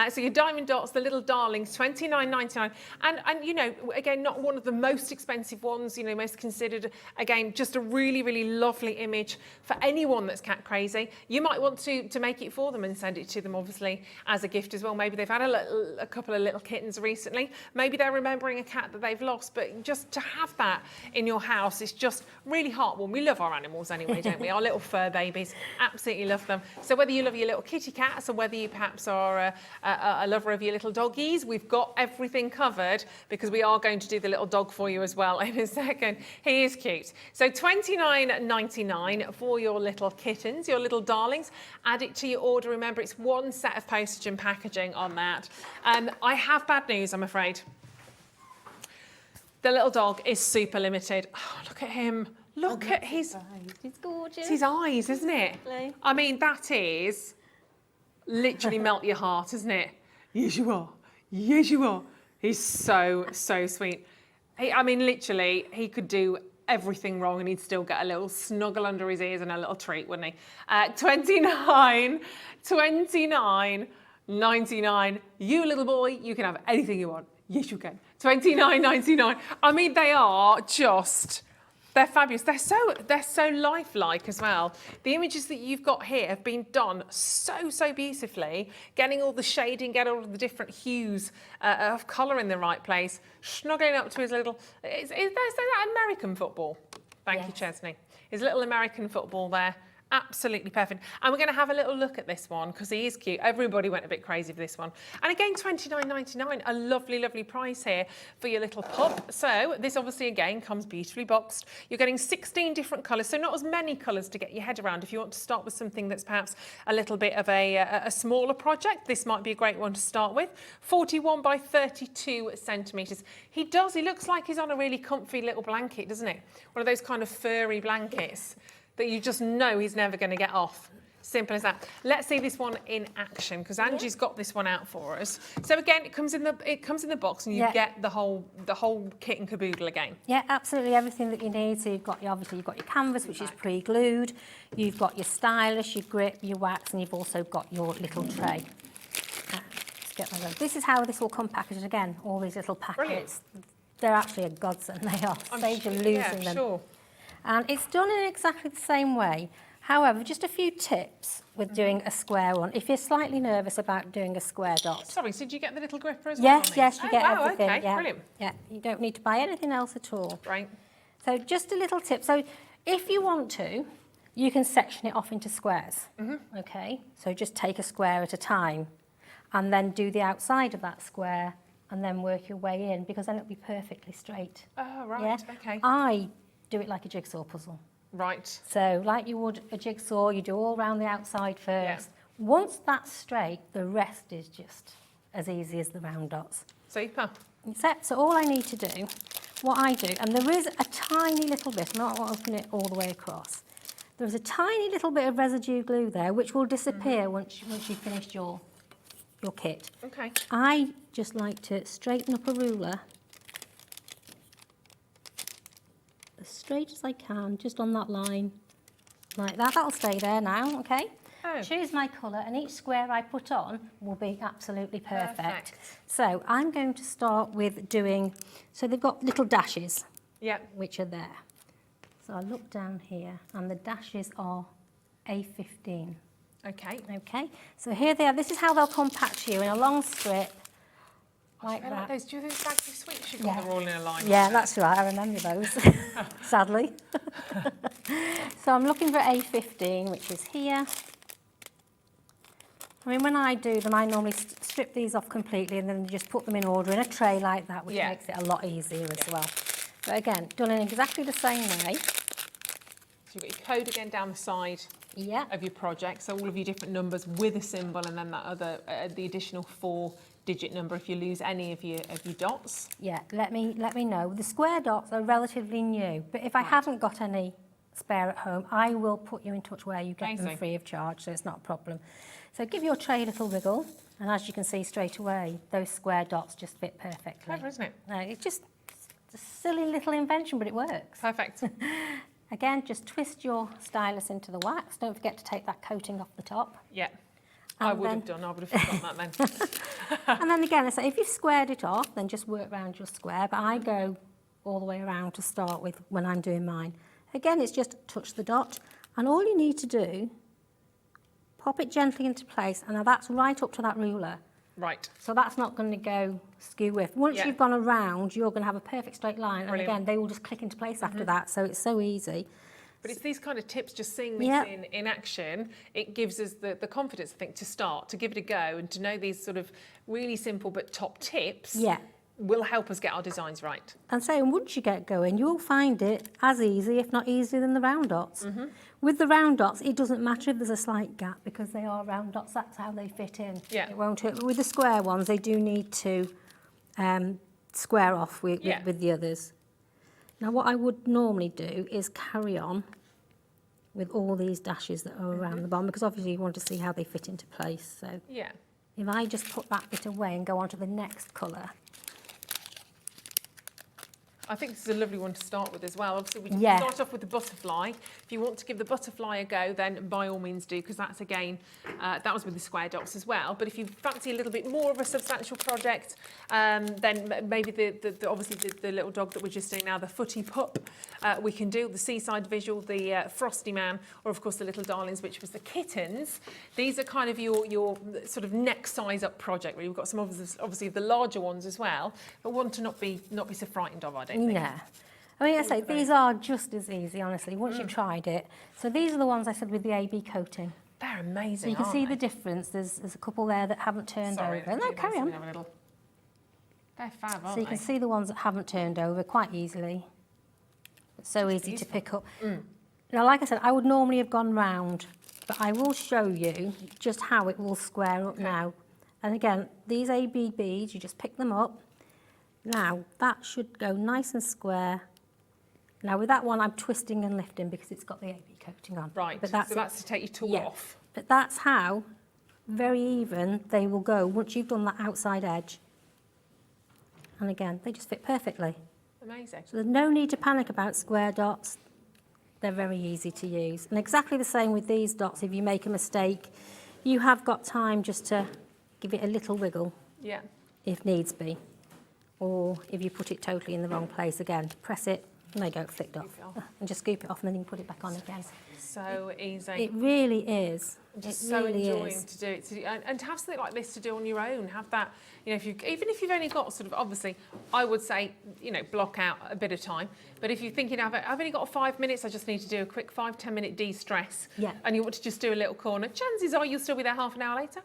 So your diamond dots, the little darlings, $29.99. And you know, again, not one of the most expensive ones, you know, most considered. Again, just a really, really lovely image for anyone that's cat crazy. You might want to make it for them and send it to them, obviously, as a gift as well. Maybe they've had a couple of little kittens recently. Maybe they're remembering a cat that they've lost, but just to have that in your house is just really heartwarming. We love our animals anyway, don't we? Our little fur babies. Absolutely love them. So whether you love your little kitty cats or whether you perhaps are a lover of your little doggies, we've got everything covered because we are going to do the little dog for you as well in a second. He is cute. So $29.99 for your little kittens, your little darlings. Add it to your order. Remember, it's one set of postage and packaging on that. I have bad news, I'm afraid. The little dog is super limited. Oh, look at him. Look at his... It's gorgeous. It's his eyes, isn't it? Lovely. I mean, that is literally melt your heart, isn't it? Yes, you are. Yes, you are. He's so, so sweet. I mean, literally, he could do everything wrong and he'd still get a little snuggle under his ears and a little treat, wouldn't he? $29.99. You little boy, you can have anything you want. Yes, you can. $29.99. I mean, they are just... They're fabulous. They're so lifelike as well. The images that you've got here have been done so beautifully, getting all the shading, getting all the different hues of colour in the right place, snuggling up to his little... Is that American football? Thank you, Chesney. His little American football there. Absolutely perfect. And we're going to have a little look at this one because he is cute. Everybody went a bit crazy for this one. And again, $29.99, a lovely, lovely price here for your little pup. So this obviously, again, comes beautifully boxed. You're getting 16 different colours, so not as many colours to get your head around. If you want to start with something that's perhaps a little bit of a smaller project, this might be a great one to start with. 41 by 32 centimetres. He looks like he's on a really comfy little blanket, doesn't it? One of those kind of furry blankets that you just know he's never going to get off. Simple as that. Let's see this one in action because Angie's got this one out for us. So again, it comes in the box and you get the whole kit and caboodle again. Yeah, absolutely everything that you need. So you've got your canvas, which is pre-glued. You've got your stylus, your grip, your wax, and you've also got your little tray. Let's get that. This is how this will come packaged again. All these little packets. Brilliant. They're actually a godsend. They are. Save you losing them. Sure. And it's done in exactly the same way. However, just a few tips with doing a square one. If you're slightly nervous about doing a square dot. Sorry, so did you get the little gripper as well? Yes, you get everything. Okay, yeah. brilliant. Yeah, you don't need to buy anything else at all. Right. So just a little tip. So if you want to, you can section it off into squares. Okay, so just take a square at a time and then do the outside of that square and then work your way in because then it'll be perfectly straight. Oh, right, okay. I do it like a jigsaw puzzle. Right. So like you would a jigsaw, you do all around the outside first. Once that's straight, the rest is just as easy as the round dots. Super. So all I need to do, what I do, and there is a tiny little bit, I'm not going to open it all the way across. There's a tiny little bit of residue glue there, which will disappear once you've finished your kit. Okay. I just like to straighten up a ruler as straight as I can, just on that line, like that. That'll stay there now, okay? Oh. Choose my colour, and each square I put on will be absolutely perfect. So I'm going to start with doing, so they've got little dashes, which are there. So I look down here, and the dashes are A15. Okay. Okay, so here they are. This is how they'll compact you in a long strip, like that. Like those. Do you think it's actually sweet sugar? They're all in a line. Yeah, that's right. I remember those, sadly. So I'm looking for A15, which is here. I mean, when I do them, I normally strip these off completely and then just put them in order in a tray like that, which makes it a lot easier as well. But again, done in exactly the same way. So you've got your code again down the side of your project. So all of your different numbers with a symbol, and then that other, the additional 4-digit number if you lose any of your dots. Yeah, let me know. The square dots are relatively new, but if I haven't got any spare at home, I will put you in touch where you get them free of charge, so it's not a problem. So give your tray a little wiggle, and as you can see straight away, those square dots just fit perfectly. Clever, isn't it? It's just a silly little invention, but it works. Perfect. Again, just twist your stylus into the wax. Don't forget to take that coating off the top. Yeah, I would have done. I would have forgotten that then. And then again, I say if you've squared it off, then just work around your square. But I go all the way around to start with when I'm doing mine. Again, it's just touch the dot, and all you need to do, pop it gently into place, and now that's right up to that ruler. Right. So that's not going to go skew-whiff. Once you've gone around, you're going to have a perfect straight line. Brilliant. And again, they will just click into place after that, so it's so easy. But it's these kind of tips, just seeing this in action, it gives us the confidence, I think, to start, to give it a go, and to know these sort of really simple but top tips will help us get our designs right. And so once you get going, you'll find it as easy, if not easier, than the round dots. With the round dots, it doesn't matter if there's a slight gap because they are round dots. That's how they fit in. Yeah. It won't hurt. But with the square ones, they do need to square off with the others. Now, what I would normally do is carry on with all these dashes that are around the bottom, because obviously you want to see how they fit into place. So if I just put that bit away and go on to the next colour. I think this is a lovely one to start with as well. Obviously, we can start off with the butterfly. If you want to give the butterfly a go, then by all means do, because that's, again, that was with the square dots as well. But if you fancy a little bit more of a substantial project, then maybe obviously the little dog that we're just doing now, the footy pup, we can do the seaside visual, the frosty man, or of course the little darlings, which was the kittens. These are kind of your sort of next size up project, where you've got some obviously the larger ones as well, but one to not be so frightened of, I don't think. Yeah. I mean, I say these are just as easy, honestly, once you've tried it. So these are the ones I said with the AB coating. They're amazing, so you can see the difference. There's a couple there that haven't turned over. No, carry on. They're fab, aren't they? So you can see the ones that haven't turned over quite easily. It's so easy to pick up. Now, like I said, I would normally have gone round, but I will show you just how it will square up now. And again, these AB beads, you just pick them up. Now, that should go nice and square. Now, with that one, I'm twisting and lifting because it's got the AB coating on. Right, but so that's to take your tool off. But that's how very even they will go once you've done that outside edge. And again, they just fit perfectly. Amazing. So there's no need to panic about square dots. They're very easy to use. And exactly the same with these dots. If you make a mistake, you have got time just to give it a little wiggle. Yeah. If needs be. Or if you put it totally in the wrong place, again, press it, and there you go, flicked off. And just scoop it off, and then you can put it back on again. So easy. It really is. I'm just so enjoying to do it. And to have something like this to do on your own, have that, you know, even if you've only got sort of, obviously, I would say, you know, block out a bit of time. But if you're thinking, I've only got 5 minutes, I just need to do a quick 5-10 minute de-stress. And you want to just do a little corner, chances are you'll still be there half an hour later.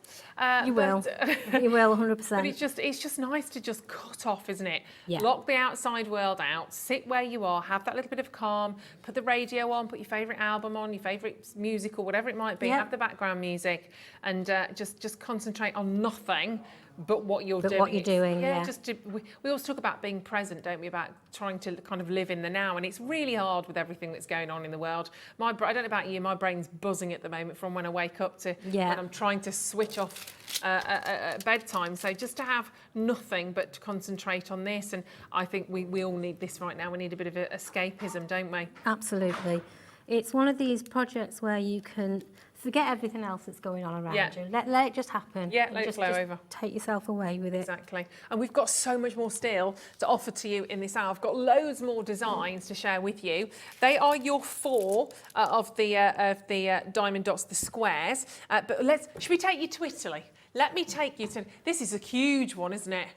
You will. You will, 100%. But it's just nice to just cut off, isn't it? Yeah. Lock the outside world out, sit where you are, have that little bit of calm, put the radio on, put your favourite album on, your favourite music or whatever it might be, have the background music, and just concentrate on nothing but what you're doing. We always talk about being present, don't we? About trying to kind of live in the now, and it's really hard with everything that's going on in the world. I don't know about you, my brain's buzzing at the moment from when I wake up to when I'm trying to switch off at bedtime. So just to have nothing but to concentrate on this, and I think we all need this right now. We need a bit of escapism, don't we? Absolutely. It's one of these projects where you can forget everything else that's going on around you. Let it just happen. Yeah, let it flow over. Take yourself away with it. Exactly. And we've got so much more still to offer to you in this hour. I've got loads more designs to share with you. They are your 4 of the diamond dots, the squares. But should we take you to Italy? Let me take you to. This is a huge one, isn't it?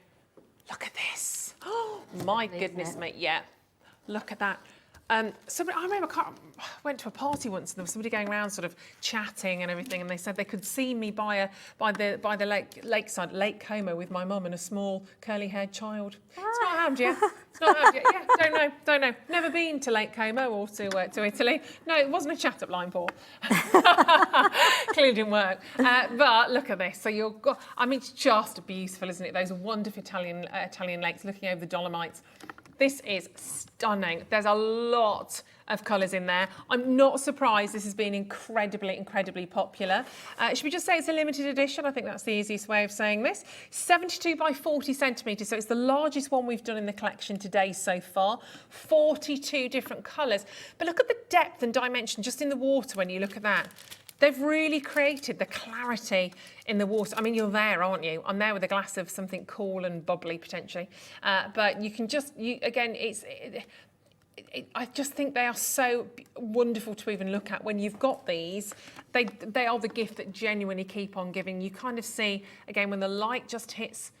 Look at this. Oh my goodness me. Yeah. Look at that. Somebody, I remember, I went to a party once and there was somebody going around sort of chatting and everything, and they said they could see me by the lakeside, Lake Como, with my mum and a small curly-haired child. It's not happened yet. It's not happened yet. Yeah, don't know. Never been to Lake Como or to Italy. No, it wasn't a chat-up line, Paul. Clearly didn't work. But look at this. So I mean, it's just beautiful, isn't it? Those wonderful Italian lakes looking over the Dolomites. This is stunning. There's a lot of colours in there. I'm not surprised this has been incredibly popular. Should we just say it's a limited edition? I think that's the easiest way of saying this. 72 by 40 centimetres, so it's the largest one we've done in the collection today so far. 42 different colours. But look at the depth and dimension just in the water when you look at that. They've really created the clarity in the water. I mean, you're there, aren't you? I'm there with a glass of something cool and bubbly, potentially. But you can just, again, I just think they are so wonderful to even look at. When you've got these, they are the gift that genuinely keep on giving. You kind of see, again, when the light just hits,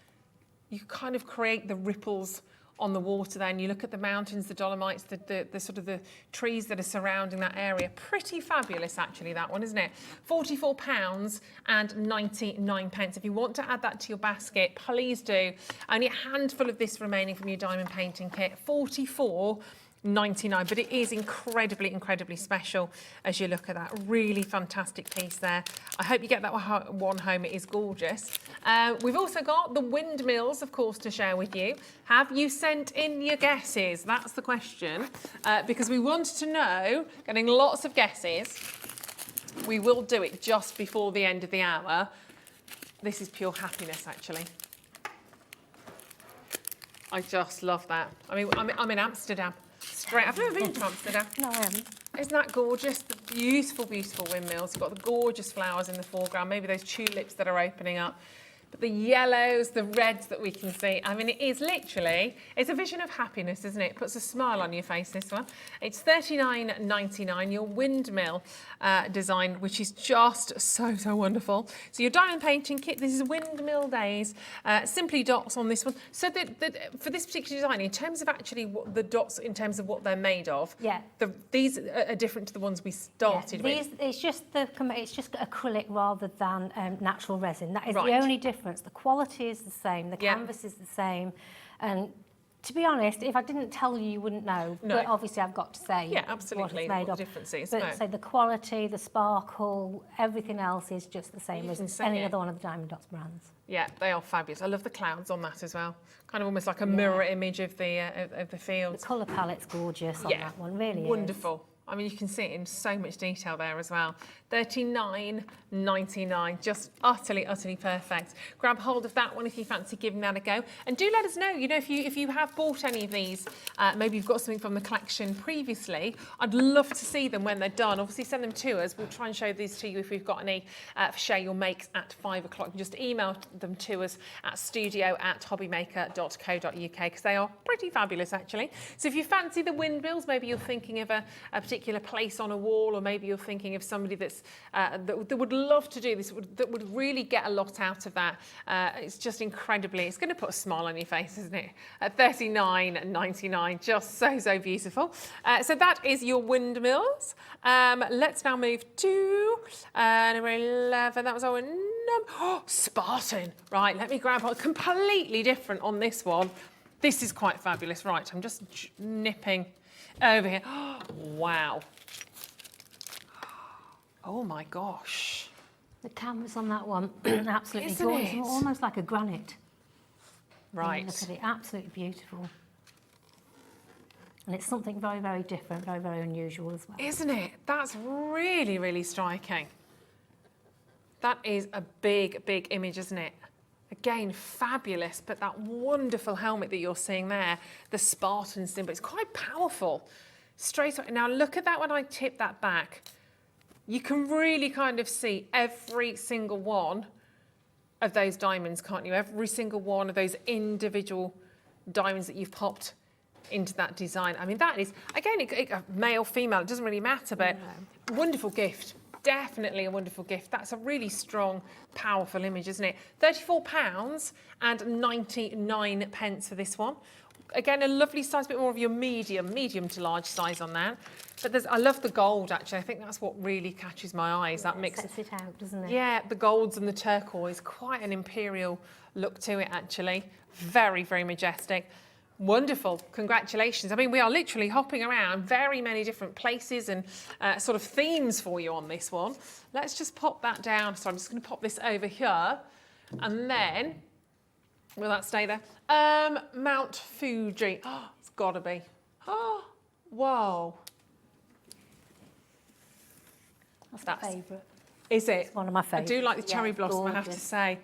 you kind of create the ripples on the water there, and you look at the mountains, the Dolomites, the sort of the trees that are surrounding that area. Pretty fabulous, actually, that one, isn't it? £44.99. If you want to add that to your basket, please do. Only a handful of this remaining from your diamond painting kit. £44.99, but it is incredibly special as you look at that. Really fantastic piece there. I hope you get that one home. It is gorgeous. We've also got the windmills, of course, to share with you. Have you sent in your guesses? That's the question, because we wanted to know, getting lots of guesses. We will do it just before the end of the hour. This is pure happiness, actually. I just love that. I mean, I'm in Amsterdam. Straight. I've never been to Amsterdam. No, I haven't. Isn't that gorgeous? The beautiful windmills. You've got the gorgeous flowers in the foreground, maybe those tulips that are opening up. But the yellows, the reds that we can see. I mean, it is literally, it's a vision of happiness, isn't it? It puts a smile on your face, this one. It's £39.99, your windmill design, which is just so wonderful. So your diamond painting kit, this is Windmill Days, simply dots on this one. So for this particular design, in terms of actually what the dots, in terms of what they're made of, yeah, these are different to the ones we started with. It's just acrylic rather than natural resin. That is Right. the only difference. The quality is the same, the Yeah. canvas is the same, and to be honest, if I didn't tell you, you wouldn't know. No. But obviously, I've got to say Yeah, absolutely, what it's made what the of. difference is, But no. so the quality, the sparkle, everything else is just the same You can as see any it. other one of the Diamond Dots brands. Yeah, they are fabulous. I love the clouds on that as well. Kind of almost like a mirror image of the fields. The colour palette's gorgeous on that one, really Wonderful. I mean, you can see it in so much detail there as well. £39.99, just utterly perfect. Grab hold of that one if you fancy giving that a go. And do let us know, you know, if you have bought any of these, maybe you've got something from the collection previously, I'd love to see them when they're done. Obviously, send them to us. We'll try and show these to you if we've got any for Share Your Makes at 5 o'clock. You just email them to us at studio@hobbymaker.co.uk, because they are pretty fabulous, actually. So if you fancy the windmills, maybe you're thinking of a particular place on a wall, or maybe you're thinking of somebody that's that would love to do this, that would really get a lot out of that. It's just incredibly, it's going to put a smile on your face, isn't it? At £39.99, just so beautiful. So that is your windmills. Let's now move to number 11. That was our number. Oh, Spartan. Right, let me grab one. Completely different on this one. This is quite fabulous. Right, I'm just nipping over here. Wow. Oh my gosh. The canvas on that one, absolutely Isn't gorgeous, it? almost like a granite. Right. Look at it, absolutely beautiful. And it's something very different, very unusual as well. Isn't it? That's really striking. That is a big image, isn't it? Again, fabulous, but that wonderful helmet that you're seeing there, the Spartan symbol, it's quite powerful. Straight up. Now look at that when I tip that back. You can really kind of see every single one of those diamonds, can't you? Every single one of those individual diamonds that you've popped into that design. I mean, that is, again, male, female, it doesn't really matter, but wonderful gift. Definitely a wonderful gift. That's a really strong, powerful image, isn't it? £34.99 for this one. again, a lovely size, a bit more of your medium to large size on that. But I love the gold, actually. I think that's what really catches my eyes, that mix. Sets it out, doesn't it? Yeah, the golds and the turquoise, quite an imperial look to it, actually. Very, very majestic. Wonderful, congratulations. I mean, we are literally hopping around very many different places and sort of themes for you on this one. Let's just pop that down. So I'm just going to pop this over here and then, will that stay there? Mount Fuji. Oh, it's got to be. Oh, whoa. That's my favourite. Is it? It's one of my favourites. I do like the cherry blossom, I have to say.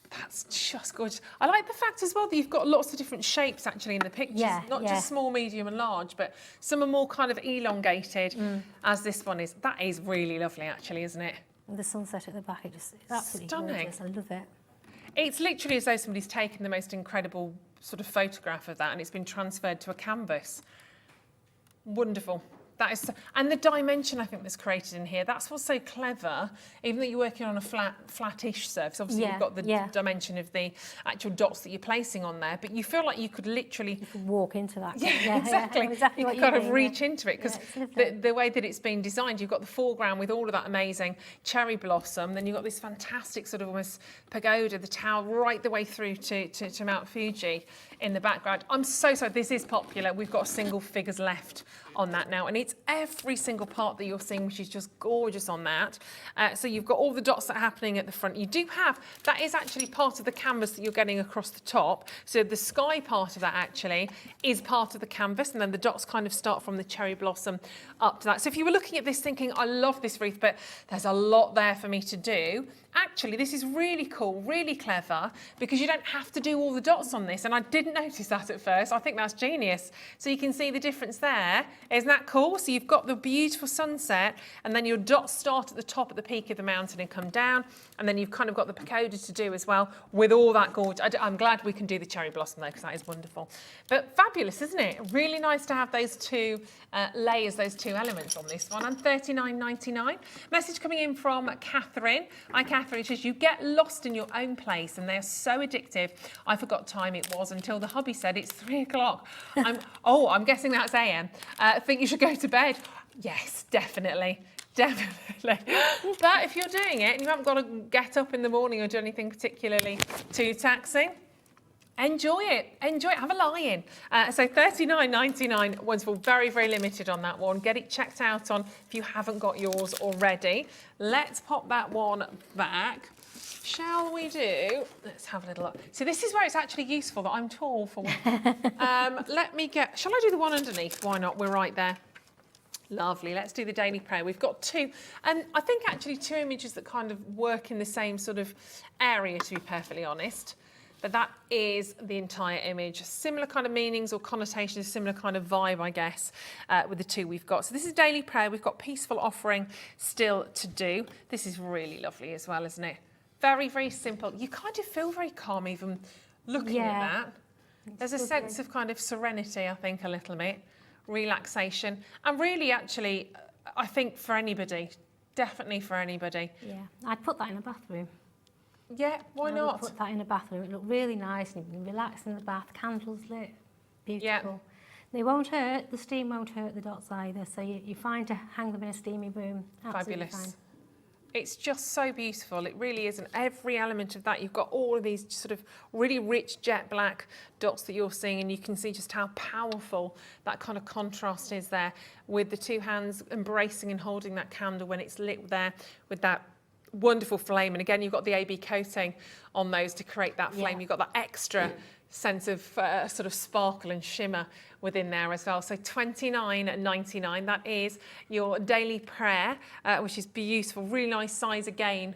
That's just gorgeous. I like the fact as well that you've got lots of different shapes actually in the pictures. Not just small, medium and large, but some are more kind of elongated as this one is. That is really lovely actually, isn't it? And the sunset at the back, it's absolutely stunning. gorgeous. I love it. It's literally as though somebody's taken the most incredible sort of photograph of that and it's been transferred to a canvas. Wonderful. That is, and the dimension I think that's created in here, that's what's so clever, even though you're working on a flattish surface, obviously you've got the dimension of the actual dots that you're placing on there, but you feel like you could literally... You could walk into that. Yeah, exactly. Exactly you what could kind mean, of reach into it, because the way that it's been designed, you've got the foreground with all of that amazing cherry blossom, then you've got this fantastic sort of almost pagoda, the tower, right the way through to Mount Fuji in the background. I'm so sorry, this is popular. We've got single figures left on that now, and it's every single part that you're seeing, which is just gorgeous on that. So you've got all the dots that are happening at the front. You do have, that is actually part of the canvas that you're getting across the top. So the sky part of that actually is part of the canvas, and then the dots kind of start from the cherry blossom up to that. So if you were looking at this thinking, I love this wreath, but there's a lot there for me to do, actually this is really cool, really clever, because you don't have to do all the dots on this, and I didn't notice that at first. I think that's genius. So you can see the difference there. Isn't that cool? So you've got the beautiful sunset, and then your dots start at the top, at the peak of the mountain and come down, and then you've kind of got the pagoda to do as well with all that gorgeous. I'm glad we can do the cherry blossom though, because that is wonderful. But fabulous, isn't it? Really nice to have those two layers, those two elements on this one. And £39.99. Message coming in from Catherine. Hi Catherine, says you get lost in your own place and they're so addictive. I forgot time it was until the hubby said it's 3 o'clock. I'm guessing that's AM. Think you should go to bed? Yes, definitely. Definitely. But if you're doing it and you haven't got to get up in the morning or do anything particularly too taxing, enjoy it. Enjoy it. Have a lie-in. So £39.99, wonderful. Very, very limited on that one. Get it checked out on if you haven't got yours already. Let's pop that one back. Shall we do? Let's have a little look. So this is where it's actually useful that I'm tall for one. Let me get, shall I do the one underneath? Why not? We're right there. Lovely. Let's do the daily prayer. We've got two, and I think actually two images that kind of work in the same sort of area, to be perfectly honest. But that is the entire image. Similar kind of meanings or connotations, similar kind of vibe, I guess, with the two we've got. So this is daily prayer. We've got peaceful offering still to do. This is really lovely as well, isn't it? Very, very simple. You kind of feel very calm even looking at that. There's a sense of kind of serenity, I think, a little bit. Relaxation. And really, actually, I think for anybody, definitely for anybody. Yeah, I'd put that in a bathroom. Yeah, why not? Put that in a bathroom. It looked really nice and you can relax in the bath. Candles lit, beautiful. Yeah. They won't hurt. The steam won't hurt the dots either. So you're fine to hang them in a steamy room. Absolutely fabulous. Fine. It's just so beautiful. It really is. And every element of that, you've got all of these sort of really rich jet black dots that you're seeing, and you can see just how powerful that kind of contrast is there with the two hands embracing and holding that candle when it's lit there with that wonderful flame. And again, you've got the AB coating on those to create that flame. You've got that extra sense of sort of sparkle and shimmer within there as well. So £29.99, that is your daily prayer, which is beautiful, really nice size again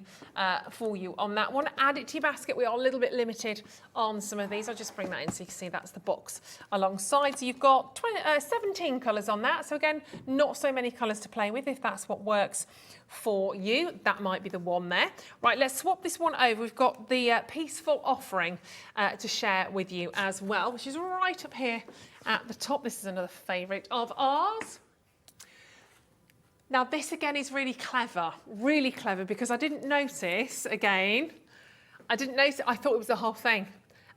for you on that one. Add it to your basket. We are a little bit limited on some of these. I'll just bring that in so you can see that's the box alongside. So you've got 17 colours on that. So again, not so many colours to play with. If that's what works for you, that might be the one there. Right, let's swap this one over. We've got the peaceful offering to share with you as well, which is right up here at the top. This is another favourite of ours. Now this again is really clever, because I didn't notice, again, I thought it was the whole thing.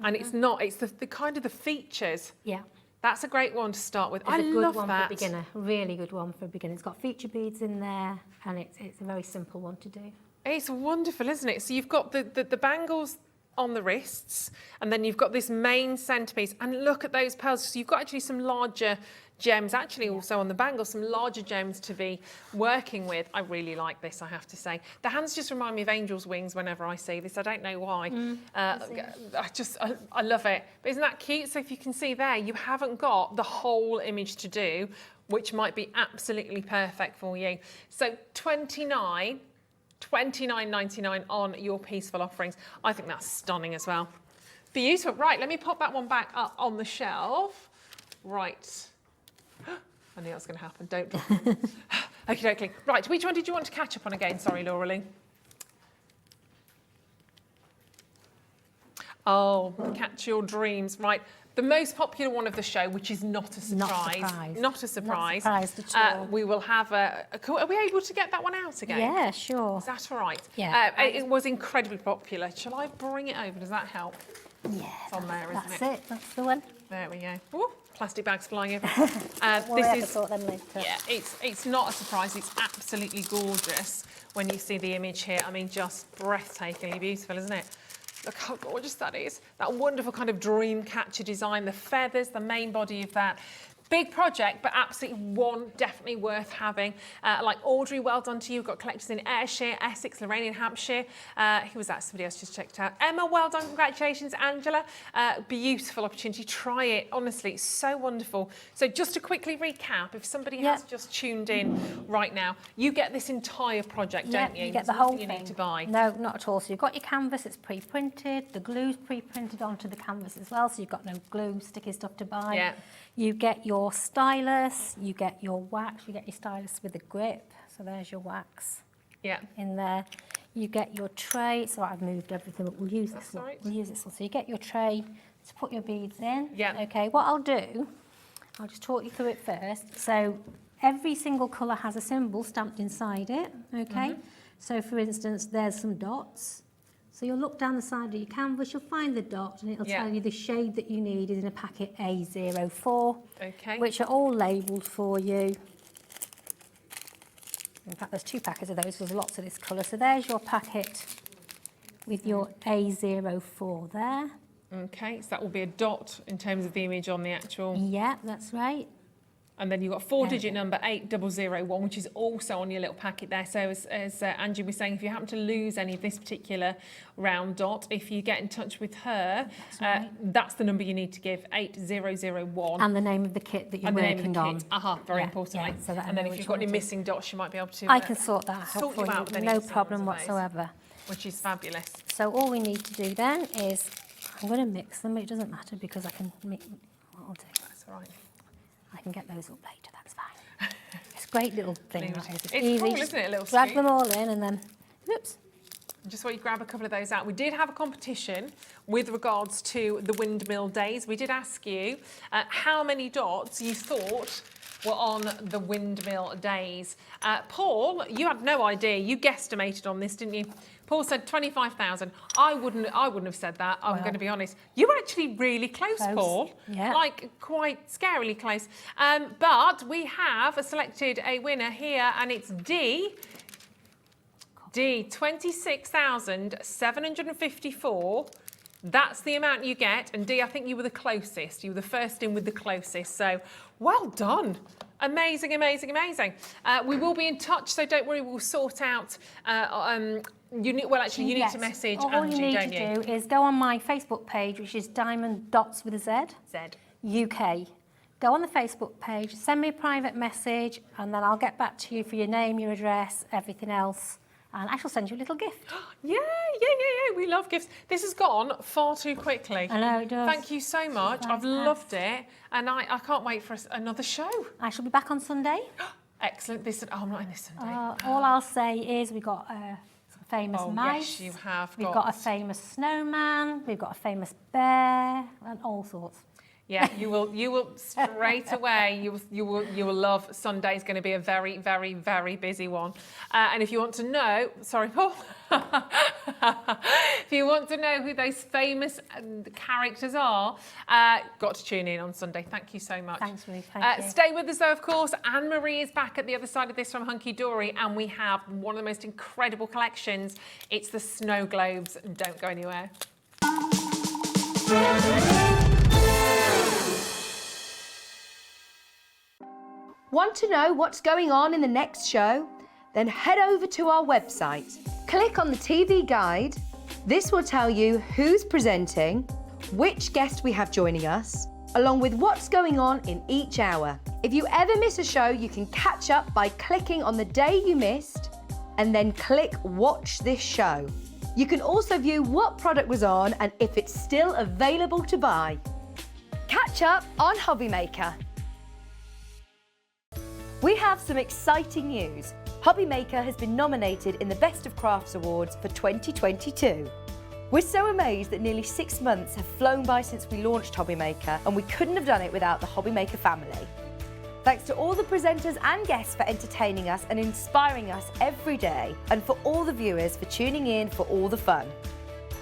And it's not, it's the kind of the features. Yeah. That's a great one to start with. It's a good one for a beginner, really good one for a beginner. It's got feature beads in there, and it's a very simple one to do. It's wonderful, isn't it? So you've got the bangles on the wrists, and then you've got this main centerpiece, and look at those pearls. So you've got actually some larger gems, actually also on the bangles, some larger gems to be working with. I really like this, I have to say. The hands just remind me of angel's wings whenever I see this. I don't know why. I love it. But isn't that cute? So if you can see there, you haven't got the whole image to do, which might be absolutely perfect for you. So $29.99 on your Peaceful offerings. I think that's stunning as well. Beautiful. Right, let me pop that one back up on the shelf. Right. I knew that was going to happen. Don't. Okay. Right, which one did you want to catch up on again? Sorry, Laura Lee. Oh, Catch Your Dreams. Right. The most popular one of the show, which is not a surprise. Not a surprise. Not surprised at all. We will have a... Are we able to get that one out again? Yeah, sure. Is that all right? Yeah. It was incredibly popular. Shall I bring it over? Does that help? Yeah. It's on there, isn't That's it. That's the one. There we go. Ooh, plastic bags flying over. We'll sort them later. Yeah, it's not a surprise. It's absolutely gorgeous when you see the image here. I mean, just breathtakingly beautiful, isn't it? Look how gorgeous that is. That wonderful kind of dream catcher design, the feathers, the main body of that. Big project, but absolutely one definitely worth having. Like Audrey, well done to you. We've got collectors in Ayrshire, Essex, Lorraine and Hampshire. Who was that? Somebody else just checked out. Emma, well done. Congratulations. Angela, beautiful opportunity. Try it. Honestly, it's so wonderful. So just to quickly recap, if somebody has just tuned in right now, you get this entire project, don't you? You get the whole thing. You need to buy. No, not at all. So you've got your canvas, it's pre-printed. The glue's pre-printed onto the canvas as well, so you've got no glue, sticky stuff to buy. Yeah. You get your stylus, you get your wax, you get your stylus with a grip. So there's your wax in there. You get your tray. So I've moved everything, but we'll use this one. Right. We'll use this one. So you get your tray to put your beads in. Yeah. Okay, what I'll do, I'll just talk you through it first. So every single colour has a symbol stamped inside it, okay? So for instance, there's some dots. So you'll look down the side of your canvas, you'll find the dot, and it'll tell you the shade that you need is in a packet A04, which are all labelled for you. In fact, there's 2 packets of those, there's lots of this colour. So there's your packet with your A04 there. Okay, so that will be a dot in terms of the image on the actual... Yeah, that's right. And then you've got 4-digit number 8001, which is also on your little packet there. So as Angie was saying, if you happen to lose any of this particular round dot, if you get in touch with her, that's the number you need to give, 8001. And the name of the kit that you're working on. Very importantly. So that and then if you've got any missing dots, you might be able to... I can sort that out for out you, no problem whatsoever. Which is fabulous. So all we need to do then is, I'm going to mix them, but it doesn't matter because I can mix what I'll do. That's all right. I can get those up later, that's fine. It's a great little thing. It's easy. Cool, isn't it? A little grab scoop. them all in and then, whoops. Just while you grab a couple of those out, we did have a competition with regards to the windmill days. We did ask you how many dots you thought were on the windmill days. Paul, you had no idea. You guesstimated on this, didn't you? Paul said 25,000. I wouldn't have said that. I'm going to be honest. You were actually really close, Paul. Yeah. Like quite scarily close. But we have selected a winner here, and it's D. 26,754. That's the amount you get. And D, I think you were the closest. You were the first in with the closest. So well done. Amazing, amazing, amazing. We will be in touch, so don't worry, we'll sort out... you need to message Angie, don't you? All you need to do is go on my Facebook page, which is Diamond Dots with a Z. UK. Go on the Facebook page, send me a private message, and then I'll get back to you for your name, your address, everything else. And I shall send you a little gift. Yeah. We love gifts. This has gone far too quickly. I know, it does. Thank you so much. I've loved it. And I can't wait for another show. I shall be back on Sunday. Excellent. I'm not in this Sunday. All I'll say is we've got some famous mice. Yes, you have. We've got a famous snowman. We've got a famous bear and all sorts. Yeah, you will straight away. You will love Sunday. Is going to be a very, very, very busy one. And if you want to know, sorry, Paul. If you want to know who those famous characters are, got to tune in on Sunday. Thank you so much. Thanks, Ruth. Thank you. Stay with us, though, of course. Anne-Marie is back at the other side of this from Hunky Dory, and we have one of the most incredible collections. It's the snow globes. Don't go anywhere. Want to know what's going on in the next show? Then head over to our website. Click on the TV guide. This will tell you who's presenting, which guest we have joining us, along with what's going on in each hour. If you ever miss a show, you can catch up by clicking on the day you missed and then click Watch This Show. You can also view what product was on and if it's still available to buy. Catch up on Hobby Maker. We have some exciting news. Hobby Maker has been nominated in the Best of Crafts Awards for 2022. We're so amazed that nearly 6 months have flown by since we launched Hobby Maker, and we couldn't have done it without the Hobby Maker family. Thanks to all the presenters and guests for entertaining us and inspiring us every day, and for all the viewers for tuning in for all the fun.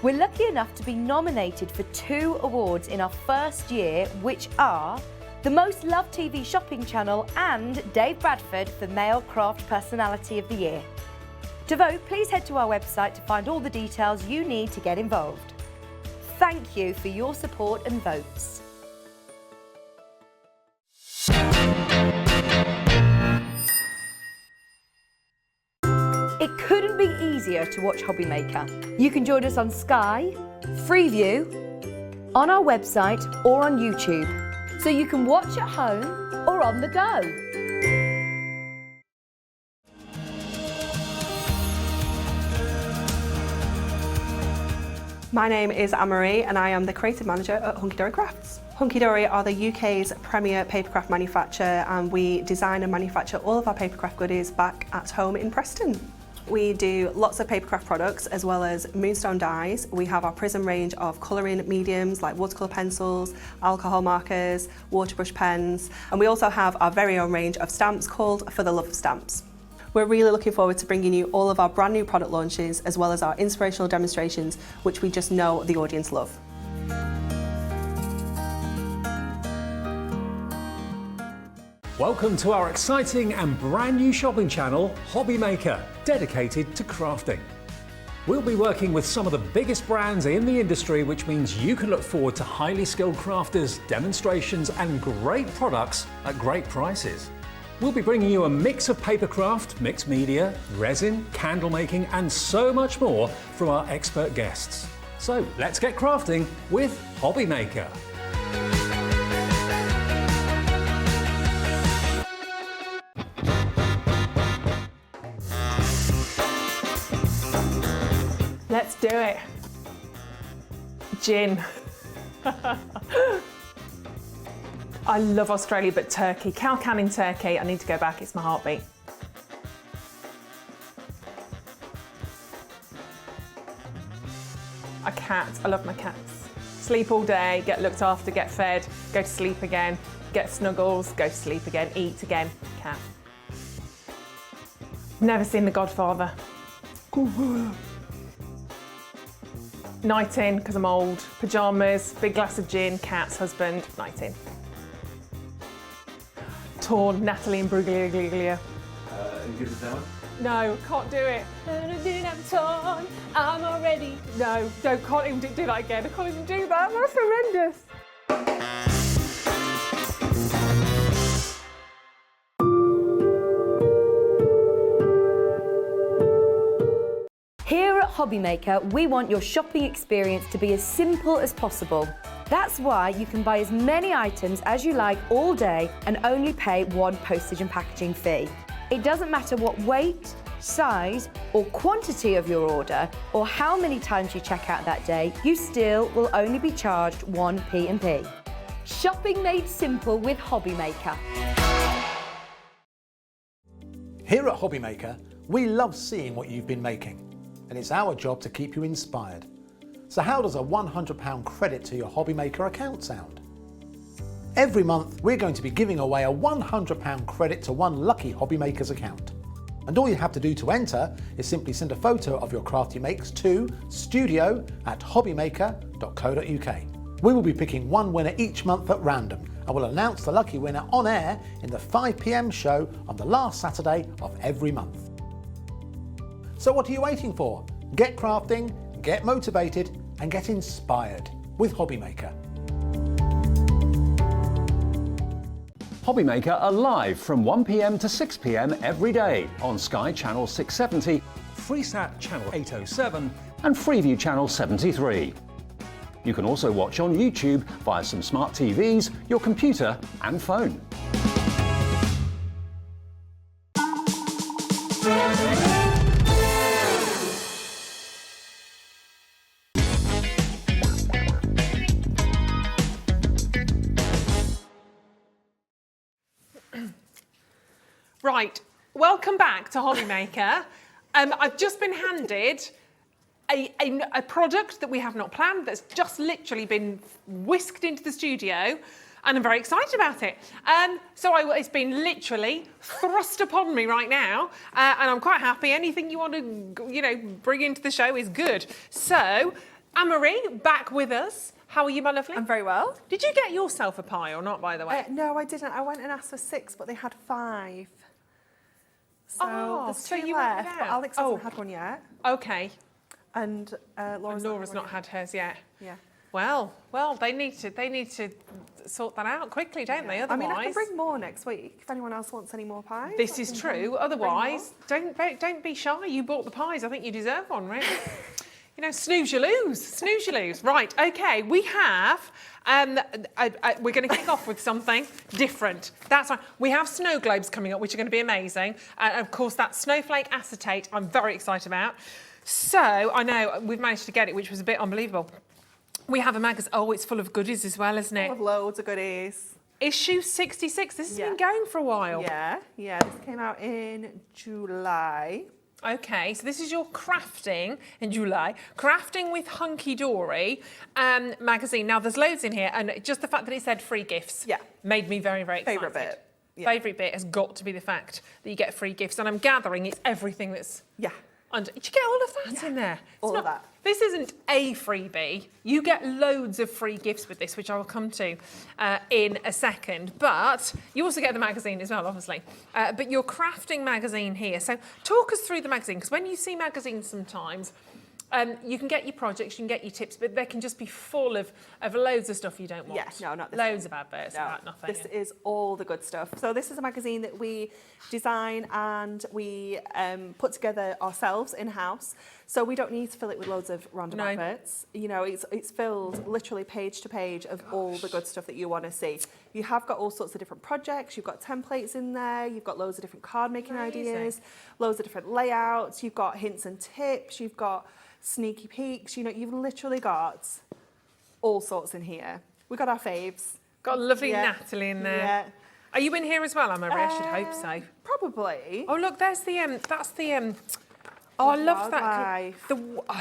We're lucky enough to be nominated for 2 awards in our first year, which are the Most Loved TV Shopping Channel and Dave Bradford for Male Craft Personality of the Year. To vote, please head to our website to find all the details you need to get involved. Thank you for your support and votes. It couldn't be easier to watch Hobby Maker. You can join us on Sky, Freeview, on our website or on YouTube, so you can watch at home or on the go. My name is Anne-Marie and I am the creative manager at Hunky Dory Crafts. Hunky Dory are the UK's premier papercraft manufacturer, and we design and manufacture all of our papercraft goodies back at home in Preston. We do lots of papercraft products as well as moonstone dies. We have our prism range of colouring mediums like watercolour pencils, alcohol markers, waterbrush pens, and we also have our very own range of stamps called For the Love of Stamps. We're really looking forward to bringing you all of our brand new product launches as well as our inspirational demonstrations, which we just know the audience love. Welcome to our exciting and brand new shopping channel, Hobby Maker, dedicated to crafting. We'll be working with some of the biggest brands in the industry, which means you can look forward to highly skilled crafters, demonstrations and great products at great prices. We'll be bringing you a mix of papercraft, mixed media, resin, candle making and so much more from our expert guests. So let's get crafting with Hobby Maker. Let's do it. Gin. I love Australia, but Turkey. Cow can in Turkey. I need to go back. It's my heartbeat. A cat. I love my cats. Sleep all day, get looked after, get fed, go to sleep again, get snuggles, go to sleep again, eat again. Cat. Never seen The Godfather. Night in, because I'm old. Pyjamas, big glass of gin, cats, husband, night in. Torn, Natalie and Bruglia. You good with that one? No, can't do it. I'm torn, I'm already. No, can't even do that again. I can't even do that. That's horrendous. Here at Hobby Maker, we want your shopping experience to be as simple as possible. That's why you can buy as many items as you like all day and only pay one postage and packaging fee. It doesn't matter what weight, size or quantity of your order or how many times you check out that day, you still will only be charged one P&P. Shopping made simple with Hobby Maker. Here at Hobby Maker, we love seeing what you've been making, and it's our job to keep you inspired. So how does a £100 credit to your Hobby Maker account sound? Every month, we're going to be giving away a £100 credit to one lucky Hobby Makers account. And all you have to do to enter is simply send a photo of your crafty makes to studio@hobbymaker.co.uk. We will be picking one winner each month at random, and we'll announce the lucky winner on air in the 5 PM show on the last Saturday of every month. So what are you waiting for? Get crafting, get motivated, and get inspired with Hobby Maker. Hobby Maker are live from 1 PM to 6 PM every day on Sky Channel 670, Freesat Channel 807 and Freeview Channel 73. You can also watch on YouTube via some smart TVs, your computer and phone. Right, welcome back to Hobby Maker. I've just been handed a product that we have not planned that's just literally been whisked into the studio, and I'm very excited about it. It's been literally thrust upon me right now, and I'm quite happy. Anything you want to, bring into the show is good. So, Anne-Marie, back with us. How are you, my lovely? I'm very well. Did you get yourself a pie or not, by the way? No, I didn't. I went and asked for 6, but they had 5. So there's 2 you left, went but out. Alex hasn't had one yet. Okay. And Laura's not had hers yet. Yeah. Well, they need to sort that out quickly, don't they? Otherwise, I mean, I can bring more next week if anyone else wants any more pies. This is true. Otherwise, don't be shy. You bought the pies. I think you deserve one, really. Snooze you lose. Snooze you lose. Right. Okay. We have. We're going to kick off with something different. That's right. We have snow globes coming up, which are going to be amazing. And of course, that Snowflake Acetate, I'm very excited about. So I know we've managed to get it, which was a bit unbelievable. We have a magazine. Oh, it's full of goodies as well, isn't it? Full of loads of goodies. Issue 66. This has been going for a while. Yeah. This came out in July. Okay, so this is your crafting in July. Crafting with Hunky Dory magazine. Now, there's loads in here, and just the fact that it said free gifts made me very, very excited. Favourite bit. Yeah. Favourite bit has got to be the fact that you get free gifts, and I'm gathering it's everything that's under. Did you get all of that in there? All of that. This isn't a freebie. You get loads of free gifts with this, which I will come to in a second. But you also get the magazine as well, obviously. But your crafting magazine here. So talk us through the magazine, because when you see magazines sometimes, you can get your projects, you can get your tips, but they can just be full of loads of stuff you don't want. Yeah, no, not this. Loads of adverts about nothing. This is all the good stuff. So this is a magazine that we design and we put together ourselves in-house. So we don't need to fill it with loads of random adverts. It's filled literally page to page of all the good stuff that you want to see. You have got all sorts of different projects. You've got templates in there. You've got loads of different card making ideas, loads of different layouts. You've got hints and tips. You've got sneaky peeks. You've literally got all sorts in here. We've got our faves. Got a lovely Natalie in there. Yeah. Are you in here as well, Anne-Marie? I should hope so. Probably. Oh, look, there's that's the oh, I love that. I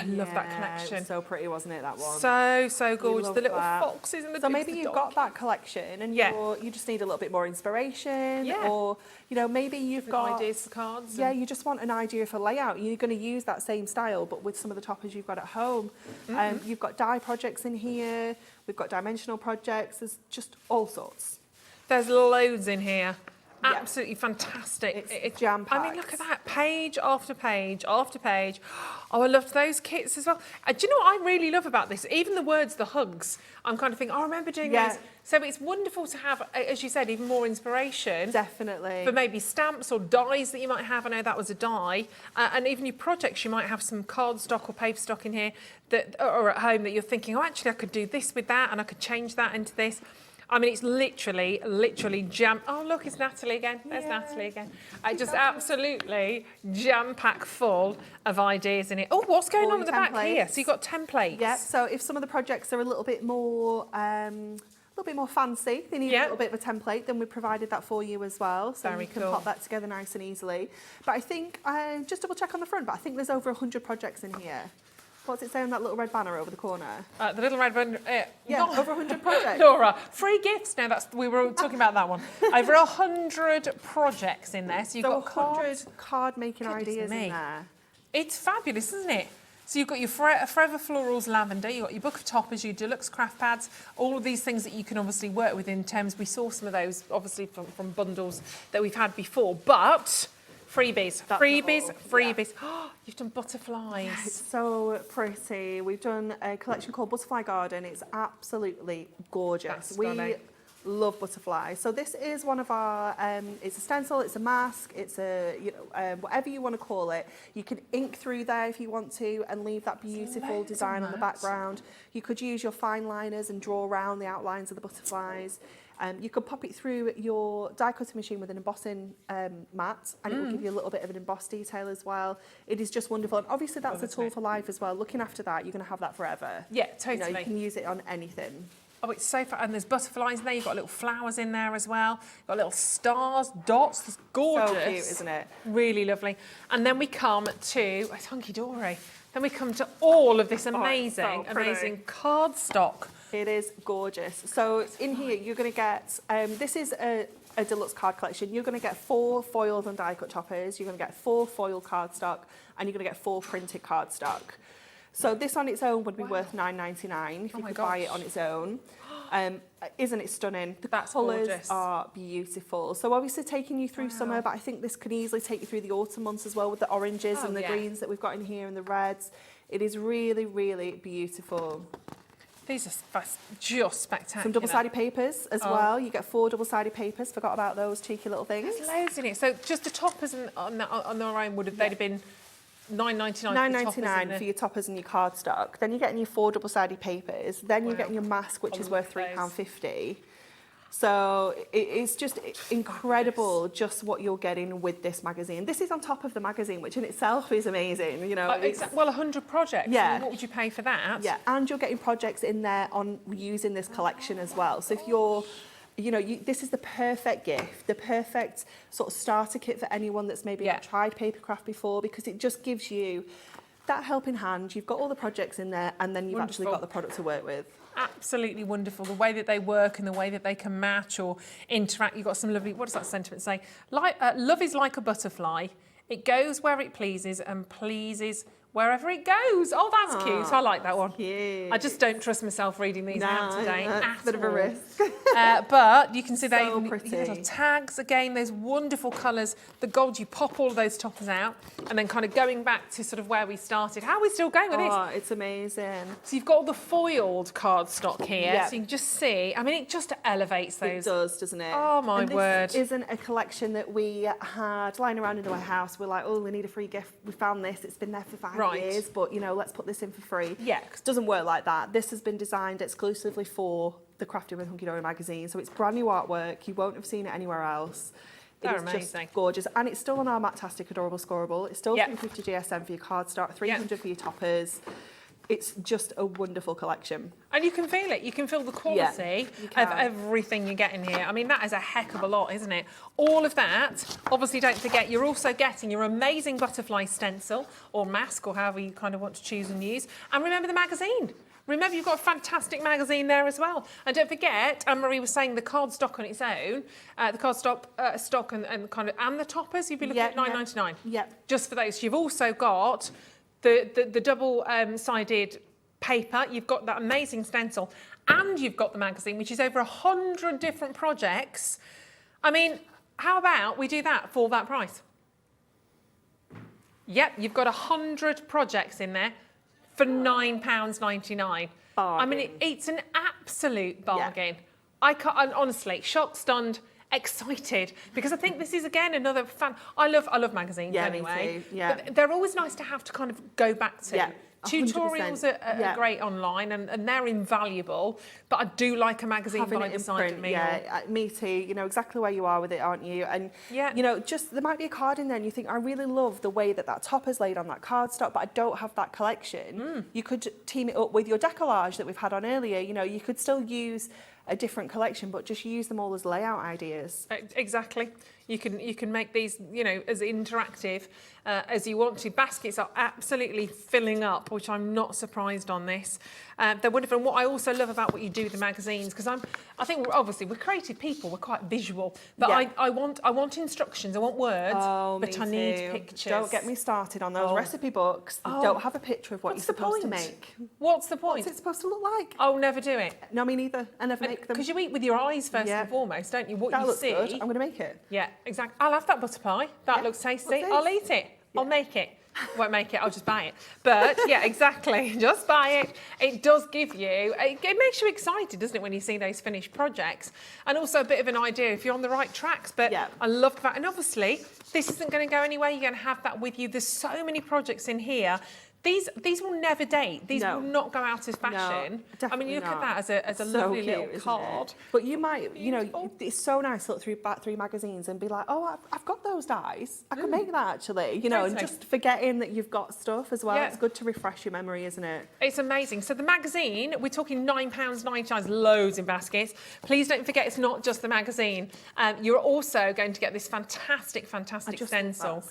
love that collection. It was so pretty, wasn't it, that one? So gorgeous. The little foxes and the So maybe you've got that collection and you just need a little bit more inspiration. Yeah. Or, maybe you've got ideas for cards. Yeah, you just want an idea for layout. You're going to use that same style, but with some of the toppers you've got at home. You've got die projects in here. We've got dimensional projects. There's just all sorts. There's loads in here. Absolutely fantastic. It's jam-packed. I mean, look at that, page after page after page. Oh, I loved those kits as well. Do you know what I really love about this? Even the words, the hugs, I'm kind of thinking, I remember doing those. So it's wonderful to have, as you said, even more inspiration. Definitely. For maybe stamps or dies that you might have. I know that was a die. And even your projects, you might have some cardstock or paper stock in here that are at home that you're thinking, oh, actually, I could do this with that and I could change that into this. I mean, it's literally jam. Oh, look, it's Natalie again. There's Natalie again. Just absolutely jam-packed full of ideas in it. Oh, what's going on at the back here? So you've got templates. Yeah. So if some of the projects are a little bit more fancy, they need a little bit of a template, then we provided that for you as well. So you can pop that together nice and easily. But I think just double check on the front. But I think there's over 100 projects in here. What's it say on that little red banner over the corner? The little red banner. Yeah, over 100 projects. Laura, free gifts. No, we were talking about that one. Over 100 projects in there. So you've got 100 card making ideas me. in there. It's fabulous, isn't it? So you've got your Forever Florals Lavender, you've got your book of toppers, your deluxe craft pads, all of these things that you can obviously work with in terms. We saw some of those obviously from bundles that we've had before, but freebies. Oh, you've done butterflies. It's so pretty. We've done a collection called Butterfly Garden. It's absolutely gorgeous. That's stunning. We love butterflies. So this is one of our, it's a stencil, it's a mask, it's a, whatever you want to call it. You can ink through there if you want to and leave that beautiful design on the background. You could use your fine liners and draw around the outlines of the butterflies. You could pop it through your die cutting machine with an embossing mat, and it will give you a little bit of an embossed detail as well. It is just wonderful. And obviously that's a tool for life as well. Looking after that, you're going to have that forever. Yeah, totally. You can use it on anything. Oh, it's so fun. And there's butterflies in there. You've got little flowers in there as well. You've got little stars, dots. It's gorgeous. So cute, isn't it? Really lovely. And then we come to, it's hunky-dory. Then we come to all of this amazing cardstock. It is gorgeous. So in here, you're going to get, this is a deluxe card collection. You're going to get 4 foiled and die cut toppers. You're going to get 4 foiled cardstock, and you're going to get 4 printed cardstock. So this on its own would be worth $9.99 if you could buy it on its own. Isn't it stunning? The colours are beautiful. So obviously taking you through summer, but I think this could easily take you through the autumn months as well with the oranges and the greens that we've got in here and the reds. It is really, really beautiful. These are just spectacular. Some double-sided papers as well. You get 4 double-sided papers. Forgot about those cheeky little things. There's loads in it. So just the toppers on their own they'd have been $9.99. $9.99 for your toppers and your cardstock. Then you're getting your 4 double-sided papers. Then you're getting your mask, which is worth £3.50. So it's just incredible just what you're getting with this magazine. This is on top of the magazine, which in itself is amazing. You know, well, 100 projects. Yeah. I mean, what would you pay for that? Yeah, and you're getting projects in there on using this collection as well. So if you're, this is the perfect gift, the perfect sort of starter kit for anyone that's maybe not tried papercraft before, because it just gives you that helping hand. You've got all the projects in there, and then you've actually got the product to work with. Absolutely wonderful. The way that they work and the way that they can match or interact. You've got some lovely, what does that sentiment say? Love is like a butterfly. It goes where it pleases and pleases wherever it goes. Oh, that's cute. I like that one. Cute. I just don't trust myself reading these out today. That's a bit of a risk. But you can see they So even pretty. little tags again, those wonderful colours. The gold, you pop all of those toppers out, and then kind of going back to sort of where we started. How are we still going with this? Oh, it's amazing. So you've got all the foiled cardstock here, Yeah. so you can just see. I mean, it just elevates those. It does, doesn't it? Oh, my word. This isn't a collection that we had lying around in our house. We're like, oh, we need a free gift. We found this. It's been there for 5 years, but, let's put this in for free. Yeah. It doesn't work like that. This has been designed exclusively for the Crafting with Hunky Dory magazine, so it's brand new artwork. You won't have seen it anywhere else. They're It's amazing. just gorgeous. And it's still on our Matastic Adorable Scoreable. It's still 350 GSM for your cardstock, 300 for your toppers. It's just a wonderful collection. And you can feel it. You can feel the quality of everything you get in here. I mean, that is a heck of a lot, isn't it? All of that. Obviously, don't forget, you're also getting your amazing butterfly stencil or mask or however you kind of want to choose and use. And remember the magazine. Remember, you've got a fantastic magazine there as well. And don't forget, Anne-Marie was saying the cardstock on its own, the cardstock stock and the toppers, you'd be looking at $9.99. Yep. Just for those. You've also got the double-sided paper, you've got that amazing stencil, and you've got the magazine, which is over 100 different projects. I mean, how about we do that for that price? Yep, you've got 100 projects in there for £9.99. I mean, it's an absolute bargain. I'm honestly shocked, stunned, excited, because I think this is again another fan. I love magazines anyway. Me too. Yeah. But they're always nice to have to kind of go back to. Yeah. 100%. Tutorials are great online and they're invaluable, but I do like a magazine by the side of me. Yeah, me too. You know exactly where you are with it, aren't you? And just there might be a card in there and you think, I really love the way that topper's laid on that cardstock, but I don't have that collection. You could team it up with your decollage that we've had on earlier. You could still use a different collection, but just use them all as layout ideas. Exactly. You can make these, you know, as interactive as you want to. Baskets are absolutely filling up, which I'm not surprised on this. They're wonderful. And what I also love about what you do with the magazines, because I think we're creative people, we're quite visual, but I want instructions, I want words, but I need pictures. Don't get me started on those recipe books that don't have a picture of what you're supposed to make. What's the point? What's it supposed to look like? I'll never do it. No, me neither. I never make them. Because you eat with your eyes first and foremost, don't you? What that you looks see. Good. I'm going to make it. Yeah, exactly. I'll have that butter pie. That looks tasty. I'll eat it. I'll make it. Won't make it, I'll just buy it. But yeah, exactly, just buy it. It does give you, it makes you excited, doesn't it, when you see those finished projects? And also a bit of an idea if you're on the right tracks. But I love the fact, and obviously, this isn't going to go anywhere. You're going to have that with you. There's so many projects in here. These will never date. These will not go out of fashion. No, I mean, you look not. at that as a So lovely cute, little card. But you might, you know, it's so nice to look through magazines and be like, oh, I've got those dies. I could make that actually, you know, and just forgetting that you've got stuff as well. Yeah. It's good to refresh your memory, isn't it? It's amazing. So the magazine, we're talking £9.99, loads in baskets. Please don't forget, it's not just the magazine. You're also going to get this fantastic stencil.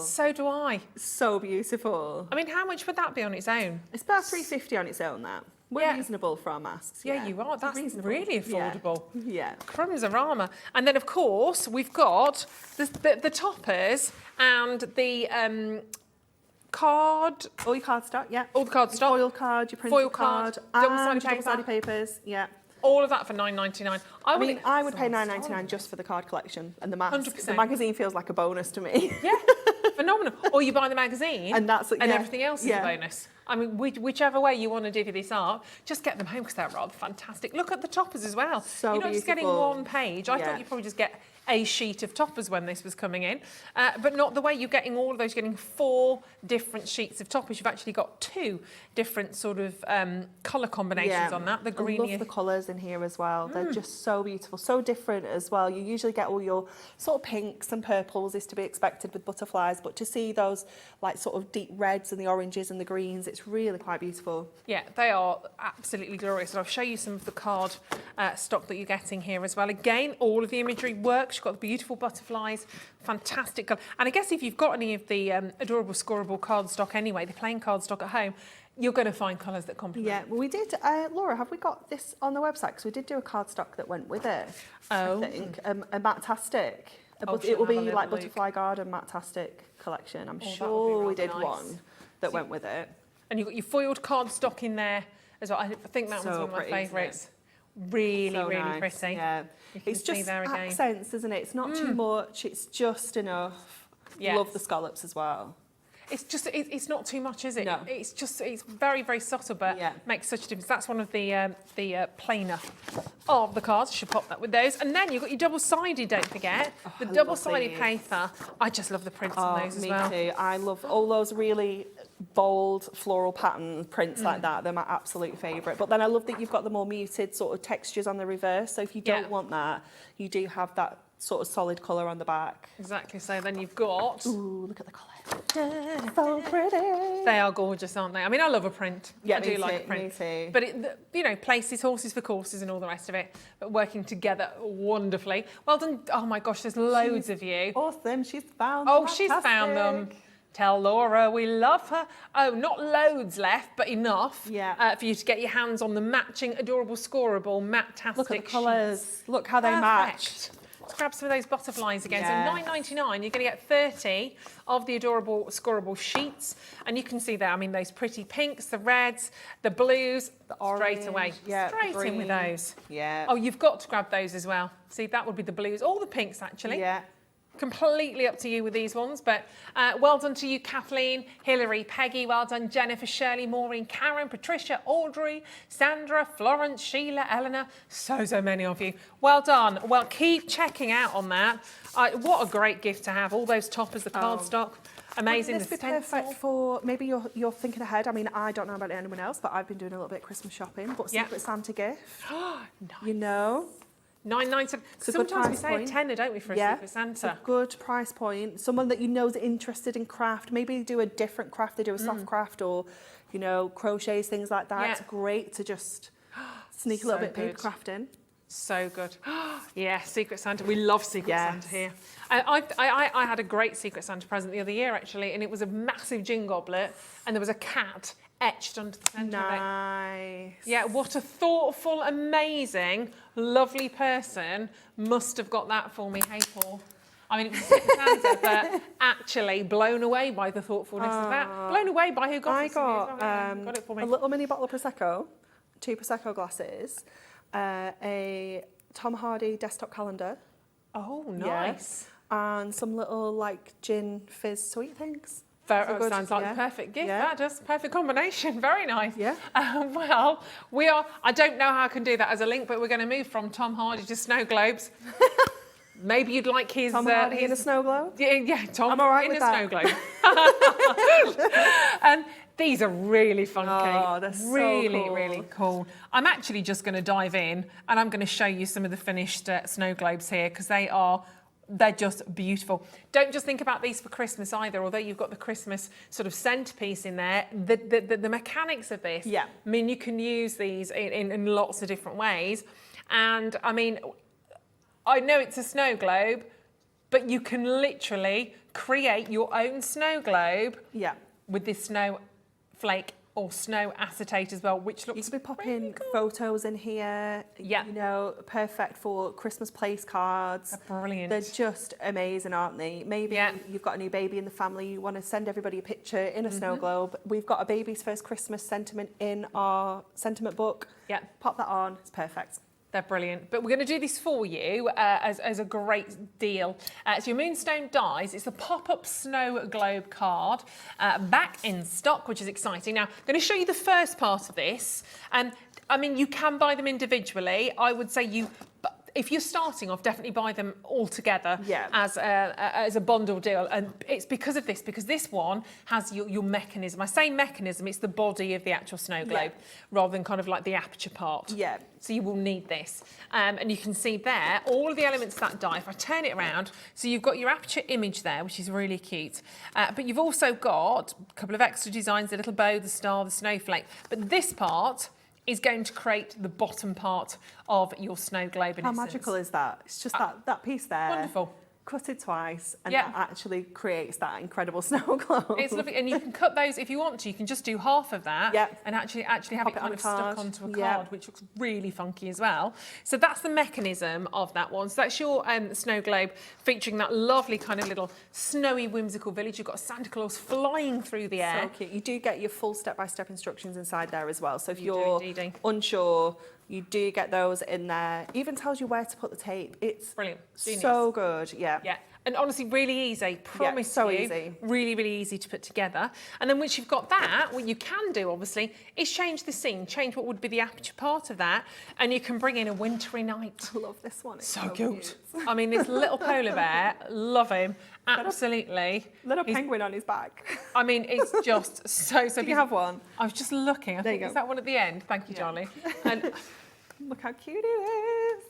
So do I. So beautiful. I mean, how much would that be on its own? It's about $3.50 on its own, that. We're reasonable for our masks. Yeah, you are. That's reasonable. Really affordable. Yeah. Crumbs of armour. And then, of course, we've got the toppers and the card. All your cardstock, yeah. All the cardstock. Foil card, your printed card, double-sided papers, yeah. All of that for $9.99. I mean, I would pay $9.99 just for the card collection and the mask. 100%. The magazine feels like a bonus to me. Yeah, phenomenal. Or you buy the magazine and everything else is a bonus. I mean, whichever way you want to divvy this up, just get them home because they're rather fantastic. Look at the toppers as well. So You're not just getting one page. I thought you'd probably just get a sheet of toppers when this was coming in, but not the way you're getting all of those. You're getting 4 different sheets of toppers. You've actually got 2 different sort of colour combinations on that. The green. I love the colours in here as well. They're just so beautiful, so different as well. You usually get all your sort of pinks and purples is to be expected with butterflies, but to see those like sort of deep reds and the oranges and the greens, it's really quite beautiful. Yeah, they are absolutely glorious. And I'll show you some of the card stock that you're getting here as well. Again, all of the imagery works. You've got the beautiful butterflies, fantastic colour. And I guess if you've got any of the adorable scoreable cardstock anyway, the plain cardstock at home, you're going to find colours that complement. Yeah, well, we did. Laura, have we got this on the website? Because we did do a cardstock that went with it. I think a Matte-tastic. It will be like Butterfly Garden Matte-tastic collection. I'm sure we did one that went with it. And you've got your foiled cardstock in there as well. I think that was one of my favourites. Really, really nice. Pretty. Yeah, it's just accents, isn't it? It's not too much. It's just enough. Yes. Love the scallops as well. It's just, it's not too much, is it? No. It's just, it's very, very subtle, but makes such a difference. That's one of the plainer of the cards. I should pop that with those. And then you've got your double-sided, don't forget. The double-sided paper. I just love the prints on those as well. Me too. I love all those really bold floral pattern prints like that. They're my absolute favourite. But then I love that you've got the more muted sort of textures on the reverse. So if you don't want that, you do have that sort of solid colour on the back. Exactly. So then you've got... Ooh, look at the colour. So pretty. They are gorgeous, aren't they? I mean, I love a print. Yeah, I do like a print. Me too. But, you know, places, horses for courses and all the rest of it, but working together wonderfully. Well done. Oh, my gosh, there's loads of you. Awesome. She's found them. Oh, she's found them. Tell Laura we love her. Oh, not loads left, but enough for you to get your hands on the matching adorable scoreable Matte-tastic. Look at the colours. Look how they match. Let's grab some of those butterflies again. So $9.99, you're going to get 30 of the adorable scoreable sheets. And you can see there, I mean, those pretty pinks, the reds, the blues, the orange, straight away. Yeah, straight in with those. Yeah. Oh, you've got to grab those as well. See, that would be the blues, all the pinks actually. Yeah. Completely up to you with these ones, but well done to you, Kathleen, Hilary, Peggy, well done, Jennifer, Shirley, Maureen, Karen, Patricia, Audrey, Sandra, Florence, Sheila, Eleanor, so many of you. Well done. Well, keep checking out on that. What a great gift to have, all those toppers, the cardstock. Amazing. Wouldn't this be perfect for, maybe you're thinking ahead. I mean, I don't know about anyone else, but I've been doing a little bit of Christmas shopping, but Secret Santa gift, nice. You know. $9.97. Sometimes we say a tenner, don't we, for a Secret Santa? It's a good price point. Someone that you know is interested in craft. Maybe they do a different craft. They do a soft craft or, you know, crochets, things like that. It's great to just sneak a little bit of paper craft in. So good. Yeah, Secret Santa. We love Secret Santa here. I had a great Secret Santa present the other year, actually, and it was a massive gin goblet, and there was a cat etched onto the centre of it. Nice. Yeah, what a thoughtful, amazing, lovely person must have got that for me. Hey, Paul. I mean, it was Secret Santa, but actually blown away by the thoughtfulness of that. Blown away by who got it. Got it for me. A little mini bottle of Prosecco, 2 Prosecco glasses, a Tom Hardy desktop calendar. Oh, nice. And some little like gin fizz sweet things. Sounds like the perfect gift. That does. Perfect combination. Very nice. Yeah. Well, I don't know how I can do that as a link, but we're going to move from Tom Hardy to snow globes. Maybe you'd like his... Tom Hardy in a snow globe? Yeah, Tom I'm all right in with a that. snow globe. And these are really funky. Oh, they're so really, cool. really cool. I'm actually just going to dive in and I'm going to show you some of the finished snow globes here because they're just beautiful. Don't just think about these for Christmas either, although you've got the Christmas sort of centerpiece in there. The mechanics of this, I mean, you can use these in lots of different ways. And I mean, I know it's a snow globe, but you can literally create your own snow globe with this snowflake or snow acetate as well, which looks You could be popping really cool. photos in here. Yeah. You know, perfect for Christmas place cards. They're brilliant. They're just amazing, aren't they? Maybe you've got a new baby in the family, you want to send everybody a picture in a snow globe. We've got a baby's first Christmas sentiment in our sentiment book. Yeah. Pop that on, it's perfect. They're brilliant. But we're going to do this for you as a great deal. So your Moonstone dies. It's a pop-up snow globe card back in stock, which is exciting. Now, I'm going to show you the first part of this. I mean, you can buy them individually. I would say if you're starting off, definitely buy them all together as a bundle deal. And it's because of this, because this one has your mechanism. I say mechanism, it's the body of the actual snow globe rather than kind of like the aperture part. Yeah. So you will need this. And you can see there, all of the elements of that die. If I turn it around, so you've got your aperture image there, which is really cute. But you've also got a couple of extra designs, the little bow, the star, the snowflake. But this part is going to create the bottom part of your snow globe. How magical is that? It's just that piece there. Wonderful. Cut it twice and that actually creates that incredible snow globe. It's lovely, and you can cut those if you want to. You can just do half of that and actually have it kind of stuck onto a card, which looks really funky as well. So that's the mechanism of that one. So that's your snow globe featuring that lovely kind of little snowy, whimsical village. You've got Santa Claus flying through the air. So cute. You do get your full step-by-step instructions inside there as well. So if you're unsure, you do get those in there. Even tells you where to put the tape. It's brilliant. Genius. So good. Yeah. And honestly, really easy. Promise you. Easy. Really, really easy to put together. And then once you've got that, what you can do, obviously, is change the scene, change what would be the aperture part of that, and you can bring in a wintry night. I love this one. It's so cute. I mean, this little polar bear, love him. Absolutely. Little penguin on his back. I mean, it's just so beautiful. Do you have one? I was just looking. I think, is that one at the end? Thank you, Charlie. And look how cute it is.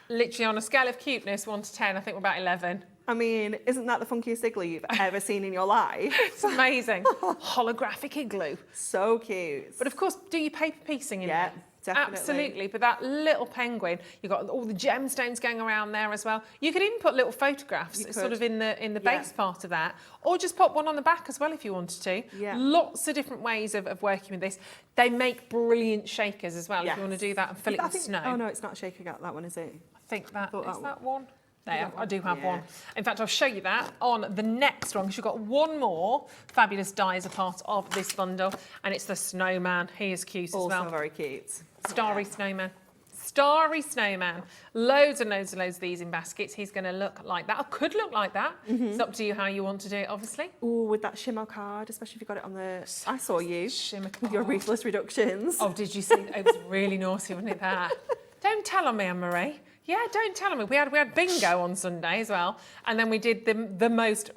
Literally on a scale of cuteness, 1 to 10, I think we're about 11. I mean, isn't that the funkiest igloo you've ever seen in your life? It's amazing. Holographic igloo. So cute. But of course, do your paper piecing in there? Definitely. Absolutely. But that little penguin, you've got all the gemstones going around there as well. You could even put little photographs sort of in the base part of that, or just pop one on the back as well if you wanted to. Yeah. Lots of different ways of working with this. They make brilliant shakers as well if you want to do that and fill it with snow. Oh no, it's not a shaker, that one, is it? I think that is that one. one. There, I do have one. In fact, I'll show you that on the next one because you've got one more fabulous die as a part of this bundle, and it's the snowman. He is cute as well. Also very cute. Starry snowman. Starry snowman. Loads and loads and loads of these in baskets. He's going to look like that, or could look like that. It's up to you how you want to do it, obviously. Oh, with that shimmer card, especially if you got it on the... I saw you. Shimmer card. With your ruthless reductions. Oh, did you see? It was really naughty, wasn't it, that? Don't tell on me, Anne-Marie. Yeah, don't tell me. We had bingo on Sunday as well, and then we did the most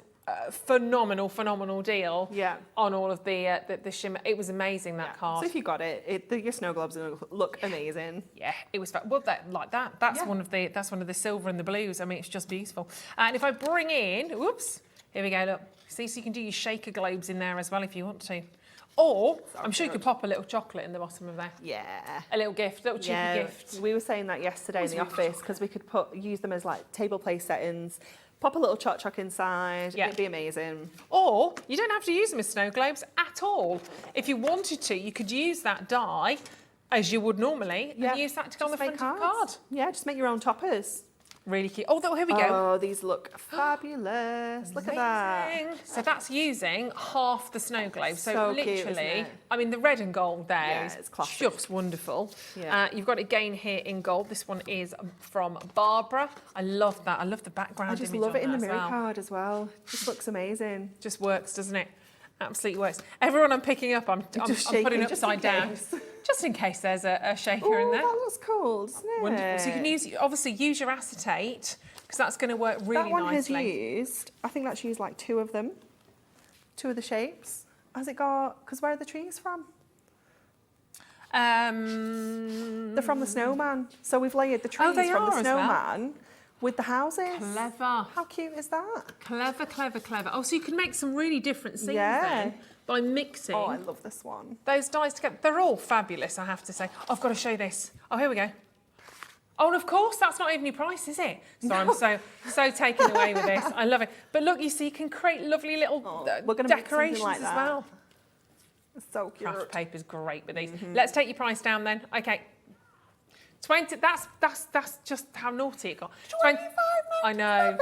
phenomenal deal on all of the shimmer. It was amazing, that card. So if you got it, your snow globes look amazing. Yeah, it was well that's one of the silver and the blues. I mean, it's just beautiful. And if I bring in, whoops, here we go. Look, see, so you can do your shaker globes in there as well if you want to. Or I'm sure you could pop a little chocolate in the bottom of there. Yeah. A little gift, little cheeky gift. We were saying that yesterday in the office because we could use them as like table place settings. Pop a little choc inside. Yeah. It'd be amazing. Or you don't have to use them as snow globes at all. If you wanted to, you could use that die as you would normally and use that to go on the front of the card. Yeah, just make your own toppers. Really cute. Oh, here we go. Oh, these look fabulous. Look at that. So that's using half the snow globe. So So literally, cute, isn't it? I mean, the red and gold there Yeah, is it's classic. just wonderful. Yeah. You've got it again here in gold. This one is from Barbara. I love that. I love the background I just image love it on in the that as mirror well. card as well. Just looks amazing. Just works, doesn't it? Absolutely works. Everyone I'm picking up, I'm shaking, putting just in upside down. case. Just in case there's a shaker Oh, in there. that looks cool, doesn't it? Wonderful. So you can obviously use your acetate because that's going to work really that one nicely. has used, I think that's used like 2 of them. 2 of the shapes. Has it got, because where are the trees from? They're from the snowman. So we've layered the trees they from the are as well. snowman with the houses. Clever. How cute is that? Clever, clever, clever. Oh, so you can make some really different scenes Yeah. then by mixing Oh, I love this one. those dies together. They're all fabulous, I have to say. I've got to show this. Oh, here we go. Oh, and of course, that's not even your price, is it? So I'm so taken away with this. I love it. But look, you see, you can create lovely little we're gonna make something decorations like as that. well. It's so cute. Craft paper's great with these. Let's take your price down then. Okay. 20, that's just how naughty it got. 25, I know.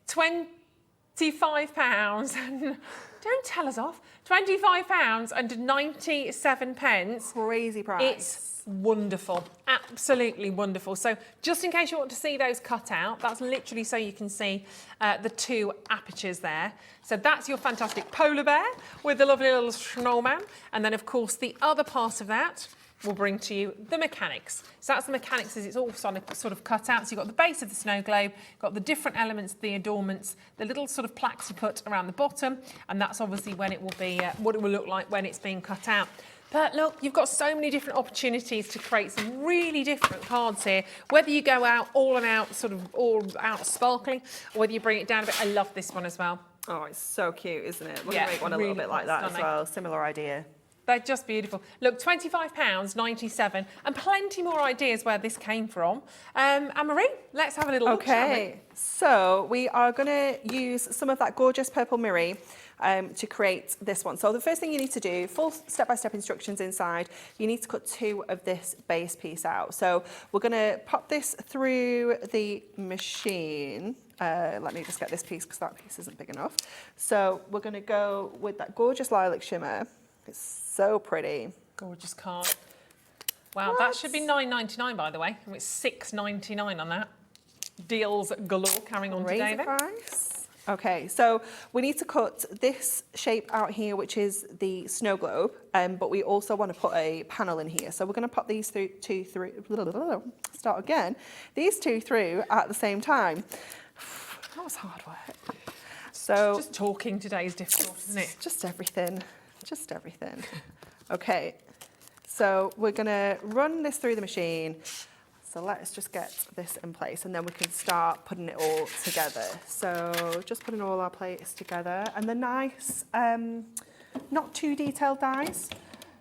£25 and don't tell us off. £25 and 97 pence. Crazy price. It's wonderful, absolutely wonderful. So just in case you want to see those cut out, that's literally so you can see the 2 apertures there. So that's your fantastic polar bear with the lovely little snowman. And then of course the other part of that will bring to you the mechanics. So that's the mechanics as it's all sort of cut out. So you've got the base of the snow globe, got the different elements, the adornments, the little sort of plaques you put around the bottom, and that's obviously when it will be, what it will look like when it's being cut out. But look, you've got so many different opportunities to create some really different cards here. Whether you go out all and out, sort of all out sparkling, or whether you bring it down a bit. I love this one as well. Oh, it's so cute, isn't it? We're Yeah, going to make one a really little bit like quite that as stunning. well. Similar idea. They're just beautiful. Look, £25.97, and plenty more ideas where this came from. Anne-Marie, let's have a little look, shall we? Okay, so we are going to use some of that gorgeous purple mirror to create this one. So the first thing you need to do, full step-by-step instructions inside, you need to cut 2 of this base piece out. So we're going to pop this through the machine. Let me just get this piece because that piece isn't big enough. So we're going to go with that gorgeous lilac shimmer. It's so pretty. Gorgeous card. Wow, that should be £9.99 by the way. And it's £6.99 on that. Deals galore carrying on today then. Price. Okay, so we need to cut this shape out here, which is the snow globe, but we also want to put a panel in here. So we're going to pop these two through, start again, these 2 through at the same time. That was hard work. So Just talking today is difficult, isn't it? just everything. Okay, so we're going to run this through the machine. So let's just get this in place and then we can start putting it all together. So just putting all our plates together and the nice, not too detailed dies.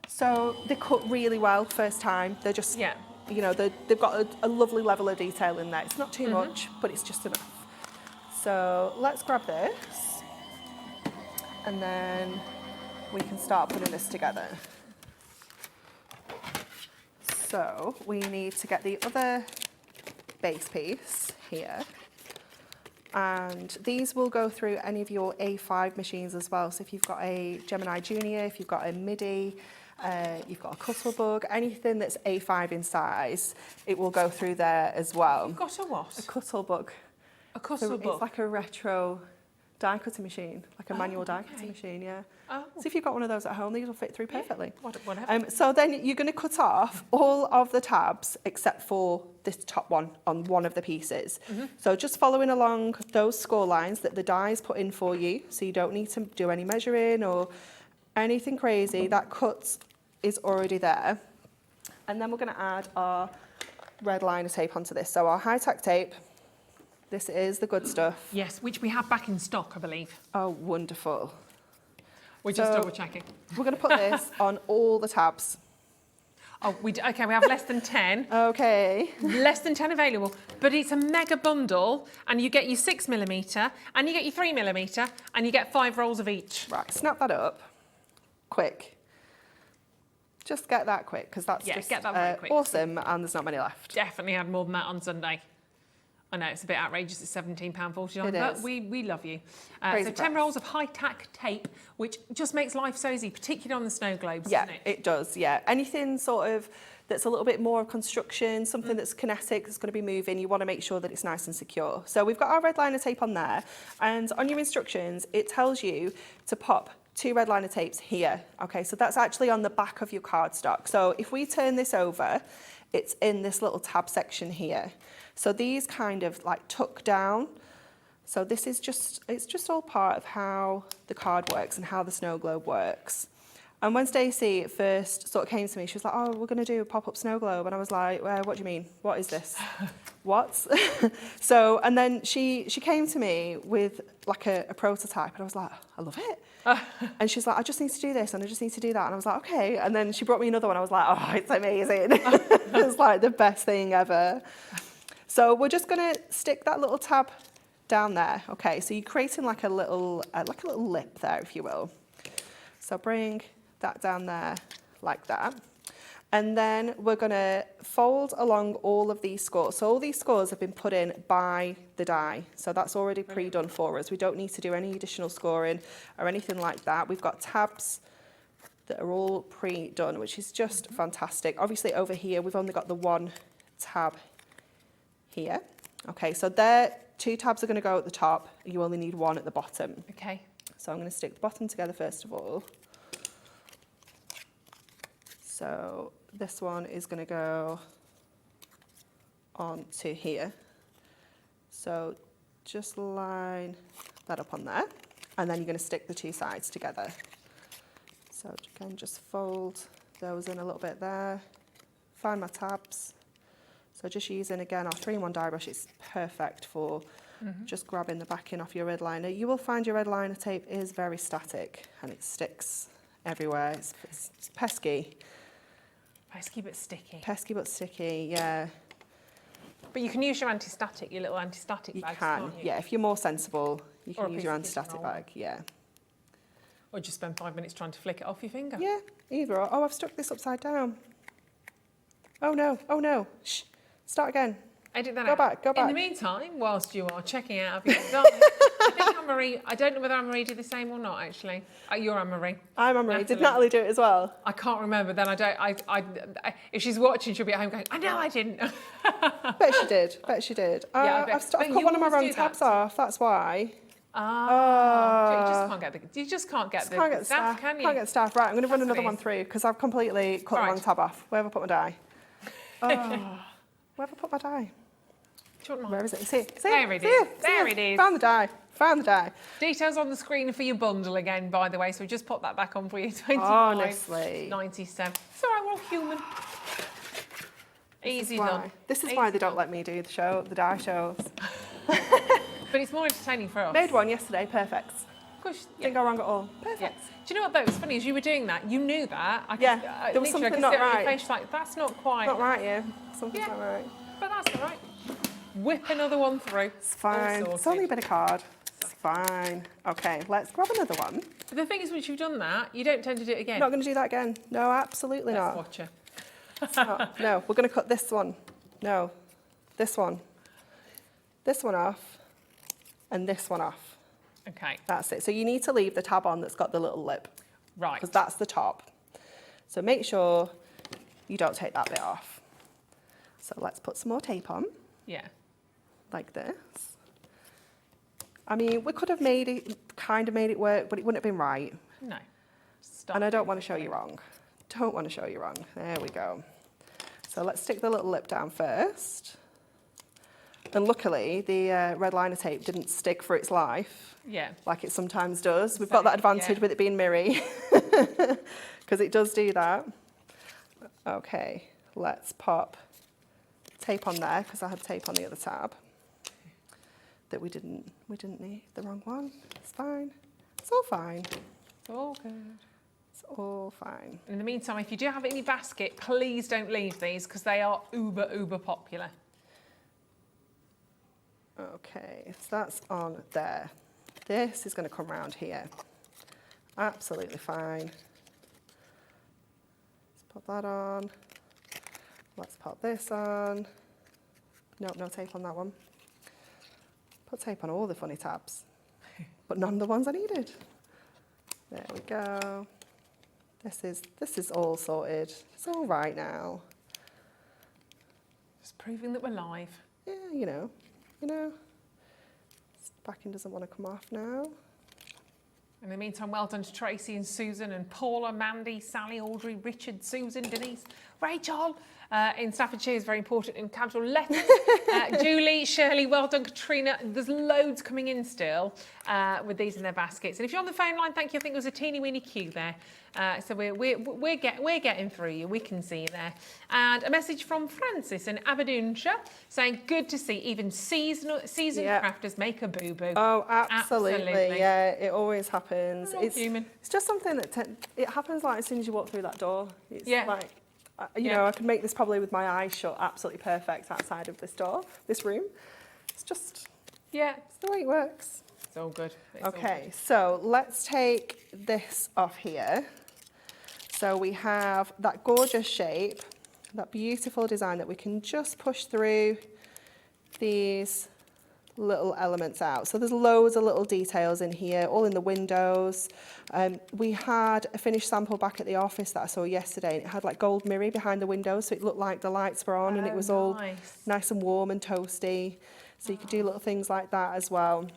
So they cut really well first time. They're just, you know, they've got a lovely level of detail in there. It's not too much, but it's just enough. So let's grab this and then we can start putting this together. So we need to get the other base piece here. And these will go through any of your A5 machines as well. So if you've got a Gemini Junior, if you've got a MIDI, you've got a Cuttlebug, anything that's A5 in size, it will go through there as well. You've got a what? A Cuttlebug. A Cuttlebug? So it's like a retro die cutting machine, like a manual die cutting machine, yeah. Oh. So if you've got one of those at home, these will fit through perfectly. Whatever. So then you're going to cut off all of the tabs except for this top one on one of the pieces. So just following along those score lines that the die's put in for you, so you don't need to do any measuring or anything crazy. That cut is already there. And then we're going to add our red liner tape onto this. So our high-tack tape. This is the good stuff. Yes, which we have back in stock, I believe. Oh, wonderful. We're just double checking. We're going to put this on all the tabs. Oh, okay, we have less than 10. Okay. Less than 10 available, but it's a mega bundle, and you get your 6mm, and you get your 3mm, and you get 5 rolls of each. Right, snap that up, quick. Just get that quick, because that's just get that very quick. Awesome, and there's not many left. Definitely had more than that on Sunday. I know, it's a bit outrageous, it's £17.49, but we love you. So 10 rolls of high-tack tape, which just makes life so easy, particularly on the snow globes, doesn't it? Yeah, it does, yeah. Anything sort of that's a little bit more of construction, something that's kinetic, that's going to be moving, you want to make sure that it's nice and secure. So we've got our red liner tape on there, and on your instructions, it tells you to pop 2 red liner tapes here. Okay, so that's actually on the back of your cardstock. So if we turn this over, it's in this little tab section here. So these kind of like tuck down. So this is it's just all part of how the card works and how the snow globe works. And when Stacey first sort of came to me, she was like, oh, we're going to do a pop-up snow globe. And I was like, well, what do you mean? What is this? What? So, and then she came to me with like a prototype, and I was like, I love it. And she's like, I just need to do this and I just need to do that. And I was like, okay. And then she brought me another one. I was like, oh, it's amazing. It's like the best thing ever. So we're just going to stick that little tab down there. Okay, so you're creating like a little lip there, if you will. So bring that down there like that. And then we're going to fold along all of these scores. So all these scores have been put in by the die. So that's already pre-done for us. We don't need to do any additional scoring or anything like that. We've got tabs that are all pre-done, which is just fantastic. Obviously over here, we've only got the one tab here. Okay, so there, 2 tabs are going to go at the top. You only need 1 at the bottom. Okay. So I'm going to stick the bottom together first of all. So this one is going to go on to here. So just line that up on there, and then you're going to stick the 2 sides together. So again, just fold those in a little bit there. Find my tabs. So just using, again, our 3-in-1 die brush, it's perfect for just grabbing the backing off your red liner. You will find your red liner tape is very static and it sticks everywhere. It's pesky. Pesky but sticky. Pesky but sticky, yeah. But you can use your anti-static, your little anti-static bags, can't you? Yeah, if you're more sensible, you can use your anti-static bag, yeah. Or just spend 5 minutes trying to flick it off your finger. Yeah, either or. Oh, I've stuck this upside down. Oh no, shh. Start again. Edit that out. Go back. In the meantime, whilst you are checking out, have you done? I think Anne-Marie, I don't know whether Anne-Marie did the same or not, actually. You're Anne-Marie. I'm Anne-Marie. Did Natalie do it as well? I can't remember. Then if she's watching, she'll be at home going, I know I didn't. Bet she did. Yeah, I've cut one of my round tabs off, that's why. You just can't get the staff, can you? Can't get staff. Right, I'm going to run another one through because I've completely cut the wrong tab off. Where have I put my die? Where have I put my die? Where is it? See, there it is. There it is. Found the die. Details on the screen for your bundle again, by the way. So we just pop that back on for you. 25, honestly, 97. It's all right. We're all human. Easy done. This is why they don't let me do the die shows. But it's more entertaining for us. Made one yesterday. Perfect. Of course, didn't go wrong at all. Perfect. Yeah. Do you know what though? It's funny as you were doing that, you knew that. There was something not right. Face, like, that's not quite. Not right, yeah. Something's not right. But that's all right. Whip another one through. It's fine. It's only a bit of card. It's fine. Okay, let's grab another one. But the thing is, once you've done that, you don't tend to do it again. Not going to do that again. No, absolutely not. Watch her. No, we're going to cut this one. No, this one. This one off. And this one off. Okay. That's it. So you need to leave the tab on that's got the little lip. Right. Because that's the top. So make sure you don't take that bit off. So let's put some more tape on. Yeah. Like this. I mean, we could have made it work, but it wouldn't have been right. No. And I don't want to show you wrong. Don't want to show you wrong. There we go. So let's stick the little lip down first. And luckily, the red liner tape didn't stick for its life. Yeah. Like it sometimes does. We've got that advantage with it being mirror, because it does do that. Okay, let's pop tape on there, because I had tape on the other tab that we didn't need, the wrong one. It's fine. It's all fine. It's all good. It's all fine. In the meantime, if you do have it in your basket, please don't leave these because they are uber popular. Okay, so that's on there. This is going to come round here. Absolutely fine. Let's put that on. Let's put this on. Nope, no tape on that one. Put tape on all the funny tabs, but none of the ones I needed. There we go. This is all sorted. It's all right now. Just proving that we're live. Yeah, you know. This backing doesn't want to come off now. In the meantime, well done to Tracy and Susan and Paula, Mandy, Sally, Audrey, Richard, Susan, Denise, Rachel. In Staffordshire is very important in capital letters. Julie, Shirley, well done, Katrina. There's loads coming in still with these in their baskets. And if you're on the phone line, thank you. I think there was a teeny weeny queue there. So we're getting through you. We can see you there. And a message from Francis in Aberdeenshire saying, good to see even seasoned crafters make a boo-boo. Oh, absolutely. Yeah, it always happens. It's human. It's just something that it happens like as soon as you walk through that door. It's like, you Yeah. know, I could make this probably with my eyes shut absolutely perfect outside of this door, this room. It's just, it's the way it works. It's all good. It's all Okay, good. so let's take this off here. So we have that gorgeous shape, that beautiful design that we can just push through these little elements out. So there's loads of little details in here, all in the windows. We had a finished sample back at the office that I saw yesterday, and it had like gold mirror behind the windows, so it looked like the lights were on and it was all nice and warm and toasty. So you could do little things like that as well.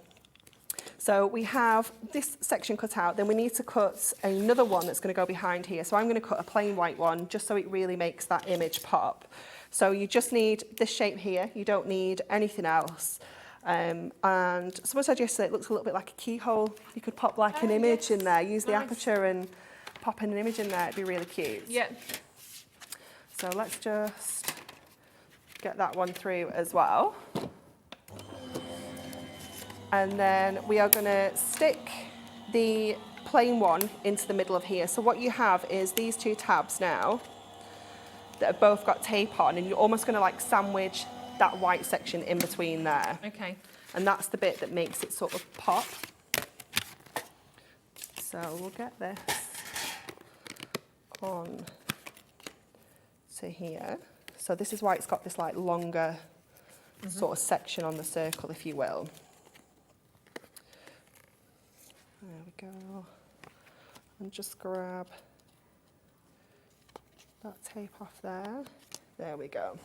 So we have this section cut out, then we need to cut another one that's going to go behind here. So I'm going to cut a plain white one just so it really makes that image pop. So you just need this shape here, you don't need anything else. And someone said yesterday it looks a little bit like a keyhole. You could pop like an image in there, use the aperture and pop in an image in there, it'd be really cute. Yeah. So let's just get that one through as well. And then we are going to stick the plain one into the middle of here. So what you have is these two tabs now that have both got tape on, and you're almost going to like sandwich that white section in between there. Okay. And that's the bit that makes it sort of pop. So we'll get this on to here. So this is why it's got this like longer sort of section on the circle, if you will. There we go. And just grab that tape off there. There we go.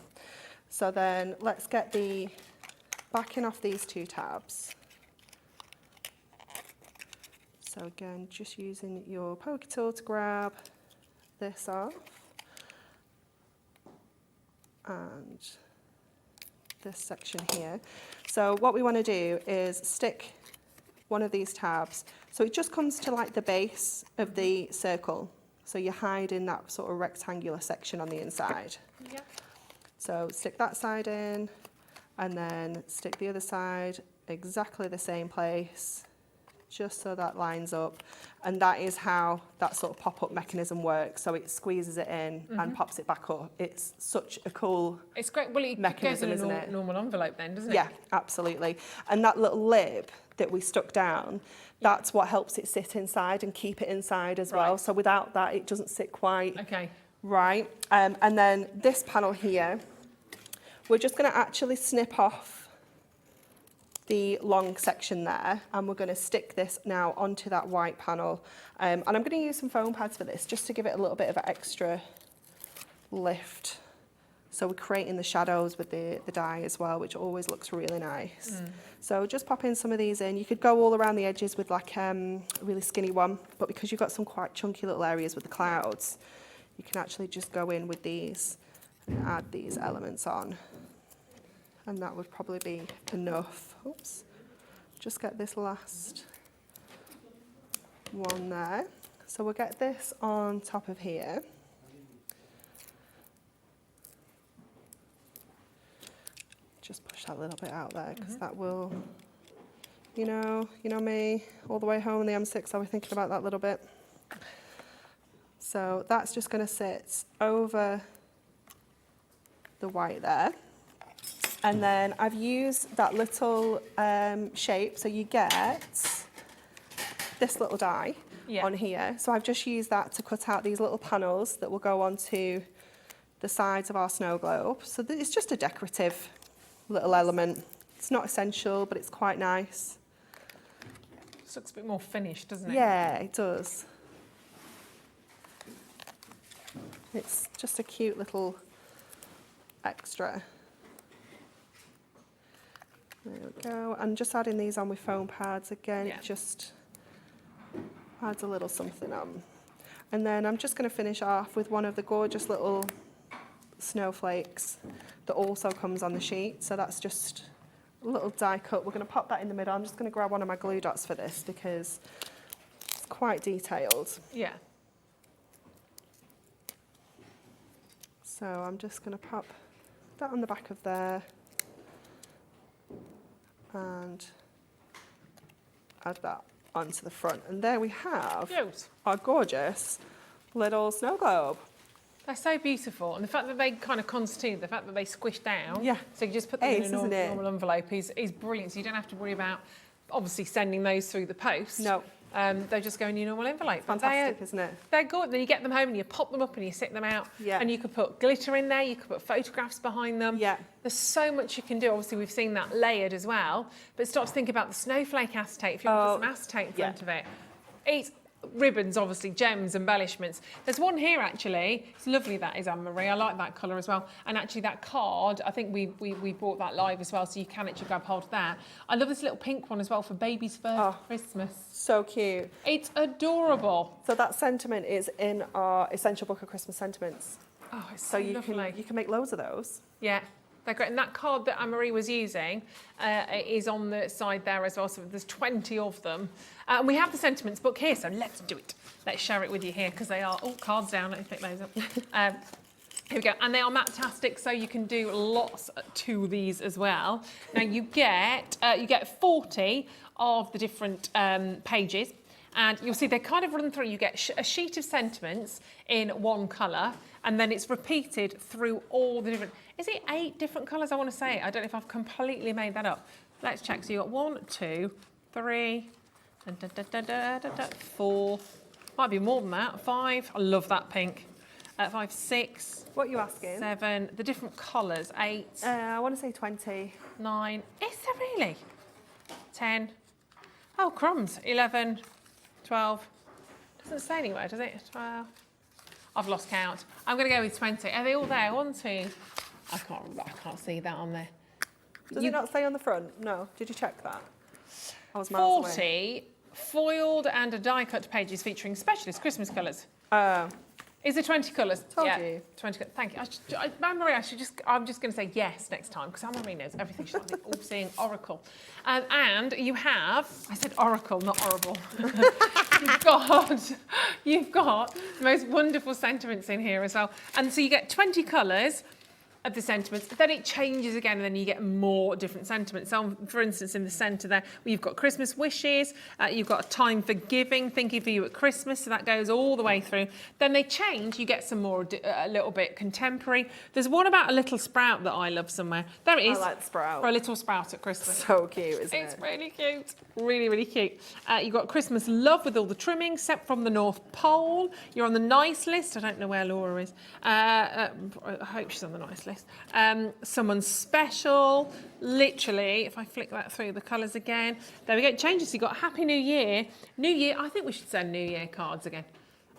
So then let's get the backing off these two tabs. So again, just using your poker tool to grab this off. And this section here. So what we want to do is stick one of these tabs. So it just comes to like the base of the circle. So you hide in that sort of rectangular section on the inside. Yep. So stick that side in and then stick the other side exactly the same place, just so that lines up. And that is how that sort of pop-up mechanism works. So it squeezes it in and pops it back up. It's such a cool It's great. Well, it mechanism, goes in isn't a it? normal envelope then, doesn't it? Yeah, absolutely. And that little lip that we stuck down, that's what helps it sit inside and keep it inside as well. So without that, it doesn't sit quite right. And then this panel here, we're just going to actually snip off the long section there, and we're going to stick this now onto that white panel. And I'm going to use some foam pads for this, just to give it a little bit of an extra lift. So we're creating the shadows with the dye as well, which always looks really nice. So just pop in some of these in. You could go all around the edges with like a really skinny one, but because you've got some quite chunky little areas with the clouds, you can actually just go in with these and add these elements on. And that would probably be enough. Oops. Just get this last one there. So we'll get this on top of here. Just push that little bit out there because that will You know me, all the way home on the M6, I was thinking about that little bit. So that's just going to sit over the white there. And then I've used that little shape, so you get this little die on here. So I've just used that to cut out these little panels that will go onto the sides of our snow globe. So it's just a decorative little element. It's not essential, but it's quite nice. This looks a bit more finished, doesn't it? Yeah, it does. It's just a cute little extra. There we go. And just adding these on with foam pads again, it just adds a little something on. And then I'm just going to finish off with one of the gorgeous little snowflakes that also comes on the sheet. So that's just a little die cut. We're going to pop that in the middle. I'm just going to grab one of my glue dots for this because it's quite detailed. Yeah. So I'm just going to pop that on the back of there and add that onto the front. And there we have our gorgeous little snow globe. They're so beautiful, and the fact that they kind of constitute, the fact that they squish down, so you just put them in a normal envelope is brilliant. So you don't have to worry about obviously sending those through the post. No. They just go in your normal envelope. Fantastic, isn't it? They're good. Then you get them home and you pop them up and you stick them out. Yeah. And you could put glitter in there. You could put photographs behind them. Yeah. There's so much you can do. Obviously, we've seen that layered as well. But start to think about the snowflake acetate. If you want to put some acetate in front of it, it's ribbons, obviously, gems, embellishments. There's one here actually. It's lovely. That is Anne-Marie. I like that colour as well. And actually, that card, I think we brought that live as well, so you can actually grab hold of that. I love this little pink one as well for baby's first Christmas. So cute. It's adorable. So that sentiment is in our Essential Book of Christmas Sentiments. Oh, it's so lovely. You can make loads of those. Yeah. They're great. And that card that Anne-Marie was using is on the side there as well. So there's 20 of them. And we have the sentiments book here, so let's do it. Let's share it with you here because they are all cards down. Let me pick those up. Here we go. And they are matte-tastic, so you can do lots to these as well. Now you get 40 of the different pages. And you'll see they kind of run through. You get a sheet of sentiments in one colour, and then it's repeated through all the different... Is it 8 different colours? I want to say. I don't know if I've completely made that up. Let's check. So you've got 1, 2, 3, 4. Might be more than that. 5. I love that pink. 5, 6. What are you asking? 7. The different colours. 8. I want to say 20. 9. Is there really? 10. Oh, crumbs. 11. 12. Doesn't say anywhere, does it? 12. I've lost count. I'm going to go with 20. Are they all there? 1, 2. I can't see that on there. Does it not say on the front? No. Did you check that? I was miles 40 away. foiled and a die-cut pages featuring specialist Christmas colours. Is there 20 colours? Told you. 20 colours. Thank you. Anne-Marie, I'm just going to say yes next time because Anne-Marie knows everything. She's like the all-seeing oracle. And you have, I said oracle, not horrible. You've got the most wonderful sentiments in here as well. And so you get 20 colours of the sentiments, then it changes again and then you get more different sentiments. So for instance, in the centre there, you've got Christmas wishes, you've got a time for giving, thinking for you at Christmas, so that goes all the way through. Then they change, you get some more, a little bit contemporary. There's one about a little sprout that I love somewhere. There it is. I like the sprout. For a little sprout at Christmas. So cute, isn't it? It's really cute. Really, really cute. You've got Christmas love with all the trimming, sent from the North Pole. You're on the nice list. I don't know where Laura is. I hope she's on the nice list. Someone special, literally, if I flick that through the colours again, there we go, it changes. You've got Happy New Year. New Year, I think we should send New Year cards again.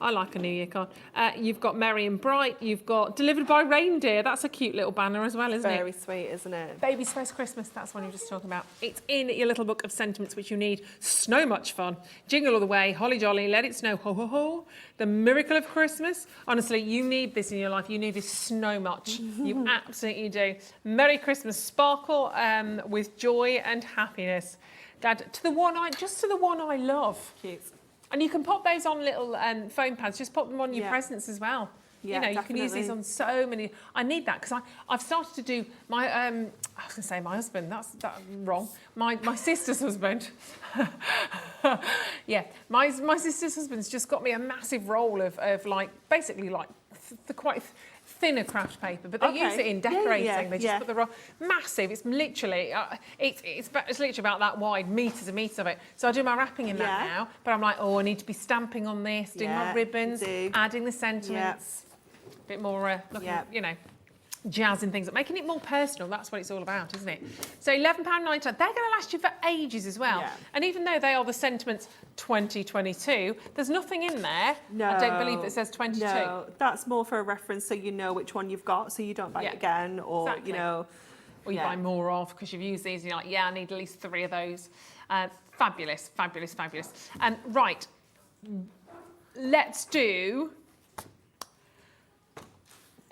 I like a New Year card. You've got Merry and Bright. You've got Delivered by Reindeer. That's a cute little banner as well, isn't it? Very sweet, isn't it? Baby's First Christmas. That's one you were just talking about. It's in your little book of sentiments which you need. Snow Much Fun. Jingle All the Way. Holly Jolly. Let It Snow. Ho, ho, ho. The Miracle of Christmas. Honestly, you need this in your life. You need this so much. You absolutely do. Merry Christmas. Sparkle with joy and happiness. Dad, to the one I love. Cute. And you can pop those on little foam pads. Just pop them on your presents as well. Yeah, you know, you can use these on so many. I need that because I've started to do my, I was going to say my husband, that's wrong. My sister's husband. Yeah, my sister's husband's just got me a massive roll of like, basically like the quite thinner craft paper, but they use it in decorating. They just put the roll, massive. It's literally, it's literally about that wide, meters and meters of it. So I do my wrapping in that now, but I'm like, oh, I need to be stamping on this, doing my ribbons, adding the sentiments, a bit more, looking, you know, jazzing things up, making it more personal. That's what it's all about, isn't it? So £11.99, they're going to last you for ages as well. And even though they are the sentiments 2022, there's nothing in there. No, I don't believe it says 22. No, that's more for a reference so you know which one you've got, so you don't buy it again, or you know, or you buy more of because you've used these and you're like, yeah, I need at least 3 of those. Fabulous, fabulous, fabulous. Right, let's do.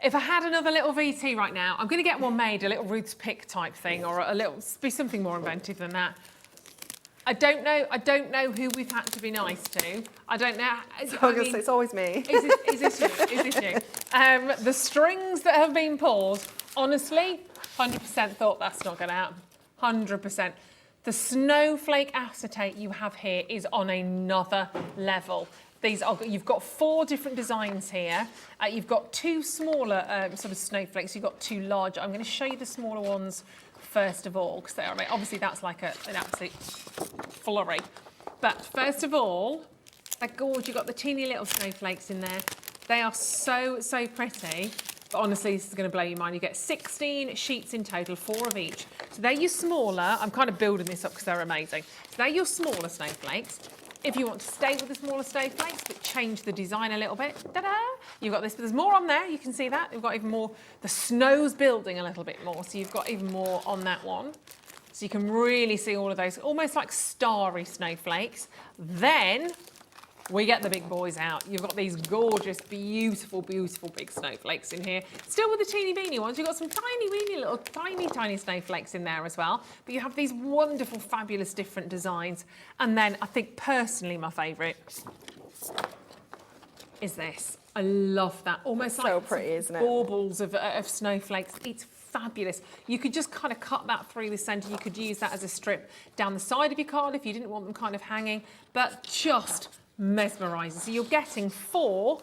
If I had another little VT right now, I'm going to get one made, a little Ruth's Pick type thing, or a little, be something more inventive than that. I don't know who we've had to be nice to. I don't know. It's always me. Is this you? Is this you? The strings that have been pulled, honestly, 100% thought that's not going to happen. 100%. The Snowflake acetate you have here is on another level. These are, you've got 4 different designs here. You've got 2 smaller sort of snowflakes. You've got 2 larger. I'm going to show you the smaller ones first of all, because they are, obviously that's like an absolute flurry. But first of all, they're gorgeous. You've got the teeny little snowflakes in there. They are so, so pretty. But honestly, this is going to blow your mind. You get 16 sheets in total, 4 of each. So they're your smaller. I'm kind of building this up because they're amazing. So they're your smaller snowflakes. If you want to stay with the smaller snowflakes, but change the design a little bit, ta-da! You've got this, but there's more on there, you can see that. You've got even more, the snow's building a little bit more, so you've got even more on that one. So you can really see all of those, almost like starry snowflakes. Then we get the big boys out. You've got these gorgeous, beautiful, beautiful big snowflakes in here. Still with the teeny weeny ones. You've got some tiny weeny little tiny snowflakes in there as well. But you have these wonderful, fabulous different designs. And then I think personally my favourite is this. I love that. Almost so like pretty, isn't it? baubles of snowflakes. It's fabulous. You could just kind of cut that through the centre. You could use that as a strip down the side of your card if you didn't want them kind of hanging. But just mesmerising. So you're getting 4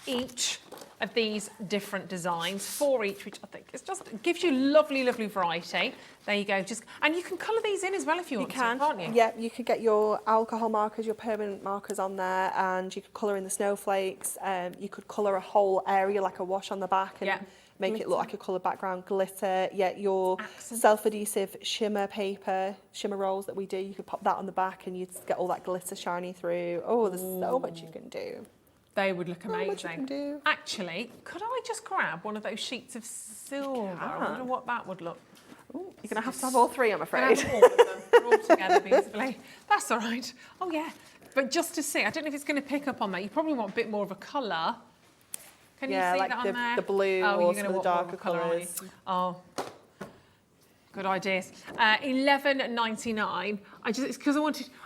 each of these different designs, 4 each, which I think is just gives you lovely, lovely variety. There you go. And you can colour these in as well if you want to, can't you? Yeah, you could get your alcohol markers, your permanent markers on there, and you could colour in the snowflakes. You could colour a whole area like a wash on the back and make it look like a coloured background, glitter. Yeah, your self-adhesive shimmer paper, shimmer rolls that we do, you could pop that on the back and you'd get all that glitter shining through. Oh, there's so much you can do. They would look amazing. Much you can do. Actually, could I just grab one of those sheets of silver? I wonder what that would look. Ooh, you're going to have all 3, I'm afraid. All of them, all together beautifully. That's all right. Oh, yeah. But just to see, I don't know if it's going to pick up on that. You probably want a bit more of a colour. Can you see like that on there? The blue or some of the darker colours. Oh, good ideas. $11.99. It's because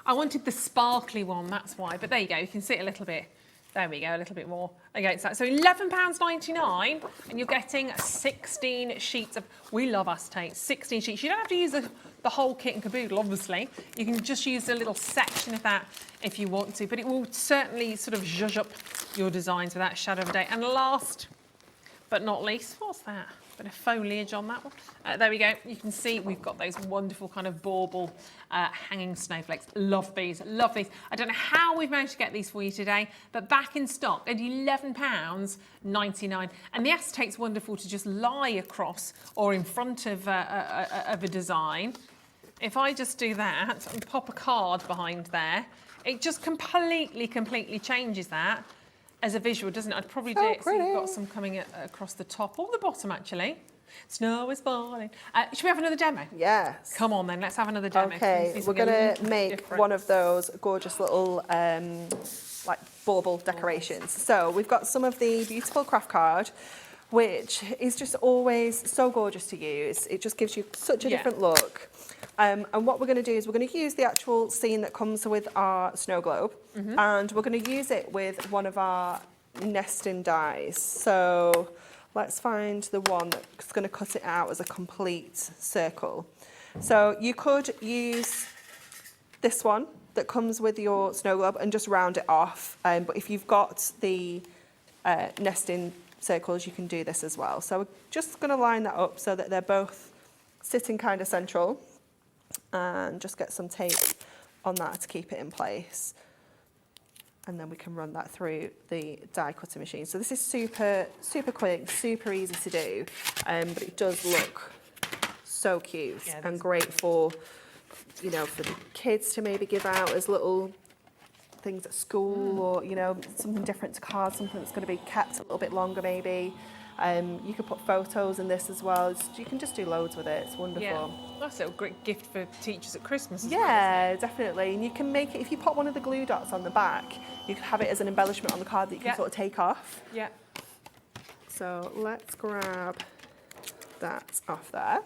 I wanted the sparkly one. That's why. But there you go. You can see it a little bit. There we go. A little bit more against that. So £11.99, and you're getting 16 sheets of. We love acetate. 16 sheets. You don't have to use the whole kit and caboodle, obviously. You can just use a little section of that if you want to, but it will certainly sort of zhuzh up your designs without a shadow of a doubt. And last but not least, what's that? Bit of foliage on that one. There we go. You can see we've got those wonderful kind of bauble hanging snowflakes. Love these, love these. I don't know how we've managed to get these for you today, but back in stock at £11.99. And the acetate's wonderful to just lie across or in front of a design. If I just do that and pop a card behind there, it just completely changes that as a visual, doesn't it? I'd probably do it so you've got some coming across the top or the bottom, actually. Snow is falling. Should we have another demo? Yes. Come on, then. Let's have another demo. Okay, we're going to make one of those gorgeous little like bauble decorations. So we've got some of the beautiful craft card, which is just always so gorgeous to use. It just gives you such a different look. And what we're going to do is we're going to use the actual scene that comes with our snow globe, and we're going to use it with one of our nesting dies. So let's find the one that's going to cut it out as a complete circle. So you could use this one that comes with your snow globe and just round it off. But if you've got the nesting circles, you can do this as well. So we're just going to line that up so that they're both sitting kind of central, and just get some tape on that to keep it in place. And then we can run that through the die cutting machine. So this is super quick, super easy to do, but it does look so cute and great for, you know, for the kids to maybe give out as little things at school, or, you know, something different to cards, something that's going to be kept a little bit longer maybe. You can put photos in this as well. You can just do loads with it. It's wonderful. Yeah. That's a great gift for teachers at Christmas as well, definitely. And you can make it, if you put one of the glue dots on the back, you can have it as an embellishment on the card that you can sort of take off. Yeah. So let's grab that off there.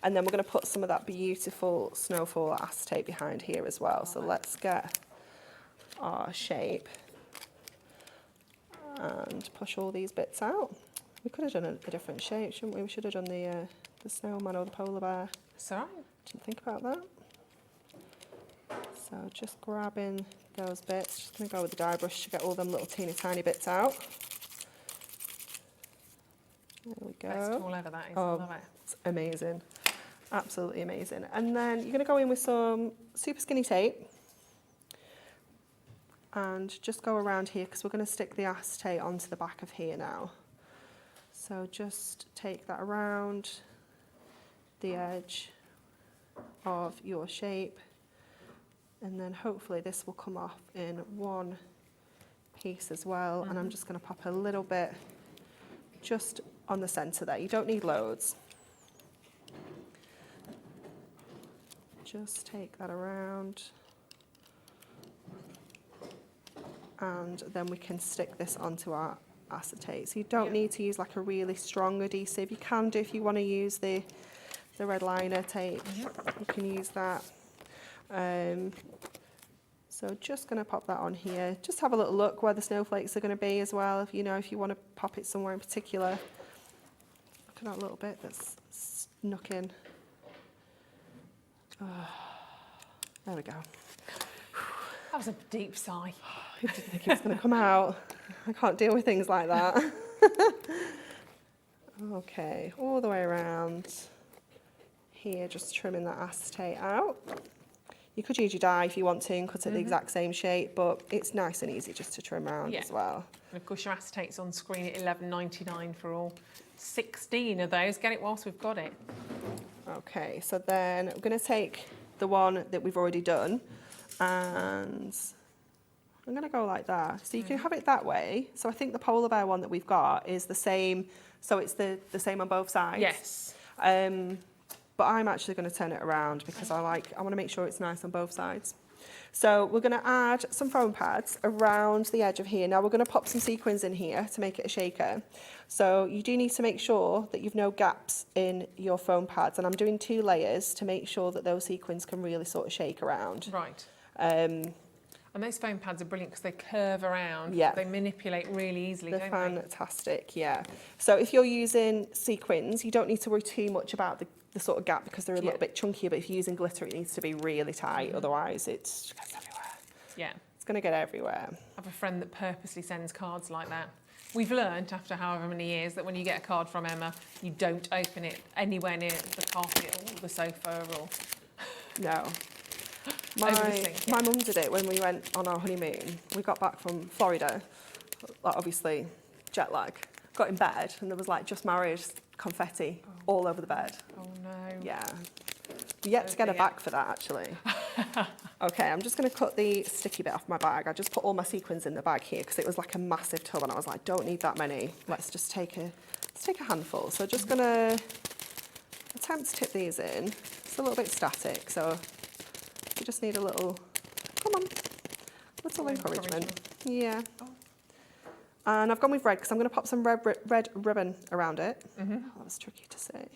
And then we're going to put some of that beautiful snowfall acetate behind here as well. So let's get our shape and push all these bits out. We could have done a different shape, shouldn't we? We should have done the snowman or the polar bear. That's all right. Didn't think about that. So just grabbing those bits. Just going to go with the die brush to get all them little teeny tiny bits out. There we go. Best tool ever, that is. I love it. It's amazing. Absolutely amazing. And then you're going to go in with some super skinny tape and just go around here, because we're going to stick the acetate onto the back of here now. So just take that around the edge of your shape, and then hopefully this will come off in one piece as well. And I'm just going to pop a little bit just on the centre there. You don't need loads. Just take that around, and then we can stick this onto our acetate. So you don't need to use like a really strong adhesive. You can do if you want to use the red liner tape. You can use that. So just going to pop that on here. Just have a little look where the snowflakes are going to be as well. If you know, if you want to pop it somewhere in particular. Look at that little bit that's snuck in. There we go. That was a deep sigh. I didn't think it was going to come out. I can't deal with things like that. Okay, all the way around here, just trimming that acetate out. You could use your die if you want to and cut it the exact same shape, but it's nice and easy just to trim around as well. And of course your acetate's on screen at $11.99 for all 16 of those. Get it whilst we've got it. Okay, so then I'm going to take the one that we've already done, and I'm going to go like that. So you can have it that way. So I think the polar bear one that we've got is the same, so it's the same on both sides. Yes. But I'm actually going to turn it around because I want to make sure it's nice on both sides. So we're going to add some foam pads around the edge of here. Now we're going to pop some sequins in here to make it a shaker. So you do need to make sure that you've no gaps in your foam pads. And I'm doing 2 layers to make sure that those sequins can really sort of shake around. Right. And those foam pads are brilliant because they curve around. Yeah. They manipulate really easily, They're don't they? fantastic, yeah. So if you're using sequins, you don't need to worry too much about the sort of gap because they're a little bit chunkier, but if you're using glitter, it needs to be really tight, otherwise it gets everywhere. Yeah. It's going to get everywhere. I have a friend that purposely sends cards like that. We've learned after however many years that when you get a card from Emma, you don't open it anywhere near the carpet or the sofa or... No. My mum did it when we went on our honeymoon. We got back from Florida, like obviously jet lag. Got in bed and there was like just married confetti all over the bed. Oh no. Yeah. Yet to get her back for that actually. Okay, I'm just going to cut the sticky bit off my bag. I just put all my sequins in the bag here because it was like a massive tub and I was like, don't need that many. Let's just take a handful. So just going to attempt to tip these in. It's a little bit static, so you just need a little, come on, little encouragement. Yeah. And I've gone with red because I'm going to pop some red ribbon around it. Oh, that was tricky to say.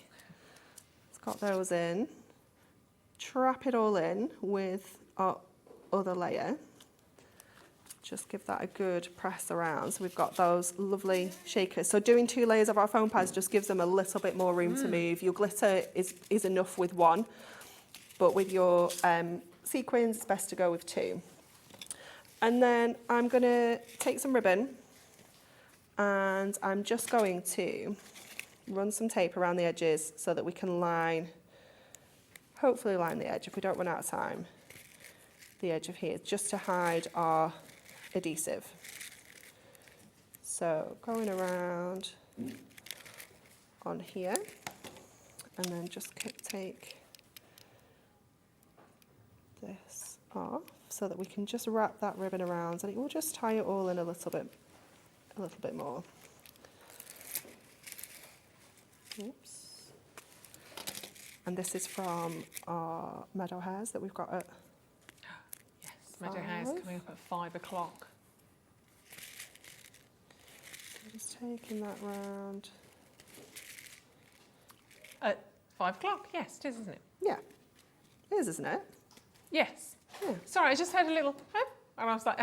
It's got those in. Trap it all in with our other layer. just give that a good press around. So we've got those lovely shakers. So doing 2 layers of our foam pads just gives them a little bit more room to move. Your glitter is enough with 1, but with your sequins, it's best to go with 2. And then I'm going to take some ribbon and I'm just going to run some tape around the edges so that we can hopefully line the edge if we don't run out of time, the edge of here, just to hide our adhesive. So going around on here and then just take this off so that we can just wrap that ribbon around and it will just tie it all in a little bit more. Oops. And this is from our meadow hairs that we've got at Meadow hairs coming up at 5 o'clock. So just taking that round. At 5 o'clock? Yes, it is, isn't it? Yeah, it is, isn't it? Yes. Yeah. Sorry, I just heard a little, oh, and I was like,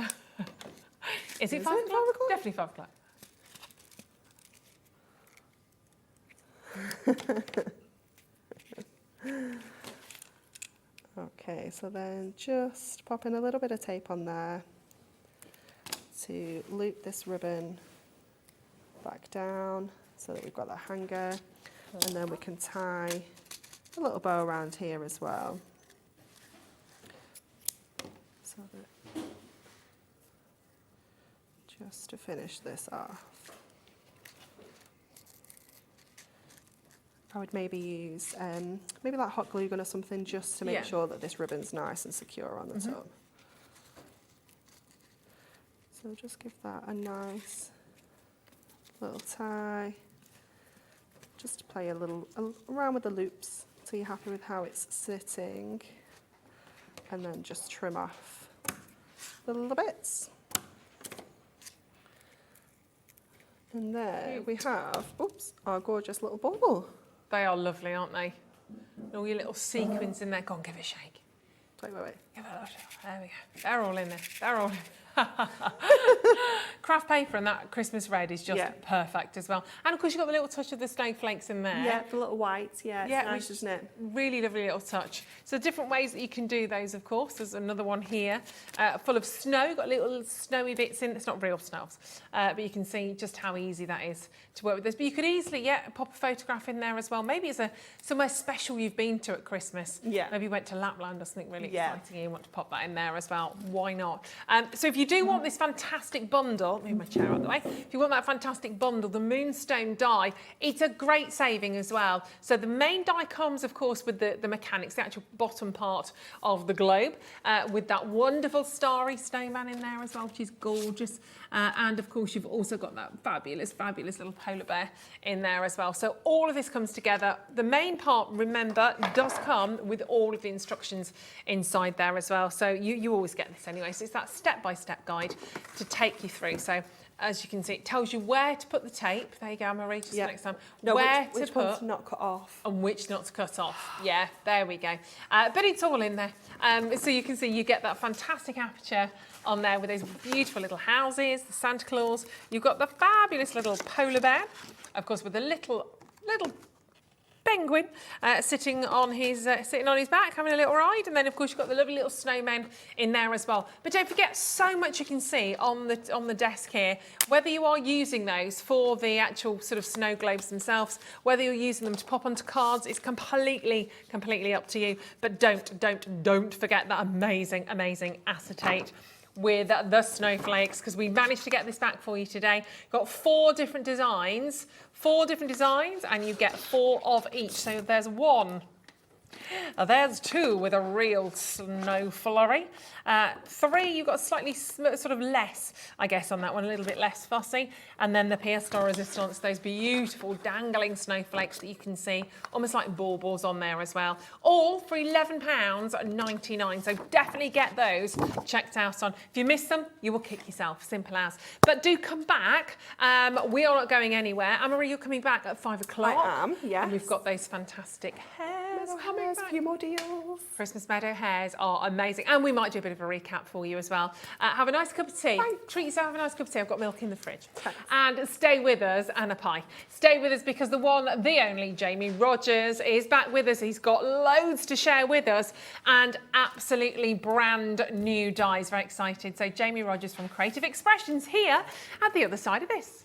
is it 5 o'clock? 5 o'clock? Definitely 5 o'clock. Okay, so then just pop in a little bit of tape on there to loop this ribbon back down so that we've got that hanger, and then we can tie a little bow around here as well. So that just to finish this off. I would maybe use maybe like hot glue gun or something just to make sure that this ribbon's nice and secure on the top. So just give that a nice little tie. Just play around with the loops so you're happy with how it's sitting, and then just trim off the little bits. And there we have, our gorgeous little bauble. They are lovely, aren't they? All your little sequins in there. Go on, give it a shake. Wait. Give it a shake. There we go. They're all in there. They're all in. Craft paper and that Christmas red is just perfect as well. And of course you've got the little touch of the snowflakes in there. Yeah, the little white. Yeah, it's nice, isn't it? Really lovely little touch. So different ways that you can do those, of course. There's another one here full of snow. Got little snowy bits in. It's not real snows, but you can see just how easy that is to work with this. But you could easily, pop a photograph in there as well. Maybe it's somewhere special you've been to at Christmas. Yeah. Maybe you went to Lapland or something really exciting and you want to pop that in there as well. Why not? So if you do want this fantastic bundle, move my chair out of the way. If you want that fantastic bundle, the Moonstone die, it's a great saving as well. So the main die comes, of course, with the mechanics, the actual bottom part of the globe, with that wonderful starry snowman in there as well, which is gorgeous. And of course, you've also got that fabulous, fabulous little polar bear in there as well. So all of this comes together. The main part, remember, does come with all of the instructions inside there as well. So you always get this anyway. So it's that step-by-step guide to take you through. So as you can see, it tells you where to put the tape. There you go, Marie, just next time. No, where which to put one's not cut off. and which not to cut off. Yeah, there we go. But it's all in there. So you can see you get that fantastic aperture on there with those beautiful little houses, the Santa Claus. You've got the fabulous little polar bear, of course, with a little penguin sitting on his back, having a little ride, and then of course you've got the lovely little snowmen in there as well. But don't forget, so much you can see on the desk here. Whether you are using those for the actual sort of snow globes themselves, whether you're using them to pop onto cards, it's completely up to you. But don't forget that amazing acetate with the snowflakes, because we managed to get this back for you today. Got 4 different designs, and you get 4 of each. So there's 1. There's 2 with a real snow flurry. 3, you've got slightly sort of less, I guess, on that one, a little bit less fussy. And then the Pièce de Résistance, those beautiful dangling snowflakes that you can see, almost like baubles on there as well. All for £11.99. So definitely get those checked out on. If you miss them, you will kick yourself, simple as. But do come back. We are not going anywhere. Anne-Marie, you're coming back at 5 o'clock. I am, yes. And we've got those fantastic hairs. coming back. A few more deals. Christmas Meadow hairs are amazing. And we might do a bit of a recap for you as well. Have a nice cup of tea. Treat yourself, have a nice cup of tea. I've got milk in the fridge. And stay with us, and a pie. Stay with us because the one, the only Jamie Rogers is back with us. He's got loads to share with us and absolutely brand new dies. Very excited. So Jamie Rogers from Creative Expressions here at the other side of this.